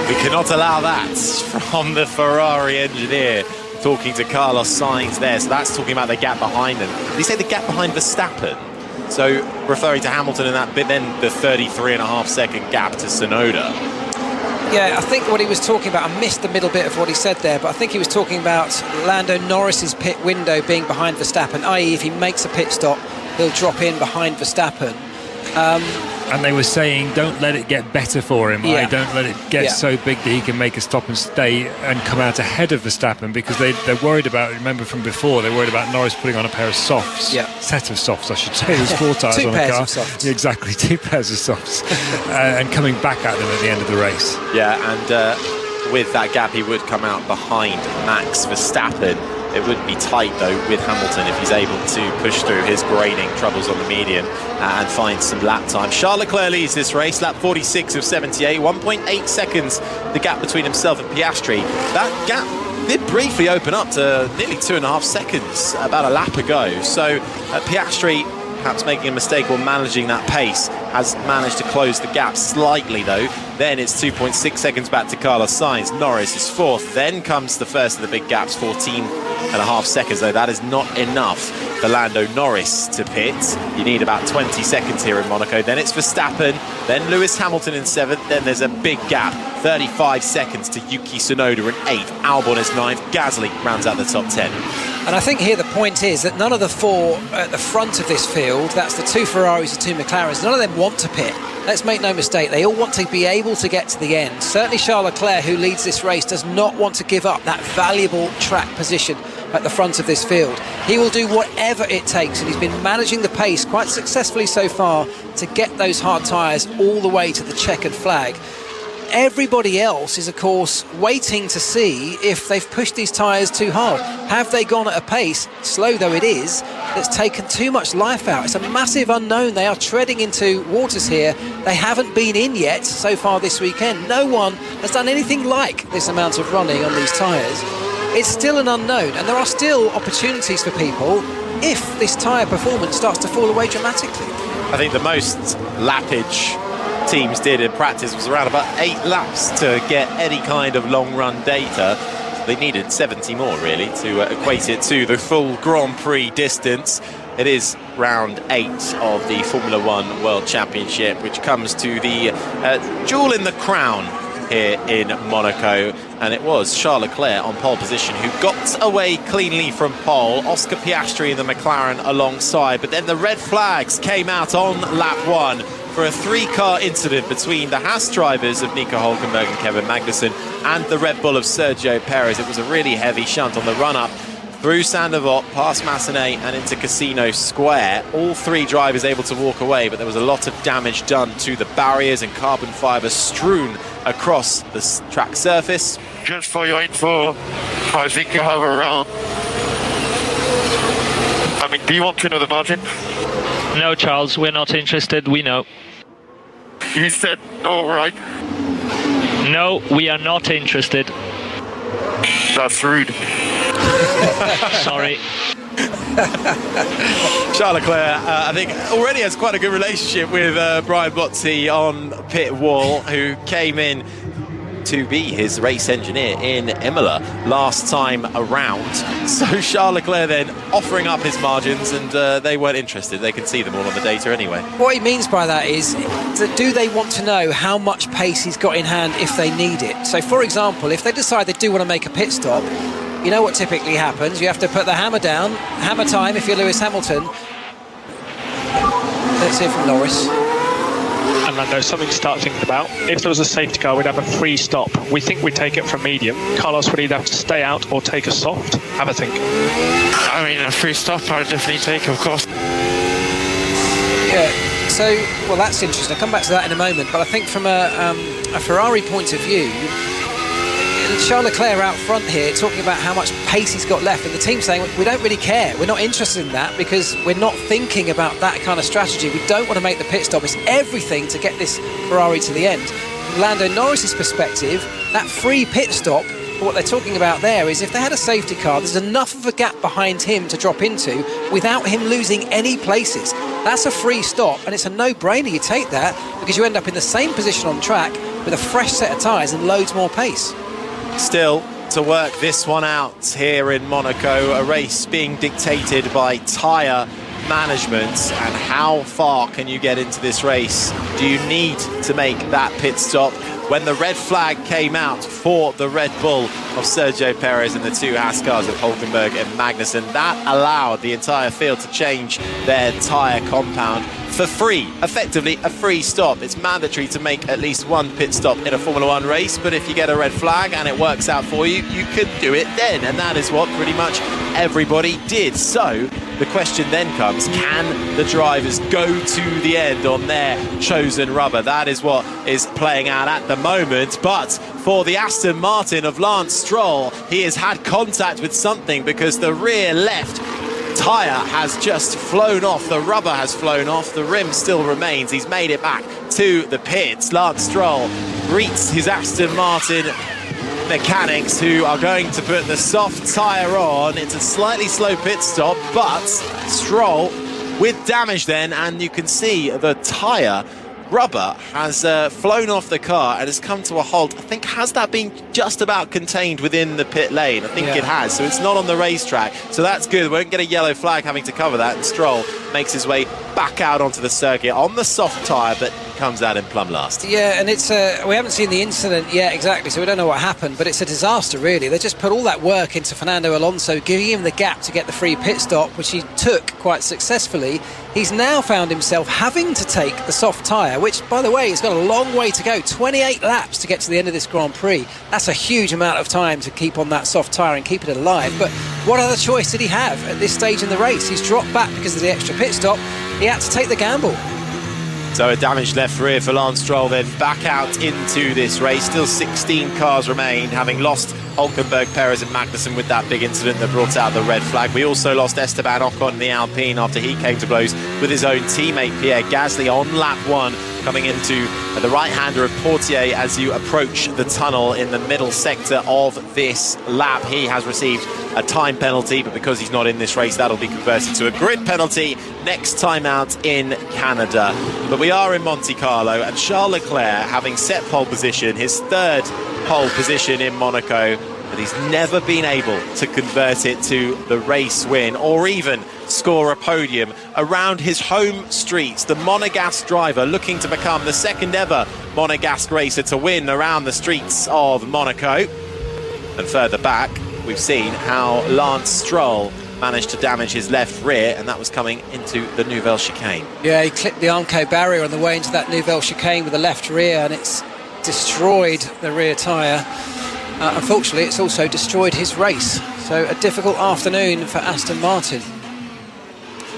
[SPEAKER 13] We cannot allow that from the Ferrari engineer talking to Carlos Sainz there. So that's talking about the gap behind them. Did he say the gap behind Verstappen? So referring to Hamilton and that bit, then the 33.5 second gap to Tsunoda.
[SPEAKER 14] Yeah, I think what he was talking about, I missed the middle bit of what he said there, but I think he was talking about Lando Norris's pit window being behind Verstappen, i.e. if he makes a pit stop, he'll drop in behind Verstappen.
[SPEAKER 15] and they were saying, don't let it get better for him.
[SPEAKER 14] Yeah.
[SPEAKER 15] Don't let it get so big that he can make a stop and stay and come out ahead of Verstappen, because they're worried about, remember from before, they're worried about Norris putting on a pair of softs. Set of softs, I should say. There's 4 tyres on the car. 2 pairs of softs. Exactly, 2 pairs of softs. And coming back at them at the end of the race.
[SPEAKER 13] Yeah, and with that gap, he would come out behind Max Verstappen. It would be tight, though, with Hamilton if he's able to push through his grading troubles on the medium and find some lap time. Charles Leclerc leads this race, lap 46 of 78, 1.8 seconds the gap between himself and Piastri. That gap did briefly open up to nearly 2.5 seconds about a lap ago. So Piastri, perhaps making a mistake or managing that pace, has managed to close the gap slightly, though. Then it's 2.6 seconds back to Carlos Sainz. Norris is 4th. Then comes the first of the big gaps, 14.5 seconds, though. That is not enough for Lando Norris to pit. You need about 20 seconds here in Monaco. Then it's Verstappen, then Lewis Hamilton in 7th. Then there's a big gap, 35 seconds to Yuki Tsunoda in 8th. Albon is 9th. Gasly rounds out the top 10.
[SPEAKER 14] And I think here the point is that none of the 4 at the front of this field, that's the 2 Ferraris, the 2 McLarens, none of them want to pit. Let's make no mistake, they all want to be able to get to the end. Certainly Charles Leclerc, who leads this race, does not want to give up that valuable track position at the front of this field. He will do whatever it takes, and he's been managing the pace quite successfully so far to get those hard tyres all the way to the checkered flag. Everybody else is, of course, waiting to see if they've pushed these tyres too hard. Have they gone at a pace, slow though it is, that's taken too much life out? It's a massive unknown. They are treading into waters here they haven't been in yet so far this weekend. No one has done anything like this amount of running on these tyres. It's still an unknown, and there are still opportunities for people if this tyre performance starts to fall away dramatically.
[SPEAKER 13] I think the most lappage teams did in practice was around about 8 laps to get any kind of long run data. They needed 70 more really to equate it to the full Grand Prix distance. It is round 8 of the Formula 1 World Championship, which comes to the jewel in the crown here in Monaco, and it was Charles Leclerc on pole position who got away cleanly from pole. Oscar Piastri in the McLaren alongside, but then the red flags came out on lap 1 for a 3-car incident between the Haas drivers of Nico Hülkenberg and Kevin Magnussen and the Red Bull of Sergio Perez. It was a really heavy shunt on the run-up through Saint-Devote, past Massenet and into Casino Square. All 3 drivers able to walk away, but there was a lot of damage done to the barriers and carbon fibre strewn across the track surface.
[SPEAKER 19] Just for your info, I think you have around... do you want to know the margin?
[SPEAKER 3] No, Charles, we're not interested, we know.
[SPEAKER 19] You said all right.
[SPEAKER 3] No, we are not interested.
[SPEAKER 19] That's rude.
[SPEAKER 3] Sorry.
[SPEAKER 13] Charles Leclerc, I think, already has quite a good relationship with Brian Botzi on pit wall, who came in to be his race engineer in Imola last time around. So Charles Leclerc then offering up his margins, and they weren't interested. They can see them all on the data anyway.
[SPEAKER 14] What he means by that is, do they want to know how much pace he's got in hand if they need it? So, for example, if they decide they do want to make a pit stop, you know what typically happens. You have to put the hammer down. Hammer time if you're Lewis Hamilton. Let's hear from Norris.
[SPEAKER 12] And Lando, something to start thinking about. If there was a safety car, we'd have a free stop. We think we'd take it from medium. Carlos would either have to stay out or take a soft. Have a think.
[SPEAKER 19] A free stop I'd definitely take, of course.
[SPEAKER 14] Yeah, so, well, that's interesting. I'll come back to that in a moment. But I think from a Ferrari point of view, Charles Leclerc out front here talking about how much pace he's got left, and the team saying we don't really care, we're not interested in that because we're not thinking about that kind of strategy. We don't want to make the pit stop. It's everything to get this Ferrari to the end. From Lando Norris's perspective, that free pit stop, what they're talking about there is if they had a safety car, there's enough of a gap behind him to drop into without him losing any places. That's a free stop, and it's a no-brainer you take that because you end up in the same position on track with a fresh set of tyres and loads more pace.
[SPEAKER 13] Still to work this one out here in Monaco, a race being dictated by tyre management. And how far can you get into this race? Do you need to make that pit stop? when the red flag came out for the Red Bull of Sergio Perez and the two Haas cars of Hulkenberg and Magnussen. That allowed the entire field to change their tyre compound for free, effectively a free stop. It's mandatory to make at least one pit stop in a Formula One race, but if you get a red flag and it works out for you, you can do it then, and that is what pretty much everybody did. So the question then comes, can the drivers go to the end on their chosen rubber? That is what is playing out at the moment, but for the Aston Martin of Lance Stroll, he has had contact with something, because the rear left tyre has just flown off, the rubber has flown off, the rim still remains. He's made it back to the pits. Lance Stroll greets his Aston Martin mechanics, who are going to put the soft tyre on. It's a slightly slow pit stop, but Stroll with damage then, and you can see the tyre rubber has flown off the car and has come to a halt. I think, has that been just about contained within the pit lane? I think it has, so it's not on the racetrack, so that's good. We won't get a yellow flag having to cover that, and Stroll makes his way back out onto the circuit on the soft tyre, but comes out in plumb last.
[SPEAKER 14] Yeah, and it's we haven't seen the incident yet exactly, so we don't know what happened, but it's a disaster really. They just put all that work into Fernando Alonso, giving him the gap to get the free pit stop, which he took quite successfully. He's now found himself having to take the soft tyre, which, by the way, has got a long way to go. 28 laps to get to the end of this Grand Prix. That's a huge amount of time to keep on that soft tyre and keep it alive. But what other choice did he have at this stage in the race? He's dropped back because of the extra pit stop. He had to take the gamble.
[SPEAKER 13] So a damaged left rear for Lance Stroll, then back out into this race. Still 16 cars remain, having lost Hulkenberg, Perez and Magnussen with that big incident that brought out the red flag. We also lost Esteban Ocon in the Alpine after he came to blows with his own teammate Pierre Gasly on lap 1, coming into the right-hander of Portier as you approach the tunnel in the middle sector of this lap. He has received a time penalty, but because he's not in this race, that'll be converted to a grid penalty next time out in Canada. But we are in Monte Carlo, and Charles Leclerc, having set pole position, his third pole position in Monaco, but he's never been able to convert it to the race win or even score a podium around his home streets. The Monegasque driver looking to become the second ever Monegasque racer to win around the streets of Monaco. And further back, we've seen how Lance Stroll managed to damage his left rear, and that was coming into the Nouvelle chicane.
[SPEAKER 14] Yeah, he clipped the Armco barrier on the way into that Nouvelle chicane with the left rear, and it's destroyed the rear tyre. Unfortunately, it's also destroyed his race. So a difficult afternoon for Aston Martin.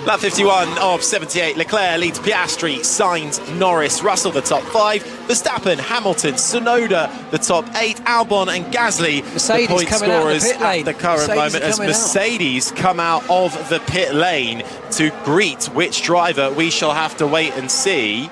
[SPEAKER 13] Lap 51 of 78, Leclerc leads Piastri, Sainz, Norris, Russell the top 5, Verstappen, Hamilton, Tsunoda the top 8, Albon and Gasly
[SPEAKER 14] Mercedes
[SPEAKER 13] the point scorers
[SPEAKER 14] at
[SPEAKER 13] the current moment, as Mercedes come out of the pit lane to greet which driver we shall have to wait and see.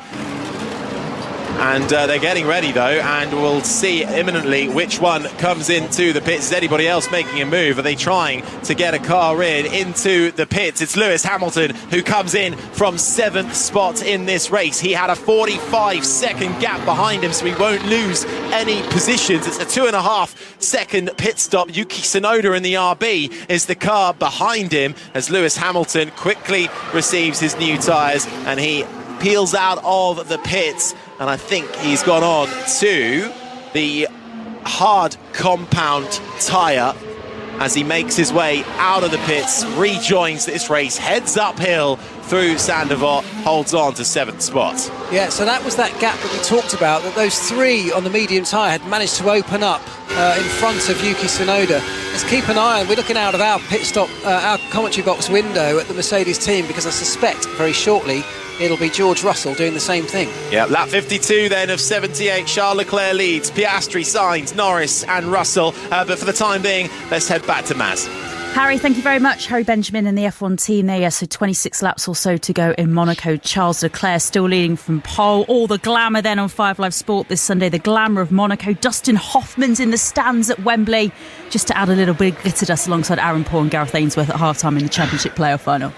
[SPEAKER 13] And they're getting ready though, and we'll see imminently which one comes into the pits. Is anybody else making a move? Are they trying to get a car into the pits? It's Lewis Hamilton who comes in from 7th spot in this race. He had a 45-second gap behind him, so he won't lose any positions. It's a 2.5-second pit stop. Yuki Tsunoda in the RB is the car behind him, as Lewis Hamilton quickly receives his new tyres and he peels out of the pits. And I think he's gone on to the hard compound tyre as he makes his way out of the pits, rejoins this race, heads uphill through Sandoval, holds on to 7th spot.
[SPEAKER 14] Yeah, so that was that gap that we talked about, that those three on the medium tyre had managed to open up in front of Yuki Tsunoda. Let's keep an eye on, we're looking out of our pit stop, our commentary box window at the Mercedes team, because I suspect very shortly it'll be George Russell doing the same thing.
[SPEAKER 13] Yeah, lap 52 then of 78. Charles Leclerc leads, Piastri, Sainz, Norris and Russell. But for the time being, let's head back to Maz.
[SPEAKER 1] Harry, thank you very much. Harry Benjamin and the F1 team there. So 26 laps or so to go in Monaco. Charles Leclerc still leading from pole. All the glamour then on 5 Live Sport this Sunday. The glamour of Monaco. Dustin Hoffman's in the stands at Wembley, just to add a little bit of glitter dust alongside Aaron Paul and Gareth Ainsworth at half-time in the Championship playoff final.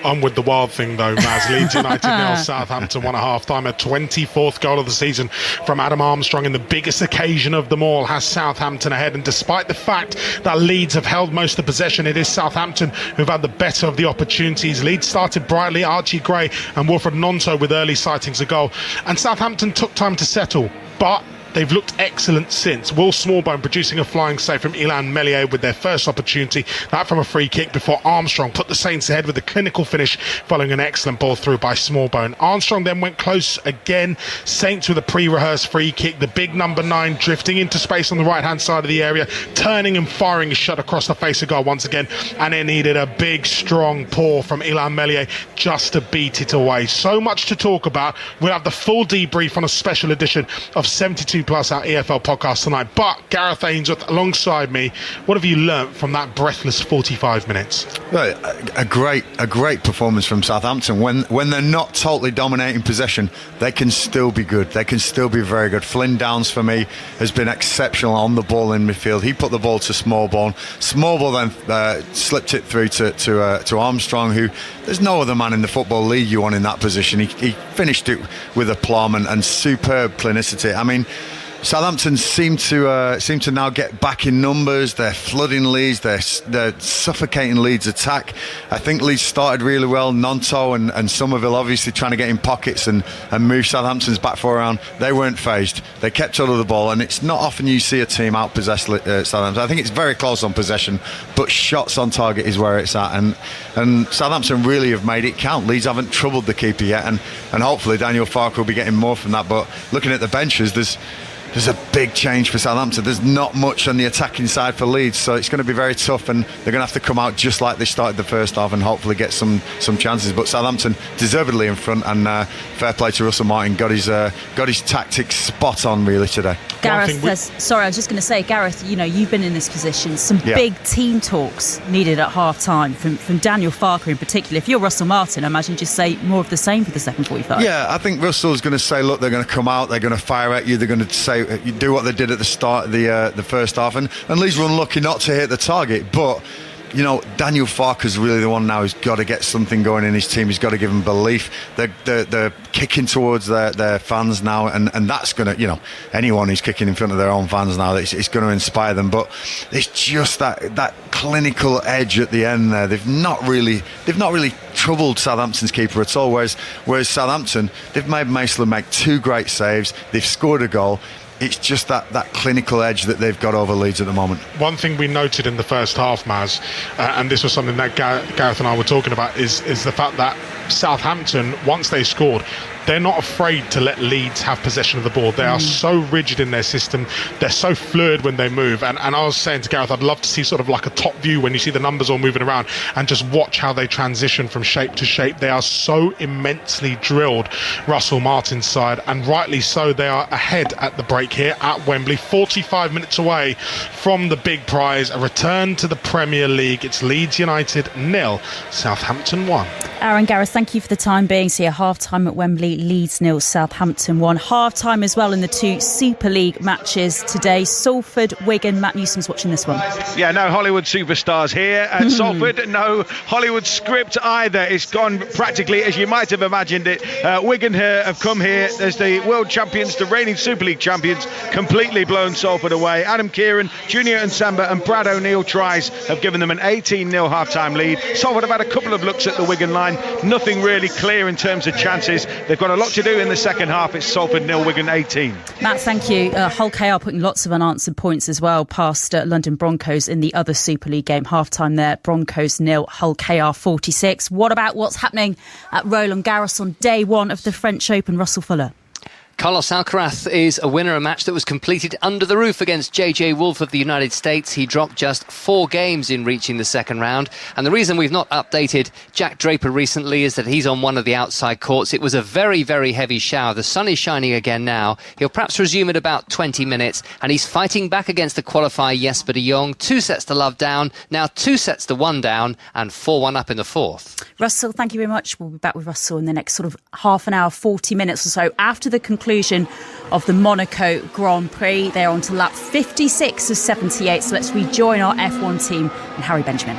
[SPEAKER 20] I'm with the wild thing though, Maz. Leeds United 0, Southampton 1 at half-time. A 24th goal of the season from Adam Armstrong in the biggest occasion of them all has Southampton ahead. And despite the fact that Leeds have held most of the possession, it is Southampton who've had the better of the opportunities. Leeds started brightly, Archie Gray and Wilfred Gnonto with early sightings of goal. And Southampton took time to settle, but they've looked excellent since. Will Smallbone producing a flying save from Ilan Melier with their first opportunity, that from a free kick, before Armstrong put the Saints ahead with a clinical finish following an excellent ball through by Smallbone. Armstrong then went close again. Saints with a pre-rehearsed free kick. The big number 9 drifting into space on the right-hand side of the area, turning and firing a shot across the face of goal once again, and it needed a big, strong paw from Ilan Melier just to beat it away. So much to talk about. We'll have the full debrief on a special edition of 72 Plus, our EFL podcast tonight. But Gareth Ainsworth alongside me, what have you learnt from that breathless 45 minutes?
[SPEAKER 21] Well, a great performance from Southampton. When they're not totally dominating possession, they can still be good. They can still be very good. Flynn Downs, for me, has been exceptional on the ball in midfield. He put the ball to Smallbone. Smallbone then slipped it through to Armstrong, who there's no other man in the Football League you want in that position. He finished it with aplomb and superb clinicity. I mean, Southampton seem to now get back in numbers. They're flooding Leeds. They're suffocating Leeds' attack. I think Leeds started really well. Nonto and Somerville obviously trying to get in pockets and move Southampton's back four around. They weren't phased. They kept hold of the ball, and it's not often you see a team out-possess Southampton. I think it's very close on possession, but shots on target is where it's at. And Southampton really have made it count. Leeds haven't troubled the keeper yet, and hopefully Daniel Farke will be getting more from that. But looking at the benches, there's a big change for Southampton. There's not much on the attacking side for Leeds, so it's going to be very tough, and they're going to have to come out just like they started the first half and hopefully get some chances. But Southampton deservedly in front, and fair play to Russell Martin. Got his tactics spot on really today.
[SPEAKER 1] Gareth, sorry, I was just going to say, Gareth, you've been in this position. Some big team talks needed at half-time from Daniel Farke in particular. If you're Russell Martin, I imagine just say more of the same for the second 45.
[SPEAKER 21] Yeah, I think Russell's going to say, look, they're going to come out, they're going to fire at you, they're going to say, you do what they did at the start of the first half, and Leeds were unlucky not to hit the target, but Daniel Farke's really the one now who's got to get something going in his team. He's got to give them belief. They're kicking towards their fans now, and that's going to, anyone who's kicking in front of their own fans now, it's going to inspire them. But it's just that clinical edge at the end there. They've not really troubled Southampton's keeper at all. Whereas Southampton, they've made Maitland make 2 great saves. They've scored a goal. It's just that clinical edge that they've got over Leeds at the moment.
[SPEAKER 20] One thing we noted in the first half, Maz, and this was something that Gareth and I were talking about, is the fact that Southampton, once they scored, they're not afraid to let Leeds have possession of the ball. They are so rigid in their system. They're so fluid when they move. And I was saying to Gareth, I'd love to see sort of like a top view when you see the numbers all moving around and just watch how they transition from shape to shape. They are so immensely drilled, Russell Martin's side, and rightly so. They are ahead at the break here at Wembley, 45 minutes away from the big prize, a return to the Premier League. It's Leeds United 0, Southampton 1.
[SPEAKER 1] Aaron, Gareth, thank you for the time being. See, a half-time at Wembley, Leeds 0, Southampton 1. Half-time as well in the 2 Super League matches today. Salford, Wigan. Matt Newsom's watching this one.
[SPEAKER 7] Yeah, no Hollywood superstars here at Salford. No Hollywood script either. It's gone practically as you might have imagined it. Wigan have come here as the world champions, the reigning Super League champions, completely blown Salford away. Adam Kieran, Junior Nsamba and Brad O'Neill tries have given them an 18-0 half-time lead. Salford have had a couple of looks at the Wigan line. Nothing really clear in terms of chances. They've got a lot to do in the second half. It's Salford 0, Wigan 18.
[SPEAKER 1] Matt, thank you. Hull KR putting lots of unanswered points as well past London Broncos in the other Super League game. Half-time there, Broncos 0, Hull KR 46. What about what's happening at Roland Garros on day 1 of the French Open? Russell Fuller.
[SPEAKER 4] Carlos Alcaraz is a winner, a match that was completed under the roof against JJ Wolf of the United States. He dropped just 4 games in reaching the second round. And the reason we've not updated Jack Draper recently is that he's on one of the outside courts. It was a very, very heavy shower. The sun is shining again now. He'll perhaps resume at about 20 minutes. And he's fighting back against the qualifier Jesper de Jong. 2 sets to love down, now 2 sets to 1 down, and 4-1 up in the 4th.
[SPEAKER 1] Russell, thank you very much. We'll be back with Russell in the next sort of half an hour, 40 minutes or so after the conclusion of the Monaco Grand Prix. They're on to lap 56 of 78. So let's rejoin our F1 team and Harry Benjamin.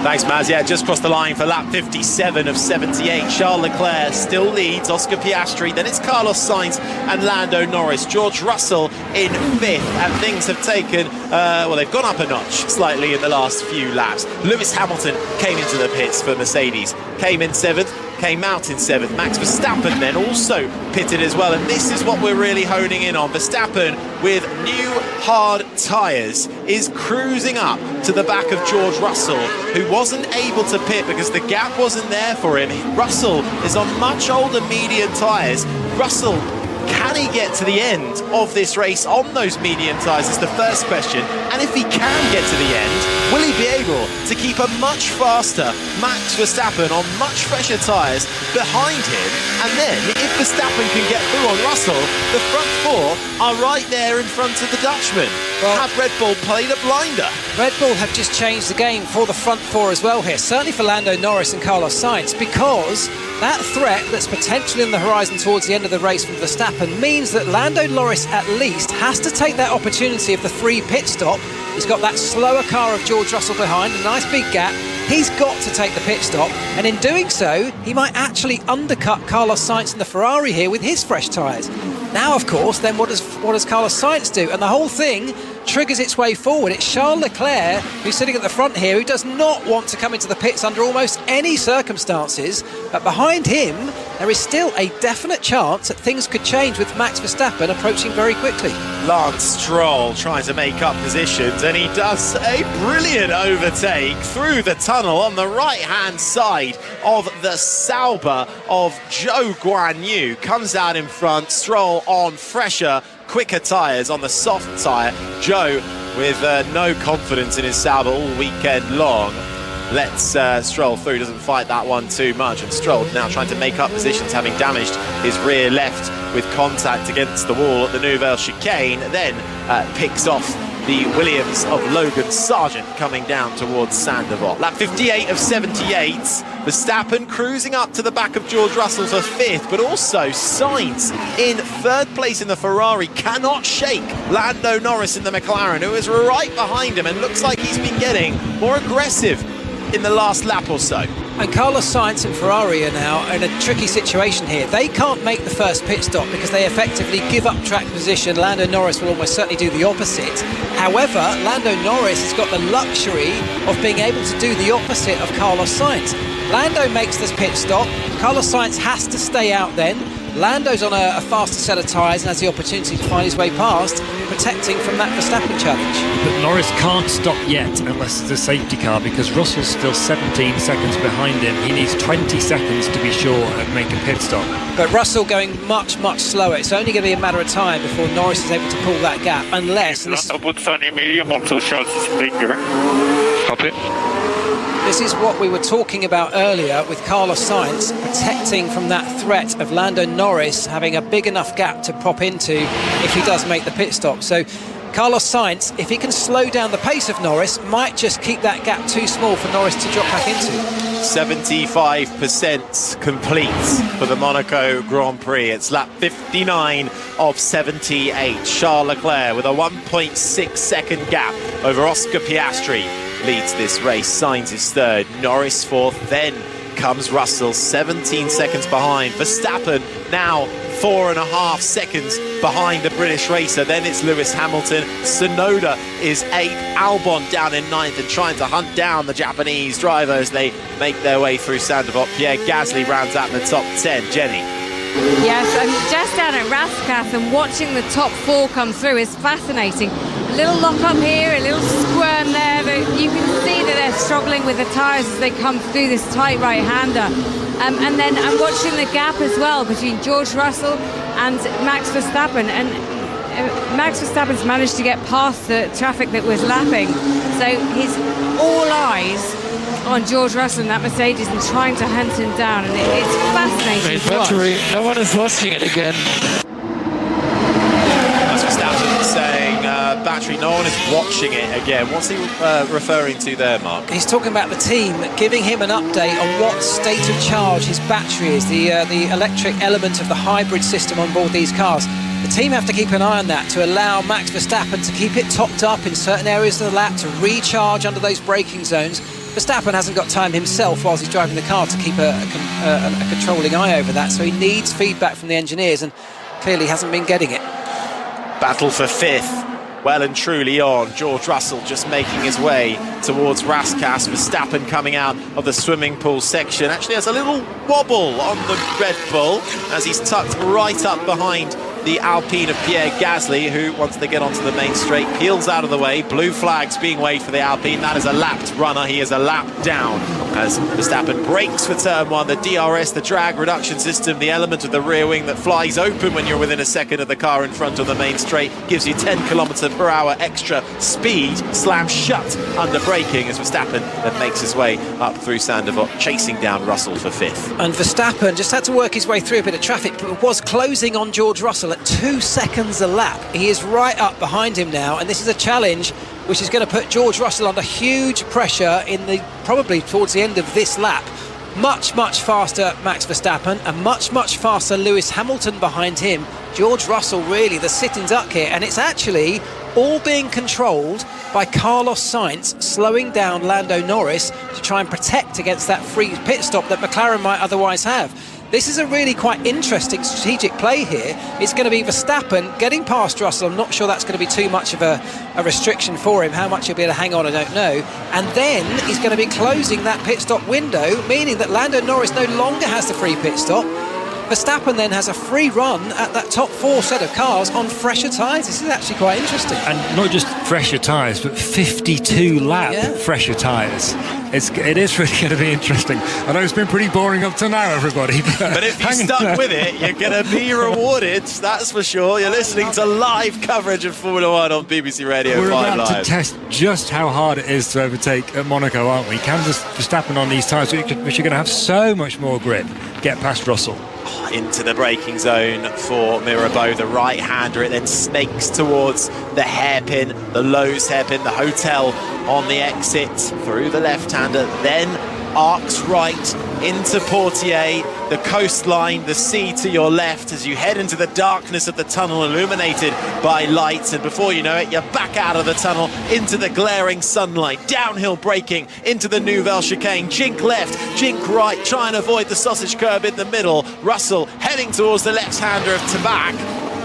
[SPEAKER 13] Thanks, Maz. Yeah, just crossed the line for lap 57 of 78. Charles Leclerc still leads Oscar Piastri. Then it's Carlos Sainz and Lando Norris. George Russell in 5th. And things have taken, they've gone up a notch slightly in the last few laps. Lewis Hamilton came into the pits for Mercedes. Came in 7th. came out in 7th. Max Verstappen then also pitted as well, and this is what we're really honing in on. Verstappen, with new hard tyres, is cruising up to the back of George Russell, who wasn't able to pit because the gap wasn't there for him. Russell is on much older medium tyres. Russell, can he get to the end of this race on those medium tyres is the first question. And if he can get to the end, will he be able to keep a much faster Max Verstappen on much fresher tyres behind him? And then, if Verstappen can get through on Russell, the front four are right there in front of the Dutchman. Well, have Red Bull played a blinder?
[SPEAKER 14] Red Bull have just changed the game for the front four as well here, certainly for Lando Norris and Carlos Sainz, because that threat that's potentially on the horizon towards the end of the race from Verstappen means that Lando Norris at least has to take that opportunity of the free pit stop. He's got that slower car of George Russell behind, a nice big gap. He's got to take the pit stop, and in doing so, he might actually undercut Carlos Sainz in the Ferrari here with his fresh tyres. Now, of course, then what does Carlos Sainz do? And the whole thing triggers its way forward. It's Charles Leclerc, who's sitting at the front here, who does not want to come into the pits under almost any circumstances. But behind him, there is still a definite chance that things could change with Max Verstappen approaching very quickly.
[SPEAKER 13] Lance Stroll trying to make up positions, and he does a brilliant overtake through the tunnel on the right-hand side of the Sauber of Zhou Guanyu. Comes out in front, Stroll on fresher, quicker tyres on the soft tyre. Joe with no confidence in his Sauber all weekend long. Lets Stroll through, doesn't fight that one too much, and Stroll now trying to make up positions, having damaged his rear left with contact against the wall at the Nouvelle chicane, then picks off the Williams of Logan Sargent coming down towards Sandoval. Lap 58 of 78, Verstappen cruising up to the back of George Russell for 5th, but also Sainz in 3rd place in the Ferrari cannot shake Lando Norris in the McLaren, who is right behind him and looks like he's been getting more aggressive in the last lap or so.
[SPEAKER 14] And Carlos Sainz and Ferrari are now in a tricky situation here. They can't make the first pit stop because they effectively give up track position. Lando Norris will almost certainly do the opposite. However, Lando Norris has got the luxury of being able to do the opposite of Carlos Sainz. Lando makes this pit stop. Carlos Sainz has to stay out then. Lando's on a faster set of tyres and has the opportunity to find his way past, protecting from that Verstappen challenge.
[SPEAKER 15] But Norris can't stop yet unless it's a safety car, because Russell's still 17 seconds behind him. He needs 20 seconds to be sure and make a pit stop.
[SPEAKER 14] But Russell going much, much slower. It's only going to be a matter of time before Norris is able to pull that gap, unless... This is what we were talking about earlier with Carlos Sainz protecting from that threat of Lando Norris having a big enough gap to pop into if he does make the pit stop. So Carlos Sainz, if he can slow down the pace of Norris, might just keep that gap too small for Norris to drop back into.
[SPEAKER 13] 75% complete for the Monaco Grand Prix. It's lap 59 of 78. Charles Leclerc with a 1.6 second gap over Oscar Piastri leads this race. Sainz is 3rd, Norris 4th, then comes Russell 17 seconds behind. Verstappen now 4.5 seconds behind the British racer. Then it's Lewis Hamilton. Tsunoda is 8th, Albon down in 9th and trying to hunt down the Japanese driver as they make their way through Sandoval. Pierre Gasly rounds out in the top 10. Jenny.
[SPEAKER 2] Yes, I'm just down at Rascath and watching the top 4 come through is fascinating. A little lock up here, a little squirm there, but you can see that they're struggling with the tyres as they come through this tight right-hander. And then I'm watching the gap as well between George Russell and Max Verstappen. And Max Verstappen's managed to get past the traffic that was lapping. So he's all eyes on George Russell in that Mercedes and trying to hunt him down, and it's fascinating to watch.
[SPEAKER 19] No one is watching it again.
[SPEAKER 13] That's Verstappen saying battery, no one is watching it again. What's he referring to there, Mark?
[SPEAKER 14] He's talking about the team giving him an update on what state of charge his battery is, the electric element of the hybrid system on board these cars. The team have to keep an eye on that to allow Max Verstappen to keep it topped up in certain areas of the lap, to recharge under those braking zones. Verstappen hasn't got time himself whilst he's driving the car to keep a controlling eye over that, so he needs feedback from the engineers and clearly hasn't been getting it.
[SPEAKER 13] Battle for 5th well and truly on. George Russell just making his way towards Raskas. Verstappen coming out of the swimming pool section. Actually has a little wobble on the Red Bull as he's tucked right up behind the Alpine of Pierre Gasly, who, once they get onto the main straight, peels out of the way. Blue flags being waved for the Alpine. That is a lapped runner. He is a lap down as Verstappen brakes for turn one. The DRS, the drag reduction system, the element of the rear wing that flies open when you're within a second of the car in front on the main straight, gives you 10 km/h extra speed, slams shut under braking as Verstappen then makes his way up through Sandoval, chasing down Russell for 5th.
[SPEAKER 14] And Verstappen just had to work his way through a bit of traffic, but was closing on George Russell at 2 seconds a lap. He is right up behind him now, and this is a challenge which is going to put George Russell under huge pressure in the probably towards the end of this lap. Much faster Max Verstappen, and much faster Lewis Hamilton behind him. George Russell really the sitting duck here, and it's actually all being controlled by Carlos Sainz slowing down Lando Norris to try and protect against that free pit stop that McLaren might otherwise have. This is a really quite interesting strategic play here. It's going to be Verstappen getting past Russell. I'm not sure that's going to be too much of a restriction for him. How much he'll be able to hang on, I don't know. And then he's going to be closing that pit stop window, meaning that Lando Norris no longer has the free pit stop. Verstappen then has a free run at that top 4 set of cars on fresher tyres. This is actually quite interesting.
[SPEAKER 15] And not just fresher tyres, but 52 lap fresher tyres. It is really going to be interesting. I know it's been pretty boring up to now, everybody.
[SPEAKER 13] But if you stuck with it, you're going to be rewarded, that's for sure. You're listening to live coverage of Formula 1 on BBC Radio 5 Live.
[SPEAKER 15] We're about to test just how hard it is to overtake at Monaco, aren't we? Can Verstappen on these tyres, which are going to have so much more grip, get past Russell?
[SPEAKER 13] Into the braking zone for Mirabeau, the right-hander. It then snakes towards the hairpin, the Lowe's hairpin, the hotel on the exit through the left-hander, then arcs right into Portier, the coastline, the sea to your left as you head into the darkness of the tunnel illuminated by lights, and before you know it, you're back out of the tunnel into the glaring sunlight, downhill braking into the Nouvelle chicane, jink left, jink right, try and avoid the sausage curb in the middle. Russell heading towards the left-hander of Tabac.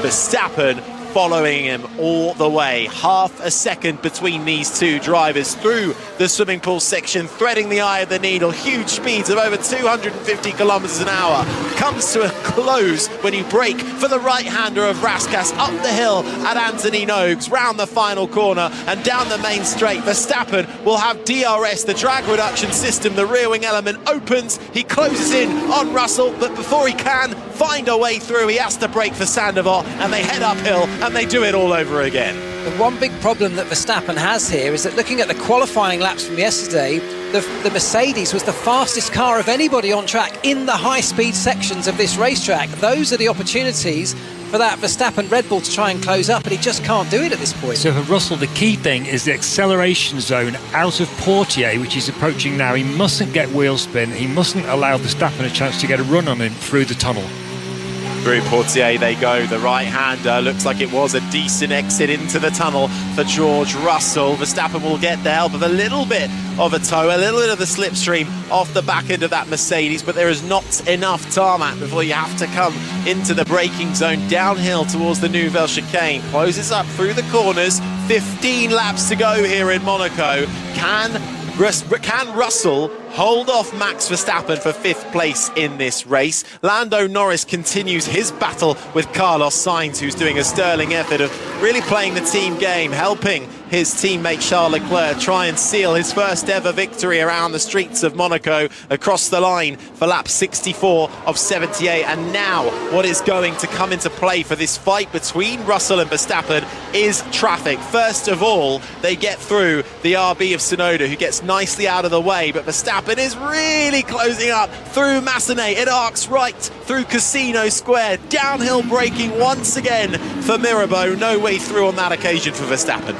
[SPEAKER 13] Verstappen following him all the way. Half a second between these two drivers through the swimming pool section, threading the eye of the needle. Huge speeds of over 250 kilometers an hour. Comes to a close when you brake for the right-hander of Raskas up the hill at Anthony Nogues, round the final corner and down the main straight. Verstappen will have DRS, the drag reduction system. The rear wing element opens. He closes in on Russell, but before he can find a way through, he has to brake for Sandoval, and they head uphill and they do it all over again.
[SPEAKER 14] The one big problem that Verstappen has here is that looking at the qualifying laps from yesterday, the Mercedes was the fastest car of anybody on track in the high-speed sections of this racetrack. Those are the opportunities for that Verstappen Red Bull to try and close up, and he just can't do it at this point.
[SPEAKER 15] So for Russell, the key thing is the acceleration zone out of Portier, which he's approaching now. He mustn't get wheel spin. He mustn't allow Verstappen a chance to get a run on him through the tunnel.
[SPEAKER 13] Through Portier they go, the right-hander. Looks like it was a decent exit into the tunnel for George Russell. Verstappen will get the help of a little bit of a tow, a little bit of the slipstream off the back end of that Mercedes, but there is not enough tarmac before you have to come into the braking zone, downhill towards the Nouvelle chicane. Closes up through the corners, 15 laps to go here in Monaco. Can Russell hold off Max Verstappen for 5th place in this race? Lando Norris continues his battle with Carlos Sainz, who's doing a sterling effort of really playing the team game, helping his teammate Charles Leclerc try and seal his first ever victory around the streets of Monaco, across the line for lap 64 of 78. And now what is going to come into play for this fight between Russell and Verstappen is traffic. First of all, they get through the RB of Tsunoda, who gets nicely out of the way, but Verstappen is really closing up through Massenet. It arcs right through Casino Square. Downhill braking once again for Mirabeau. No way through on that occasion for Verstappen.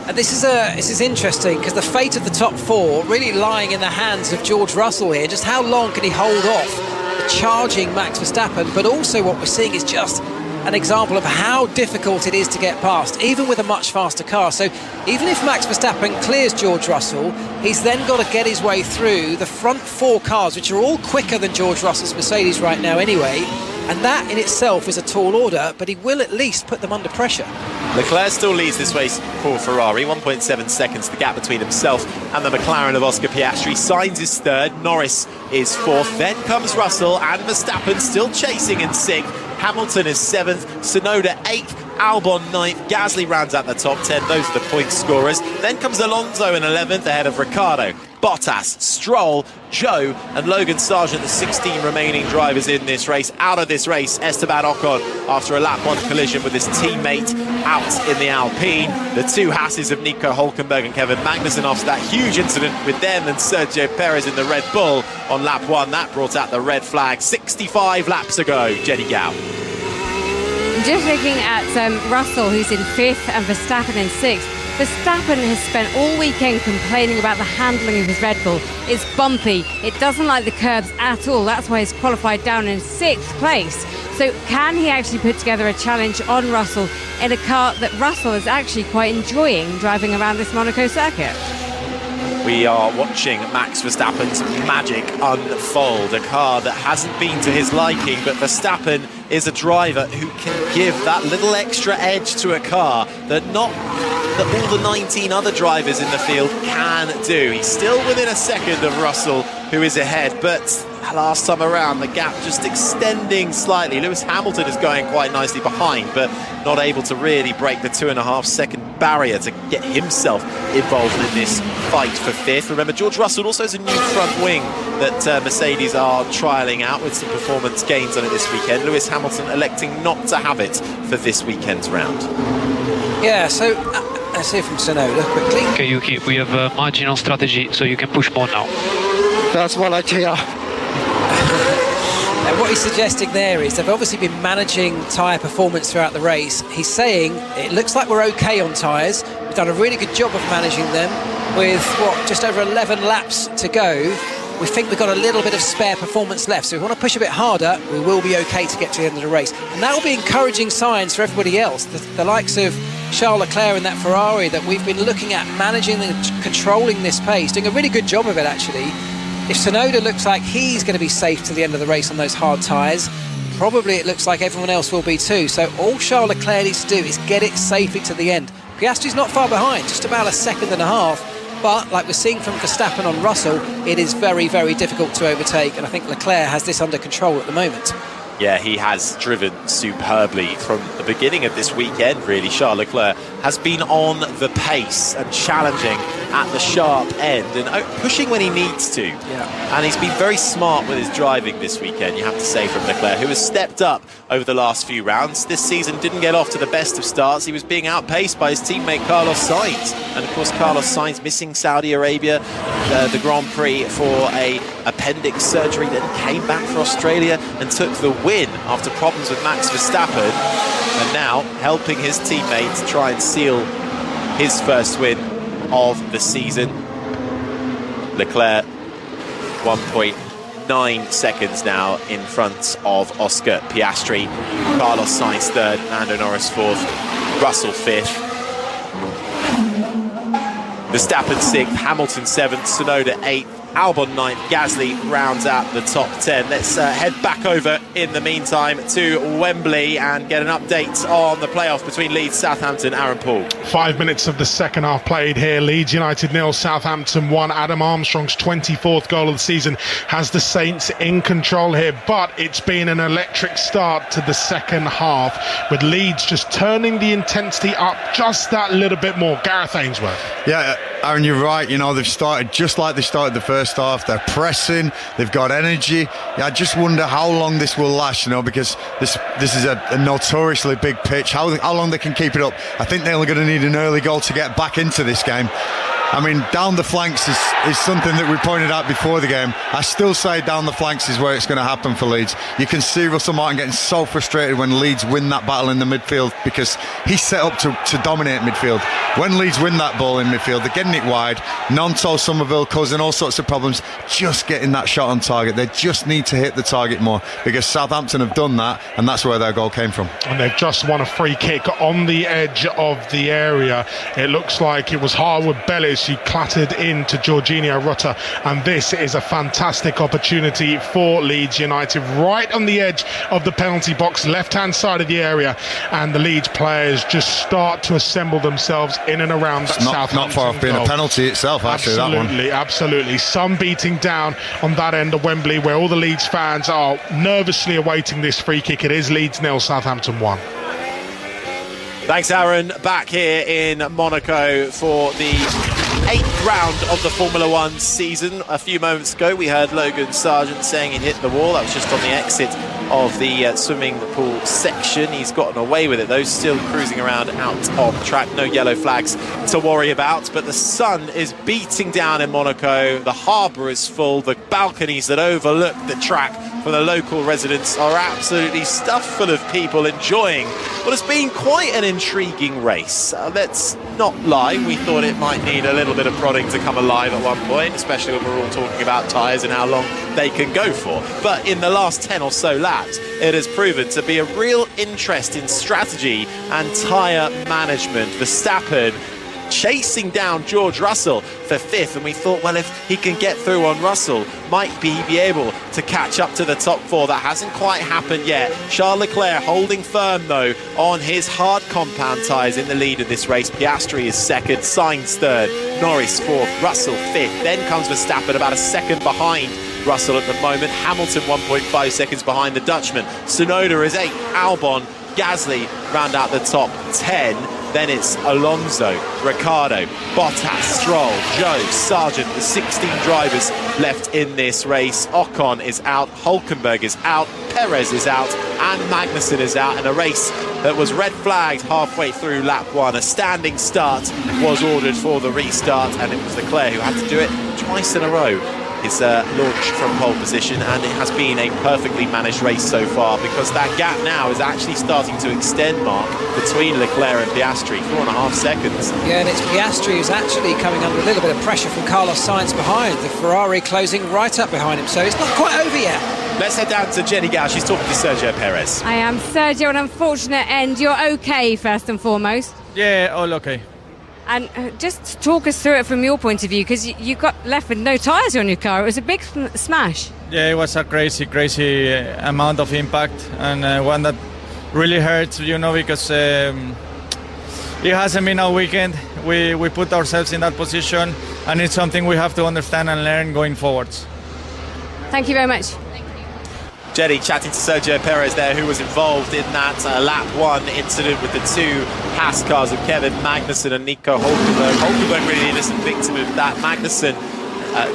[SPEAKER 14] And this is interesting because the fate of the top 4 really lying in the hands of George Russell here. Just how long can he hold off the charging Max Verstappen? But also what we're seeing is just an example of how difficult it is to get past, even with a much faster car. So even if Max Verstappen clears George Russell, he's then got to get his way through the front 4 cars, which are all quicker than George Russell's Mercedes right now anyway. And that in itself is a tall order, but he will at least put them under pressure.
[SPEAKER 13] Leclerc still leads this race for Ferrari, 1.7 seconds the gap between himself and the McLaren of Oscar Piastri. Sainz is third, Norris is fourth, then comes Russell and Verstappen still chasing in sixth. Hamilton is seventh, Tsunoda eighth, Albon ninth, Gasly rounds out the top 10. Those are the point scorers. Then comes Alonso in 11th ahead of Ricciardo, Bottas, Stroll, Zhou and Logan Sargent, the 16 remaining drivers in this race. Out of this race, Esteban Ocon after a lap 1 collision with his teammate out in the Alpine. The two Hasses of Nico Hülkenberg and Kevin Magnussen after that huge incident with them and Sergio Perez in the Red Bull on lap 1. That brought out the red flag 65 laps ago. Jenny Gow.
[SPEAKER 2] Just looking at Russell, who's in 5th, and Verstappen in 6th. Verstappen has spent all weekend complaining about the handling of his Red Bull. It's bumpy, it doesn't like the curbs at all. That's why he's qualified down in 6th place. So can he actually put together a challenge on Russell in a car that Russell is actually quite enjoying driving around this Monaco circuit?
[SPEAKER 13] We are watching Max Verstappen's magic unfold, a car that hasn't been to his liking, but Verstappen is a driver who can give that little extra edge to a car that all the 19 other drivers in the field can do. He's still within a second of Russell, who is ahead, but last time around the gap just extending slightly. Lewis Hamilton is going quite nicely behind, but not able to really break the 2.5 second barrier to get himself involved in this fight for 5th. Remember, George Russell also has a new front wing that Mercedes are trialling out with some performance gains on it this weekend. Lewis Hamilton electing not to have it for this weekend's round.
[SPEAKER 14] Yeah, so let's hear from Tsunoda quickly.
[SPEAKER 11] Okay, Yuki, we have a marginal strategy, so you can push more now.
[SPEAKER 22] That's what I tell you.
[SPEAKER 14] And what he's suggesting there is they've obviously been managing tyre performance throughout the race. He's saying it looks like we're okay on tyres. We've done a really good job of managing them with, just over 11 laps to go. We think we've got a little bit of spare performance left. So if we want to push a bit harder, we will be okay to get to the end of the race. And that will be encouraging signs for everybody else. The likes of Charles Leclerc in that Ferrari that we've been looking at managing and controlling this pace, doing a really good job of it actually. If Tsunoda looks like he's going to be safe to the end of the race on those hard tyres, probably it looks like everyone else will be too. So all Charles Leclerc needs to do is get it safely to the end. Piastri's not far behind, just about a second and a half. But like we're seeing from Verstappen on Russell, it is very, very difficult to overtake. And I think Leclerc has this under control at the moment.
[SPEAKER 13] Yeah, he has driven superbly from the beginning of this weekend, really. Charles Leclerc has been on the pace and challenging at the sharp end and pushing when he needs to.
[SPEAKER 14] Yeah.
[SPEAKER 13] And he's been very smart with his driving this weekend, you have to say, from Leclerc, who has stepped up over the last few rounds. This season didn't get off to the best of starts. He was being outpaced by his teammate Carlos Sainz. And of course, Carlos Sainz missing Saudi Arabia, the Grand Prix for a appendix surgery, then came back for Australia and took the win after problems with Max Verstappen, and now helping his teammates try and seal his first win of the season. Leclerc 1.9 seconds now in front of Oscar Piastri. Carlos Sainz third, Lando Norris fourth, Russell fifth, Verstappen sixth, Hamilton seventh, Tsunoda eighth, Albon 9th, Gasly rounds out the top 10. Let's head back over in the meantime to Wembley and get an update on the playoff between Leeds, Southampton, Aaron Paul.
[SPEAKER 20] 5 minutes of the second half played here. Leeds United 0, Southampton 1. Adam Armstrong's 24th goal of the season has the Saints in control here, but it's been an electric start to the second half, with Leeds just turning the intensity up just that little bit more. Gareth Ainsworth.
[SPEAKER 21] Yeah, Aaron, you're right. You know, they've started just like they started the first half. They're pressing, they've got energy. Yeah, I just wonder how long this will last, you know, because this is a notoriously big pitch. How long they can keep it up. I think they're only going to need an early goal to get back into this game. I mean, down the flanks is something that we pointed out before the game. I still say down the flanks is where it's going to happen for Leeds. You can see Russell Martin getting so frustrated when Leeds win that battle in the midfield, because he's set up to dominate midfield. When Leeds win that ball in midfield, they're getting it wide. Nonto, Somerville causing all sorts of problems, just getting that shot on target. They just need to hit the target more, because Southampton have done that, and that's where their goal came from.
[SPEAKER 20] And they've just won a free kick on the edge of the area. It looks like it was Harwood Bellis She clattered into Georgina Rutter, and this is a fantastic opportunity for Leeds United, right on the edge of the penalty box, left-hand side of the area, and the Leeds players just start to assemble themselves in and around that Southampton
[SPEAKER 21] not far off being
[SPEAKER 20] goal.
[SPEAKER 21] a penalty itself, actually.
[SPEAKER 20] Absolutely. Sun beating down on that end of Wembley, where all the Leeds fans are nervously awaiting this free kick. It is Leeds 0, Southampton 1.
[SPEAKER 13] Thanks, Aaron. Back here in Monaco for the 8th round of the Formula One season. A few moments ago, we heard Logan Sargent saying he hit the wall. That was just on the exit of the swimming pool section. He's gotten away with it, though, still cruising around out on the track. No yellow flags to worry about, but the sun is beating down in Monaco. The harbour is full. The balconies that overlook the track for the local residents are absolutely stuffed full of people enjoying what has been quite an intriguing race. Let's not lie, we thought it might need a little bit of prodding to come alive at one point, especially when we're all talking about tyres and how long they can go for. But in the last 10 or so laps, it has proven to be a real interest in strategy and tyre management. Verstappen chasing down George Russell for 5th, and we thought, well, if he can get through on Russell, might he be able to catch up to the top 4? That hasn't quite happened yet. Charles Leclerc holding firm, though, on his hard compound tyres in the lead of this race. Piastri is 2nd, Sainz 3rd, Norris 4th, Russell 5th. Then comes Verstappen, about a second behind Russell at the moment. Hamilton 1.5 seconds behind the Dutchman. Tsunoda is 8th, Albon, Gasly round out the top 10. Then it's Alonso, Ricciardo, Bottas, Stroll, Joe, Sargent, the 16 drivers left in this race. Ocon is out, Hülkenberg is out, Perez is out, and Magnussen is out, in a race that was red flagged halfway through lap 1. A standing start was ordered for the restart, and it was Leclerc who had to do it twice in a row. His launch from pole position, and it has been a perfectly managed race so far, because that gap now is actually starting to extend, Mark, between Leclerc and Piastri, 4.5 seconds.
[SPEAKER 14] Yeah, and it's Piastri who's actually coming under a little bit of pressure from Carlos Sainz behind, the Ferrari closing right up behind him, so it's not quite over yet.
[SPEAKER 13] Let's head down to Jenny Gao. She's talking to Sergio Perez.
[SPEAKER 2] I am. Sergio, an unfortunate end. You're okay, first and foremost?
[SPEAKER 16] Yeah, all okay.
[SPEAKER 2] And just talk us through it from your point of view, because you got left with no tyres on your car. It was a big smash.
[SPEAKER 16] Yeah, it was a crazy amount of impact, and one that really hurts, because it hasn't been a weekend. We put ourselves in that position, and it's something we have to understand and learn going forwards.
[SPEAKER 2] Thank you very much.
[SPEAKER 13] Jenny chatting to Sergio Perez there, who was involved in that lap 1 incident with the 2 Haas cars of Kevin Magnussen and Nico Hülkenberg. Hülkenberg really the innocent victim of that. Magnussen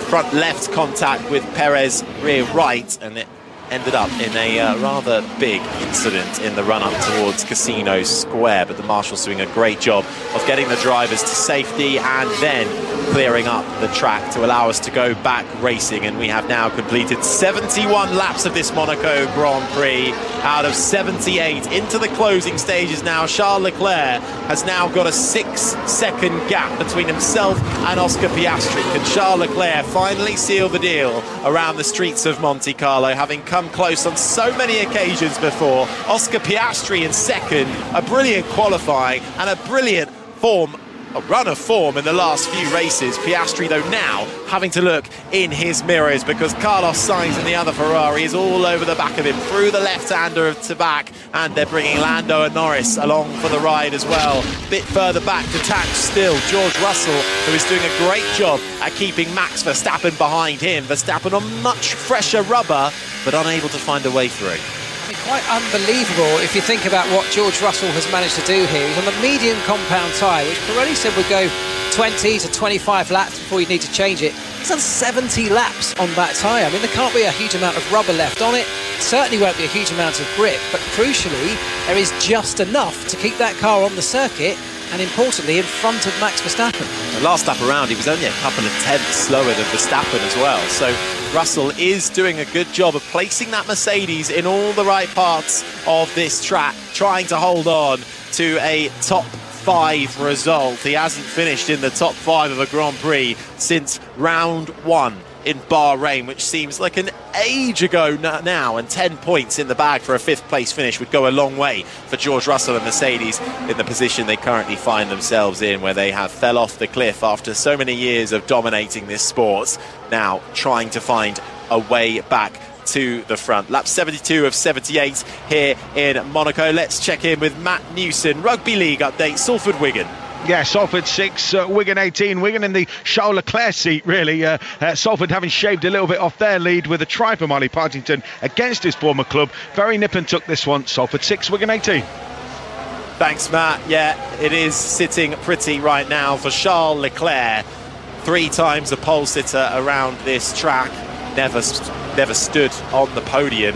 [SPEAKER 13] front left contact with Perez rear right, and it ended up in a rather big incident in the run-up towards Casino Square, but the marshals doing a great job of getting the drivers to safety and then clearing up the track to allow us to go back racing. And we have now completed 71 laps of this Monaco Grand Prix out of 78 into the closing stages now. Charles Leclerc has now got a 6-second gap between himself and Oscar Piastri. Can Charles Leclerc finally seal the deal around the streets of Monte Carlo, having come close on so many occasions before? Oscar Piastri in 2nd, a brilliant qualifying and a brilliant run of form in the last few races. Piastri, though, now having to look in his mirrors, because Carlos Sainz and the other Ferrari is all over the back of him, through the left-hander to back, and they're bringing Lando and Norris along for the ride as well. Bit further back to tack still, George Russell, who is doing a great job at keeping Max Verstappen behind him. Verstappen on much fresher rubber, but unable to find a way through.
[SPEAKER 14] Quite unbelievable if you think about what George Russell has managed to do here. He's on the medium compound tyre, which Pirelli said would go 20 to 25 laps before you need to change it. He's done 70 laps on that tyre. I mean, there can't be a huge amount of rubber left on it. Certainly won't be a huge amount of grip, but crucially, there is just enough to keep that car on the circuit, and importantly, in front of Max Verstappen.
[SPEAKER 13] The last lap around, he was only a couple of tenths slower than Verstappen as well. So Russell is doing a good job of placing that Mercedes in all the right parts of this track, trying to hold on to a top 5 result. He hasn't finished in the top 5 of a Grand Prix since round 1 in Bahrain, which seems like an age ago now, and 10 points in the bag for a 5th place finish would go a long way for George Russell and Mercedes in the position they currently find themselves in, where they have fell off the cliff after so many years of dominating this sport, now trying to find a way back to the front. Lap 72 of 78 here in Monaco. Let's check in with Matt Newson. Rugby League update, Salford-Wigan.
[SPEAKER 7] Yeah, Salford 6, Wigan 18. Wigan in the Charles Leclerc seat, really. Salford having shaved a little bit off their lead with a try from Ollie Partington against his former club. Very nip and tuck this one. Salford 6, Wigan 18.
[SPEAKER 13] Thanks, Matt. Yeah, it is sitting pretty right now for Charles Leclerc. 3 times a pole sitter around this track. Never stood on the podium.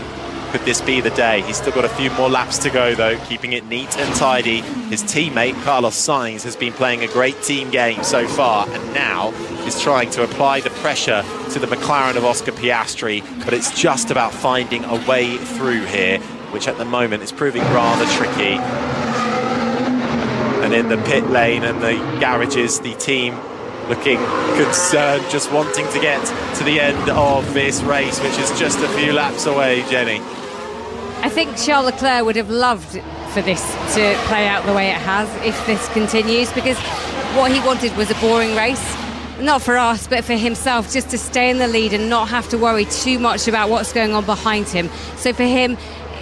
[SPEAKER 13] Could this be the day? He's still got a few more laps to go, though, keeping it neat and tidy. His teammate, Carlos Sainz, has been playing a great team game so far, and now is trying to apply the pressure to the McLaren of Oscar Piastri, but it's just about finding a way through here, which at the moment is proving rather tricky. And in the pit lane and the garages, the team looking concerned, just wanting to get to the end of this race, which is just a few laps away, Jenny.
[SPEAKER 2] I think Charles Leclerc would have loved for this to play out the way it has if this continues, because what he wanted was a boring race. Not for us, but for himself, just to stay in the lead and not have to worry too much about what's going on behind him. So for him,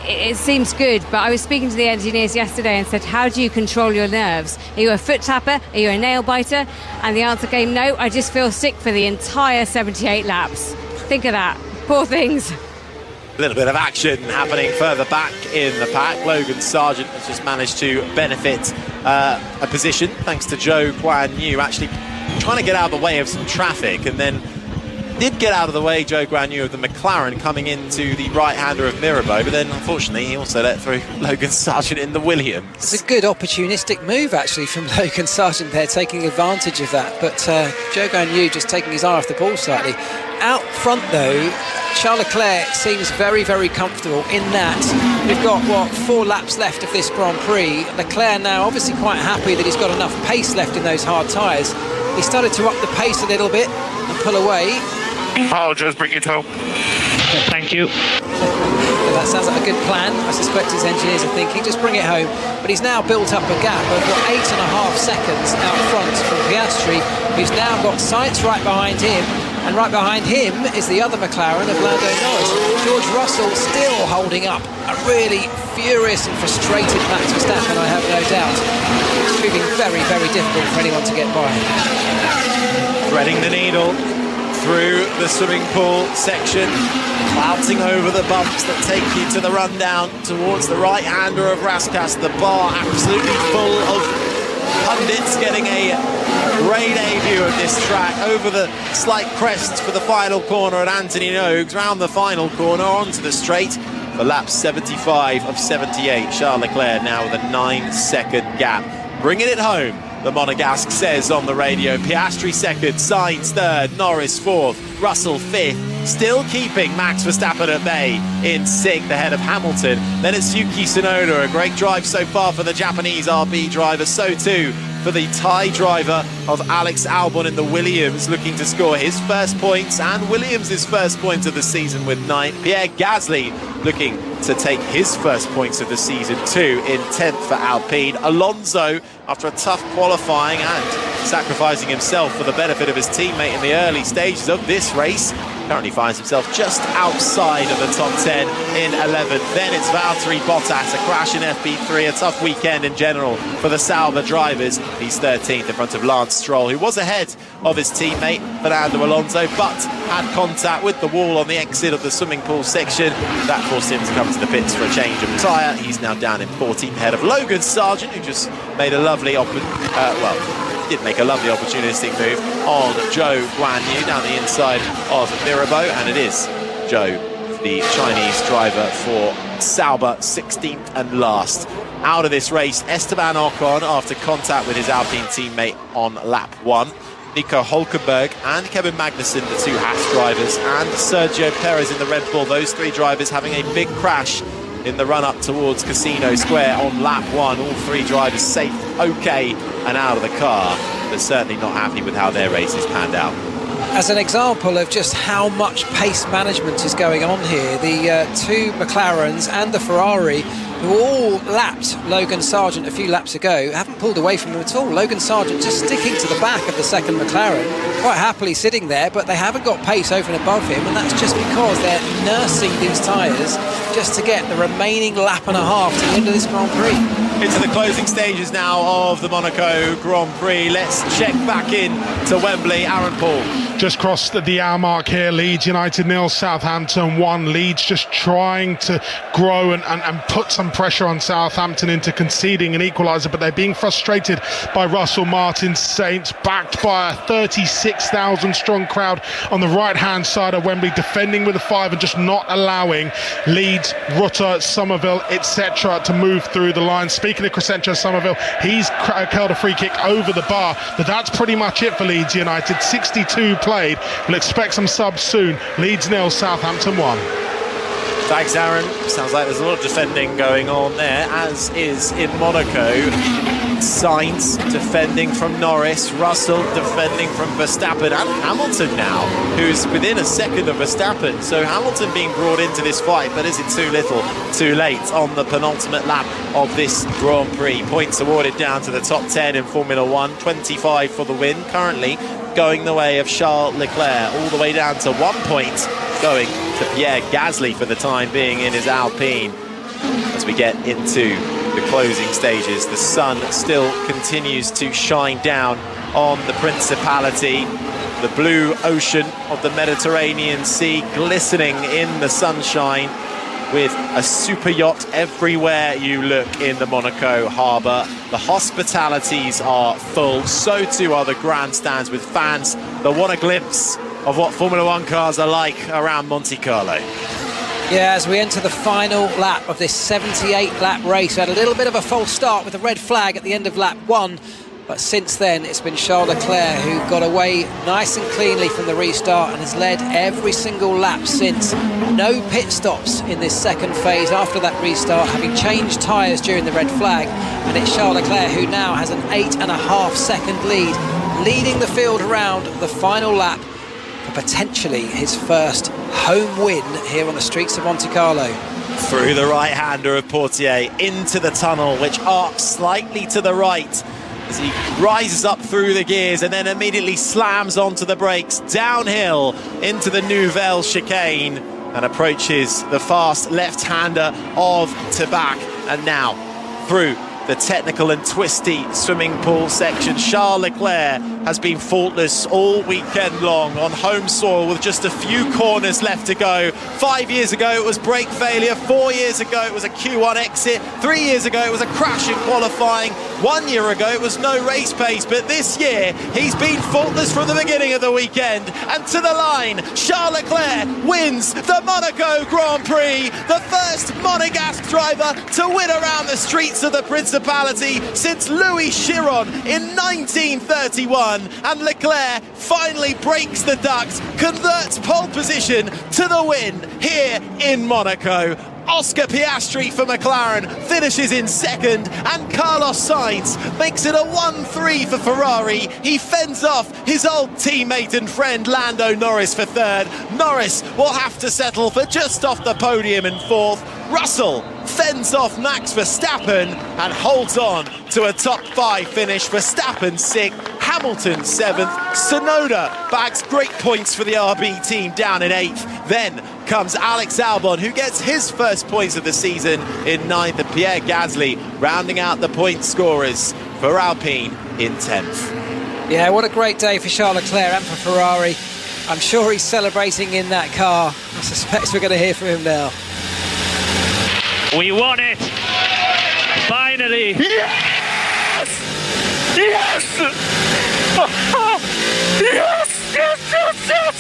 [SPEAKER 2] it seems good, but I was speaking to the engineers yesterday and said, how do you control your nerves? Are you a foot tapper? Are you a nail biter? And the answer came, no, I just feel sick for the entire 78 laps. Think of that. Poor things.
[SPEAKER 13] A little bit of action happening further back in the pack. Logan Sargent has just managed to benefit a position thanks to Zhou Guan Yu actually trying to get out of the way of some traffic, and then did get out of the way, Zhou Guan Yu, of the McLaren coming into the right-hander of Mirabeau, but then unfortunately he also let through Logan Sargent in the Williams.
[SPEAKER 14] It's a good opportunistic move actually from Logan Sargent there, taking advantage of that, but Zhou Guan Yu just taking his eye off the ball slightly. Out front though, Charles Leclerc seems very, very comfortable in that we've got, 4 laps left of this Grand Prix. Leclerc now obviously quite happy that he's got enough pace left in those hard tyres. He started to up the pace a little bit and pull away.
[SPEAKER 19] I'll just bring it home. Thank you.
[SPEAKER 14] That sounds like a good plan. I suspect his engineers are thinking, just bring it home. But he's now built up a gap of 8.5 seconds out front from Piastri, who's now got Sainz right behind him. And right behind him is the other McLaren of Lando Norris. George Russell still holding up. A really furious and frustrated Max Verstappen, I have no doubt. It's proving very, very difficult for anyone to get by.
[SPEAKER 13] Threading the needle through the swimming pool section, bouncing over the bumps that take you to the rundown towards the right-hander of Raskas. The bar absolutely full of pundits getting a great A view of this track over the slight crests for the final corner at Anthony Nogues, round the final corner onto the straight for lap 75 of 78. Charles Leclerc now with a 9-second gap, bringing it home. The Monegasque says on the radio. Piastri second, Sainz third, Norris fourth, Russell fifth, still keeping Max Verstappen at bay in sixth ahead of Hamilton. Then it's Yuki Tsunoda, a great drive so far for the Japanese RB driver, so too for the Thai driver of Alex Albon in the Williams, looking to score his first points and Williams' first points of the season with 9. Pierre Gasly looking to take his first points of the season too in 10th for Alpine. Alonso, after a tough qualifying and sacrificing himself for the benefit of his teammate in the early stages of this race, currently finds himself just outside of the top 10 in 11th. Then it's Valtteri Bottas, a crash in FP3, a tough weekend in general for the Sauber drivers. He's 13th in front of Lance Stroll, who was ahead of his teammate Fernando Alonso, but had contact with the wall on the exit of the swimming pool section. That forced him to come to the pits for a change of tyre. He's now down in 14th ahead of Logan Sargent, who just made a lovely did make a lovely opportunistic move on Zhou Guan Yu down the inside of Mirabeau, and it is Zhou, the Chinese driver for Sauber, 16th and last. Out of this race, Esteban Ocon, after contact with his Alpine teammate on lap 1. Nico Hülkenberg and Kevin Magnussen, the 2 Haas drivers, and Sergio Perez in the Red Bull. Those 3 drivers having a big crash in the run-up towards Casino Square on lap 1. All 3 drivers safe, okay, and out of the car, but certainly not happy with how their races panned out.
[SPEAKER 14] As an example of just how much pace management is going on here, the 2 McLarens and the Ferrari, who all lapped Logan Sargent a few laps ago, haven't pulled away from him at all. Logan Sargent just sticking to the back of the second McLaren, quite happily sitting there, but they haven't got pace over and above him, and that's just because they're nursing these tyres just to get the remaining lap and a half to the end of this Grand Prix.
[SPEAKER 13] Into the closing stages now of the Monaco Grand Prix. Let's check back in to Wembley. Aaron Paul.
[SPEAKER 20] Just crossed the hour mark here. Leeds United 0, Southampton 1. Leeds just trying to grow and put some pressure on Southampton into conceding an equaliser, but they're being frustrated by Russell Martin's Saints, backed by a 36,000 strong crowd on the right hand side of Wembley, defending with a 5 and just not allowing Leeds, Rutter, Somerville, etc. to move through the line. Speaking of Crescencio Somerville, he's curled a free kick over the bar, but that's pretty much it for Leeds United. 62 played. We'll expect some subs soon. Leeds 0, Southampton 1.
[SPEAKER 13] Thanks, Aaron. Sounds like there's a lot of defending going on there, as is in Monaco. Sainz defending from Norris, Russell defending from Verstappen, and Hamilton now, who's within a second of Verstappen. So Hamilton being brought into this fight, but is it too little, too late on the penultimate lap of this Grand Prix? Points awarded down to the top 10 in Formula 1, 25 for the win, currently going the way of Charles Leclerc, all the way down to 1 point going to Pierre Gasly for the time being in his Alpine. As we get into the closing stages, the sun still continues to shine down on the Principality. The blue ocean of the Mediterranean Sea glistening in the sunshine, with a super yacht everywhere you look in the Monaco harbour. The hospitalities are full, so too are the grandstands with fans that want a glimpse of what Formula 1 cars are like around Monte Carlo.
[SPEAKER 14] Yeah, as we enter the final lap of this 78-lap race, we had a little bit of a false start with a red flag at the end of lap 1. But since then, it's been Charles Leclerc who got away nice and cleanly from the restart and has led every single lap since. No pit stops in this second phase after that restart, having changed tyres during the red flag. And it's Charles Leclerc who now has an 8.5 second lead, leading the field around the final lap for potentially his first home win here on the streets of Monte Carlo.
[SPEAKER 13] Through the right-hander of Portier into the tunnel, which arcs slightly to the right as he rises up through the gears and then immediately slams onto the brakes downhill into the Nouvelle chicane and approaches the fast left-hander of Tabac. And now through the technical and twisty swimming pool section, Charles Leclerc has been faultless all weekend long on home soil with just a few corners left to go. 5 years ago it was brake failure, 4 years ago it was a Q1 exit, 3 years ago it was a crash in qualifying, 1 year ago it was no race pace, but this year he's been faultless from the beginning of the weekend. And to the line, Charles Leclerc wins the Monaco Grand Prix, the first Monegasque driver to win around the streets of the Principality since Louis Chiron in 1931. And Leclerc finally breaks the ducks, converts pole position to the win here in Monaco. Oscar Piastri for McLaren finishes in second, and Carlos Sainz makes it a 1-3 for Ferrari. He fends off his old teammate and friend Lando Norris for third. Norris will have to settle for just off the podium in fourth. Russell fends off Max Verstappen and holds on to a top 5 finish. Verstappen 6th, Hamilton 7th, Tsunoda bags great points for the RB team down in 8th. Then comes Alex Albon, who gets his first points of the season in 9th, and Pierre Gasly rounding out the point scorers for Alpine in 10th.
[SPEAKER 14] Yeah, what a great day for Charles Leclerc and for Ferrari. I'm sure he's celebrating in that car. I suspect we're going to hear from him now.
[SPEAKER 3] We won it! Finally!
[SPEAKER 19] Yes! Yes! Yes! Yes! Yes! Yes!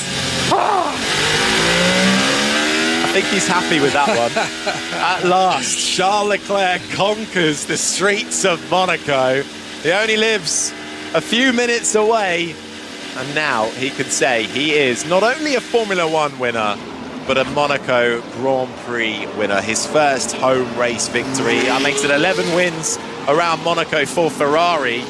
[SPEAKER 13] I think he's happy with that one. At last, Charles Leclerc conquers the streets of Monaco. He only lives a few minutes away, and now he can say he is not only a Formula 1 winner, but a Monaco Grand Prix winner. His first home race victory. That makes it 11 wins around Monaco for Ferrari.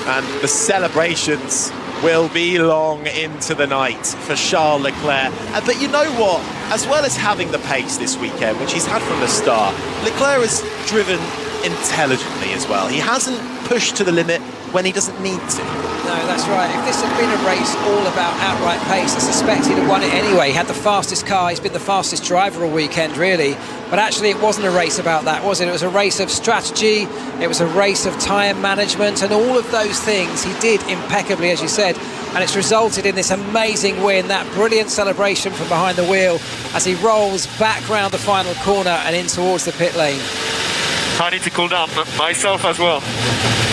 [SPEAKER 13] And the celebrations will be long into the night for Charles Leclerc. But you know what? As well as having the pace this weekend, which he's had from the start, Leclerc has driven intelligently as well. He hasn't pushed to the limit when he doesn't need to.
[SPEAKER 14] No, that's right. If this had been a race all about outright pace, I suspect he'd have won it anyway. He had the fastest car. He's been the fastest driver all weekend, really. But actually, it wasn't a race about that, was it? It was a race of strategy. It was a race of tyre management, and all of those things he did impeccably, as you said. And it's resulted in this amazing win, that brilliant celebration from behind the wheel as he rolls back round the final corner and in towards the pit lane.
[SPEAKER 6] I need to cool down myself as well.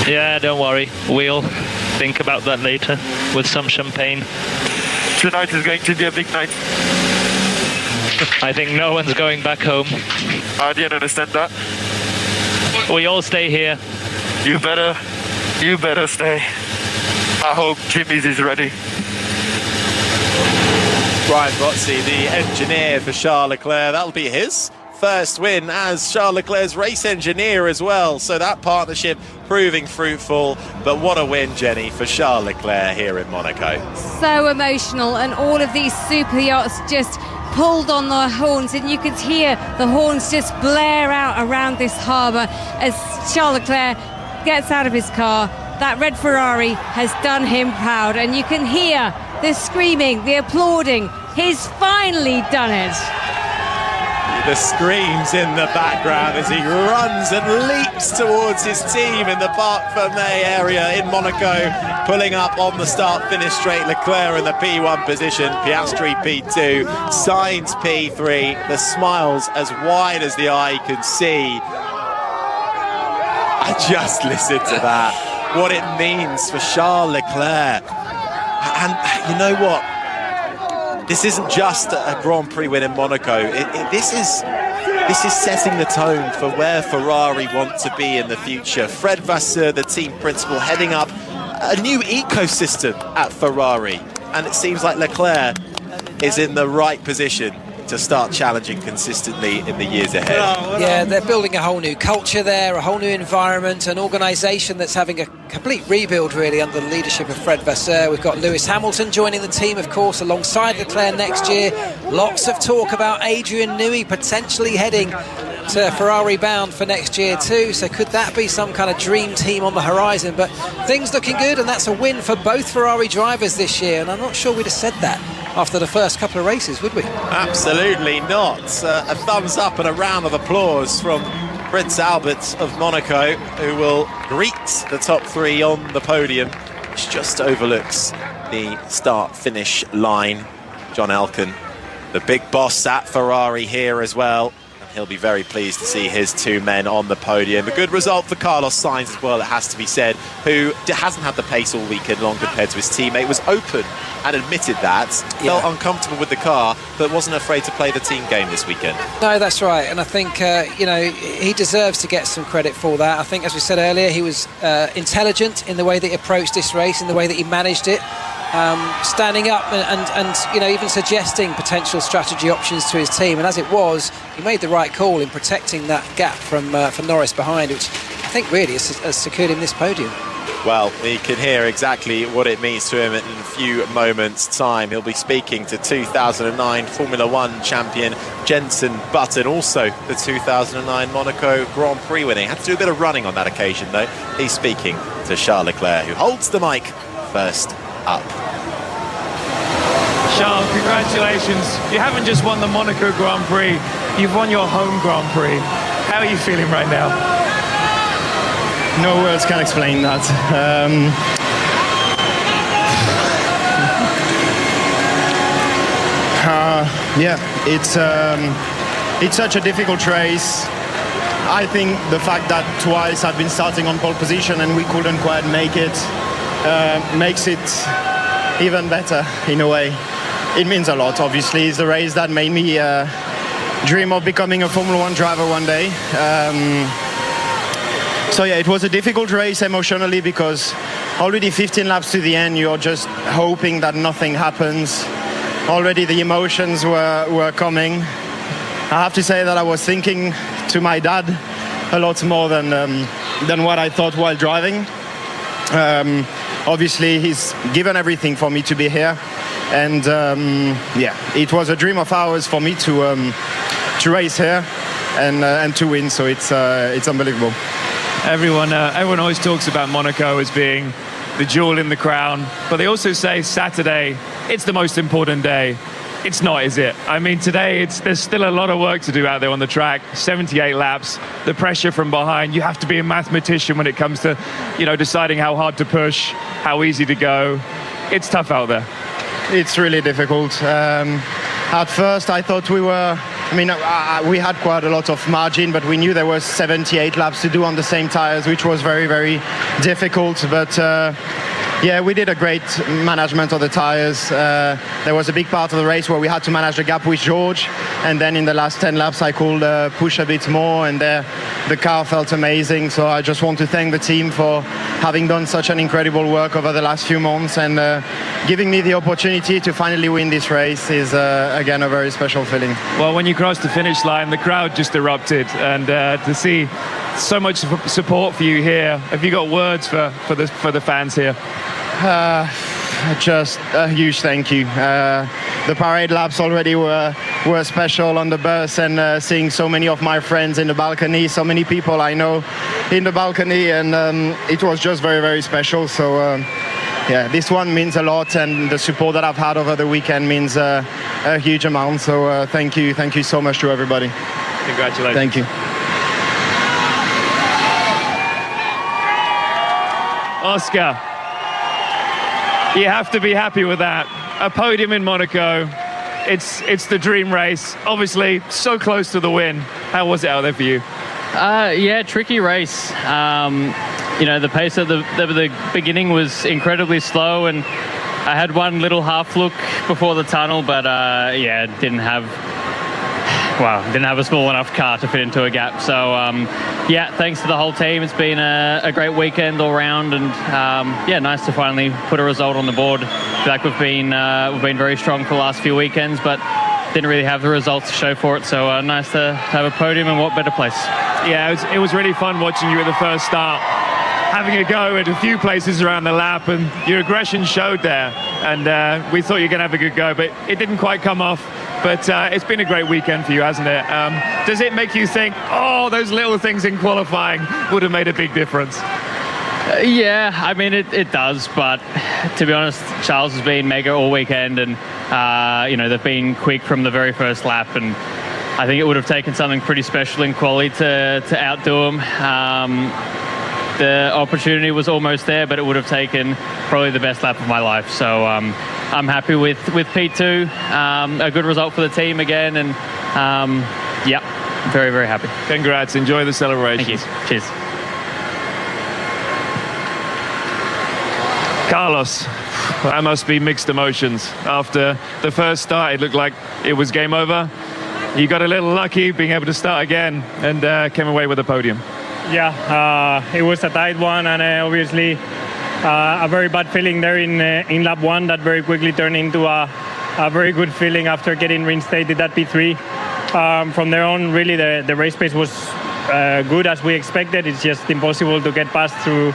[SPEAKER 3] Yeah, don't worry. We'll think about that later with some champagne.
[SPEAKER 6] Tonight is going to be a big night.
[SPEAKER 3] I think no one's going back home.
[SPEAKER 6] I didn't understand that.
[SPEAKER 3] We all stay here.
[SPEAKER 6] You better stay. I hope Jimmy's is ready.
[SPEAKER 13] Brian Bozzi, the engineer for Charles Leclerc, that'll be his first win as Charles Leclerc's race engineer as well. So that partnership proving fruitful. But what a win, Jenny, for Charles Leclerc here in Monaco.
[SPEAKER 2] So emotional, and all of these super yachts just pulled on the horns, and you could hear the horns just blare out around this harbour as Charles Leclerc gets out of his car. That red Ferrari has done him proud, and you can hear the screaming, the applauding. He's finally done it.
[SPEAKER 13] The screams in the background as he runs and leaps towards his team in the Parc Fermé area in Monaco, pulling up on the start-finish straight. Leclerc in the P1 position, Piastri P2, Sainz P3. The smiles as wide as the eye can see. I just listened to that. What it means for Charles Leclerc. And you know what? This isn't just a Grand Prix win in Monaco. This is setting the tone for where Ferrari want to be in the future. Fred Vasseur, the team principal, heading up a new ecosystem at Ferrari. And it seems like Leclerc is in the right position to start challenging consistently in the years ahead.
[SPEAKER 14] Yeah, they're building a whole new culture there, a whole new environment, an organisation that's having a complete rebuild really under the leadership of Fred Vasseur. We've got Lewis Hamilton joining the team, of course, alongside Leclerc next year. Lots of talk about Adrian Newey potentially heading to Ferrari bound for next year too, so could that be some kind of dream team on the horizon? But things looking good, and that's a win for both Ferrari drivers this year, and I'm not sure we'd have said that after the first couple of races, would we?
[SPEAKER 13] Absolutely not. A thumbs up and a round of applause from Prince Albert of Monaco, who will greet the top three on the podium, which just overlooks the start-finish line. John Elkann, the big boss at Ferrari here as well. He'll be very pleased to see his two men on the podium. A good result for Carlos Sainz as well, it has to be said, who hasn't had the pace all weekend long compared to his teammate. Was open and admitted that. Felt uncomfortable with the car, but wasn't afraid to play the team game this weekend.
[SPEAKER 14] No, that's right. And I think, he deserves to get some credit for that. I think, as we said earlier, he was intelligent in the way that he approached this race, in the way that he managed it. Standing up and even suggesting potential strategy options to his team, and as it was, he made the right call in protecting that gap from Norris behind, which I think really has secured him this podium.
[SPEAKER 13] Well, we can hear exactly what it means to him in a few moments' time. He'll be speaking to 2009 Formula One champion Jenson Button, also the 2009 Monaco Grand Prix winning. Had to do a bit of running on that occasion, though. He's speaking to Charles Leclerc, who holds the mic first up.
[SPEAKER 17] Charles, congratulations. You haven't just won the Monaco Grand Prix, you've won your home Grand Prix. How are you feeling right now?
[SPEAKER 18] No words can explain that. It's such a difficult race. I think the fact that twice I've been starting on pole position and we couldn't quite make it makes it even better in a way. It means a lot, obviously. It's the race that made me dream of becoming a Formula One driver one day. So yeah, it was a difficult race emotionally because already 15 laps to the end, you're just hoping that nothing happens. already the emotions were coming. I have to say that I was thinking to my dad a lot more than what I thought while driving. Obviously, he's given everything for me to be here, and it was a dream of ours for me to race here and to win. So it's unbelievable.
[SPEAKER 17] Everyone always talks about Monaco as being the jewel in the crown, but they also say Saturday, it's the most important day. It's not, is it? I mean, today there's still a lot of work to do out there on the track. 78 laps, the pressure from behind. You have to be a mathematician when it comes to, deciding how hard to push, how easy to go. It's tough out there.
[SPEAKER 18] It's really difficult. At first, I thought we had quite a lot of margin, but we knew there was 78 laps to do on the same tires, which was very, very difficult. But we did a great management of the tires. There was a big part of the race where we had to manage the gap with George, and then in the last 10 laps I could push a bit more, and the car felt amazing. So I just want to thank the team for having done such an incredible work over the last few months, and giving me the opportunity to finally win this race is again a very special feeling.
[SPEAKER 17] Well, when you crossed the finish line, the crowd just erupted, and to see so much support for you here, have you got words for the fans here?
[SPEAKER 18] Just a huge thank you. The parade laps already were special on the bus, and seeing so many of my friends in the balcony, so many people I know in the balcony, and it was just very, very special. So this one means a lot, and the support that I've had over the weekend means a huge amount. So thank you so much to everybody.
[SPEAKER 17] Congratulations.
[SPEAKER 18] Thank you.
[SPEAKER 17] Oscar, you have to be happy with that. A podium in Monaco. It's the dream race. Obviously, so close to the win. How was it out there for you?
[SPEAKER 5] Tricky race. The pace at the beginning was incredibly slow, and I had one little half look before the tunnel, but didn't have a small enough car to fit into a gap. So thanks to the whole team. It's been a great weekend all round, and nice to finally put a result on the board. Like we've been very strong for the last few weekends, but didn't really have the results to show for it. So nice to have a podium, and what better place?
[SPEAKER 17] Yeah, it was really fun watching you at the first start, having a go at a few places around the lap, and your aggression showed there. And we thought you were going to have a good go, but it didn't quite come off. But it's been a great weekend for you, hasn't it? Does it make you think, those little things in qualifying would have made a big difference?
[SPEAKER 5] It does. But to be honest, Charles has been mega all weekend, and they've been quick from the very first lap, and I think it would have taken something pretty special in quali to outdo him. The opportunity was almost there, but it would have taken probably the best lap of my life. So I'm happy with P2. A good result for the team again, and very, very happy.
[SPEAKER 17] Congrats. Enjoy the celebrations.
[SPEAKER 5] Thank you. Cheers.
[SPEAKER 17] Carlos, that must be mixed emotions. After the first start, it looked like it was game over. You got a little lucky being able to start again, and came away with a podium.
[SPEAKER 9] It was a tight one, and obviously a very bad feeling there in lap one that very quickly turned into a very good feeling after getting reinstated at P3. From there on, really the race pace was good as we expected. It's just impossible to get past through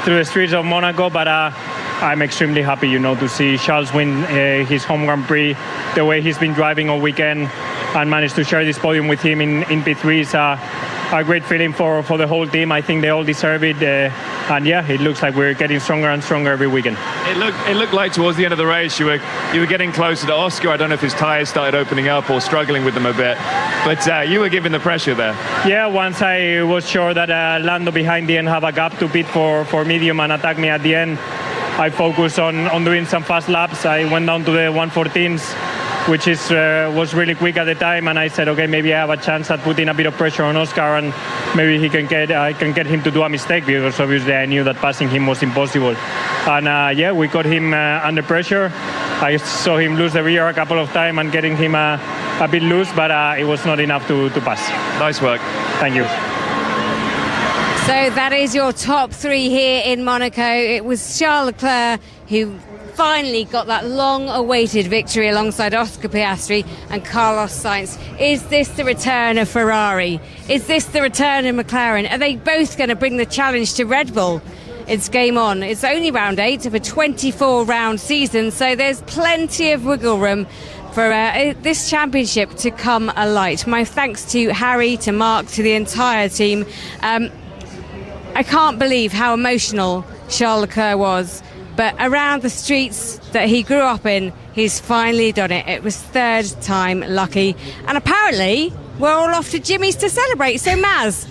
[SPEAKER 9] the streets of Monaco, but I'm extremely happy, to see Charles win his home Grand Prix the way he's been driving all weekend, and managed to share this podium with him in P3. It's a great feeling for the whole team. I think they all deserve it, and it looks like we're getting stronger and stronger every weekend.
[SPEAKER 17] It looked like towards the end of the race you were getting closer to Oscar. I don't know if his tyres started opening up or struggling with them a bit, but you were giving the pressure there.
[SPEAKER 9] Yeah, once I was sure that Lando behind didn't have a gap to pit for medium and attack me at the end, I focused on doing some fast laps. I went down to the 114s, which was really quick at the time, and I said, okay, maybe I have a chance at putting a bit of pressure on Oscar, and maybe I can get him to do a mistake, because obviously I knew that passing him was impossible. And we got him under pressure. I saw him lose the rear a couple of times and getting him a bit loose, but it was not enough to pass.
[SPEAKER 17] Nice work.
[SPEAKER 9] Thank you.
[SPEAKER 2] So that is your top three here in Monaco. It was Charles Leclerc, who finally got that long-awaited victory alongside Oscar Piastri and Carlos Sainz. Is this the return of Ferrari? Is this the return of McLaren? Are they both going to bring the challenge to Red Bull? It's game on. It's only round 8 of a 24-round season, so there's plenty of wiggle room for this championship to come alight. My thanks to Harry, to Mark, to the entire team. I can't believe how emotional Charles Leclerc was, but around the streets that he grew up in, he's finally done it. It was third time lucky. And apparently, we're all off to Jimmy's to celebrate. So, Maz,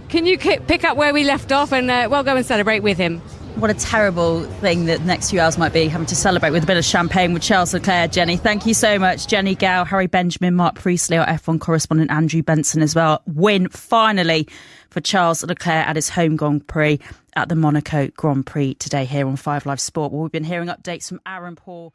[SPEAKER 2] can you pick up where we left off and we'll go and celebrate with him?
[SPEAKER 1] What a terrible thing that the next few hours might be, having to celebrate with a bit of champagne with Charles Leclerc. Jenny, thank you so much. Jenny Gow, Harry Benjamin, Mark Priestley, our F1 correspondent Andrew Benson as well. Win finally for Charles Leclerc at his home Grand Prix at the Monaco Grand Prix today here on 5 Live Sport. Well, we've been hearing updates from Aaron Paul.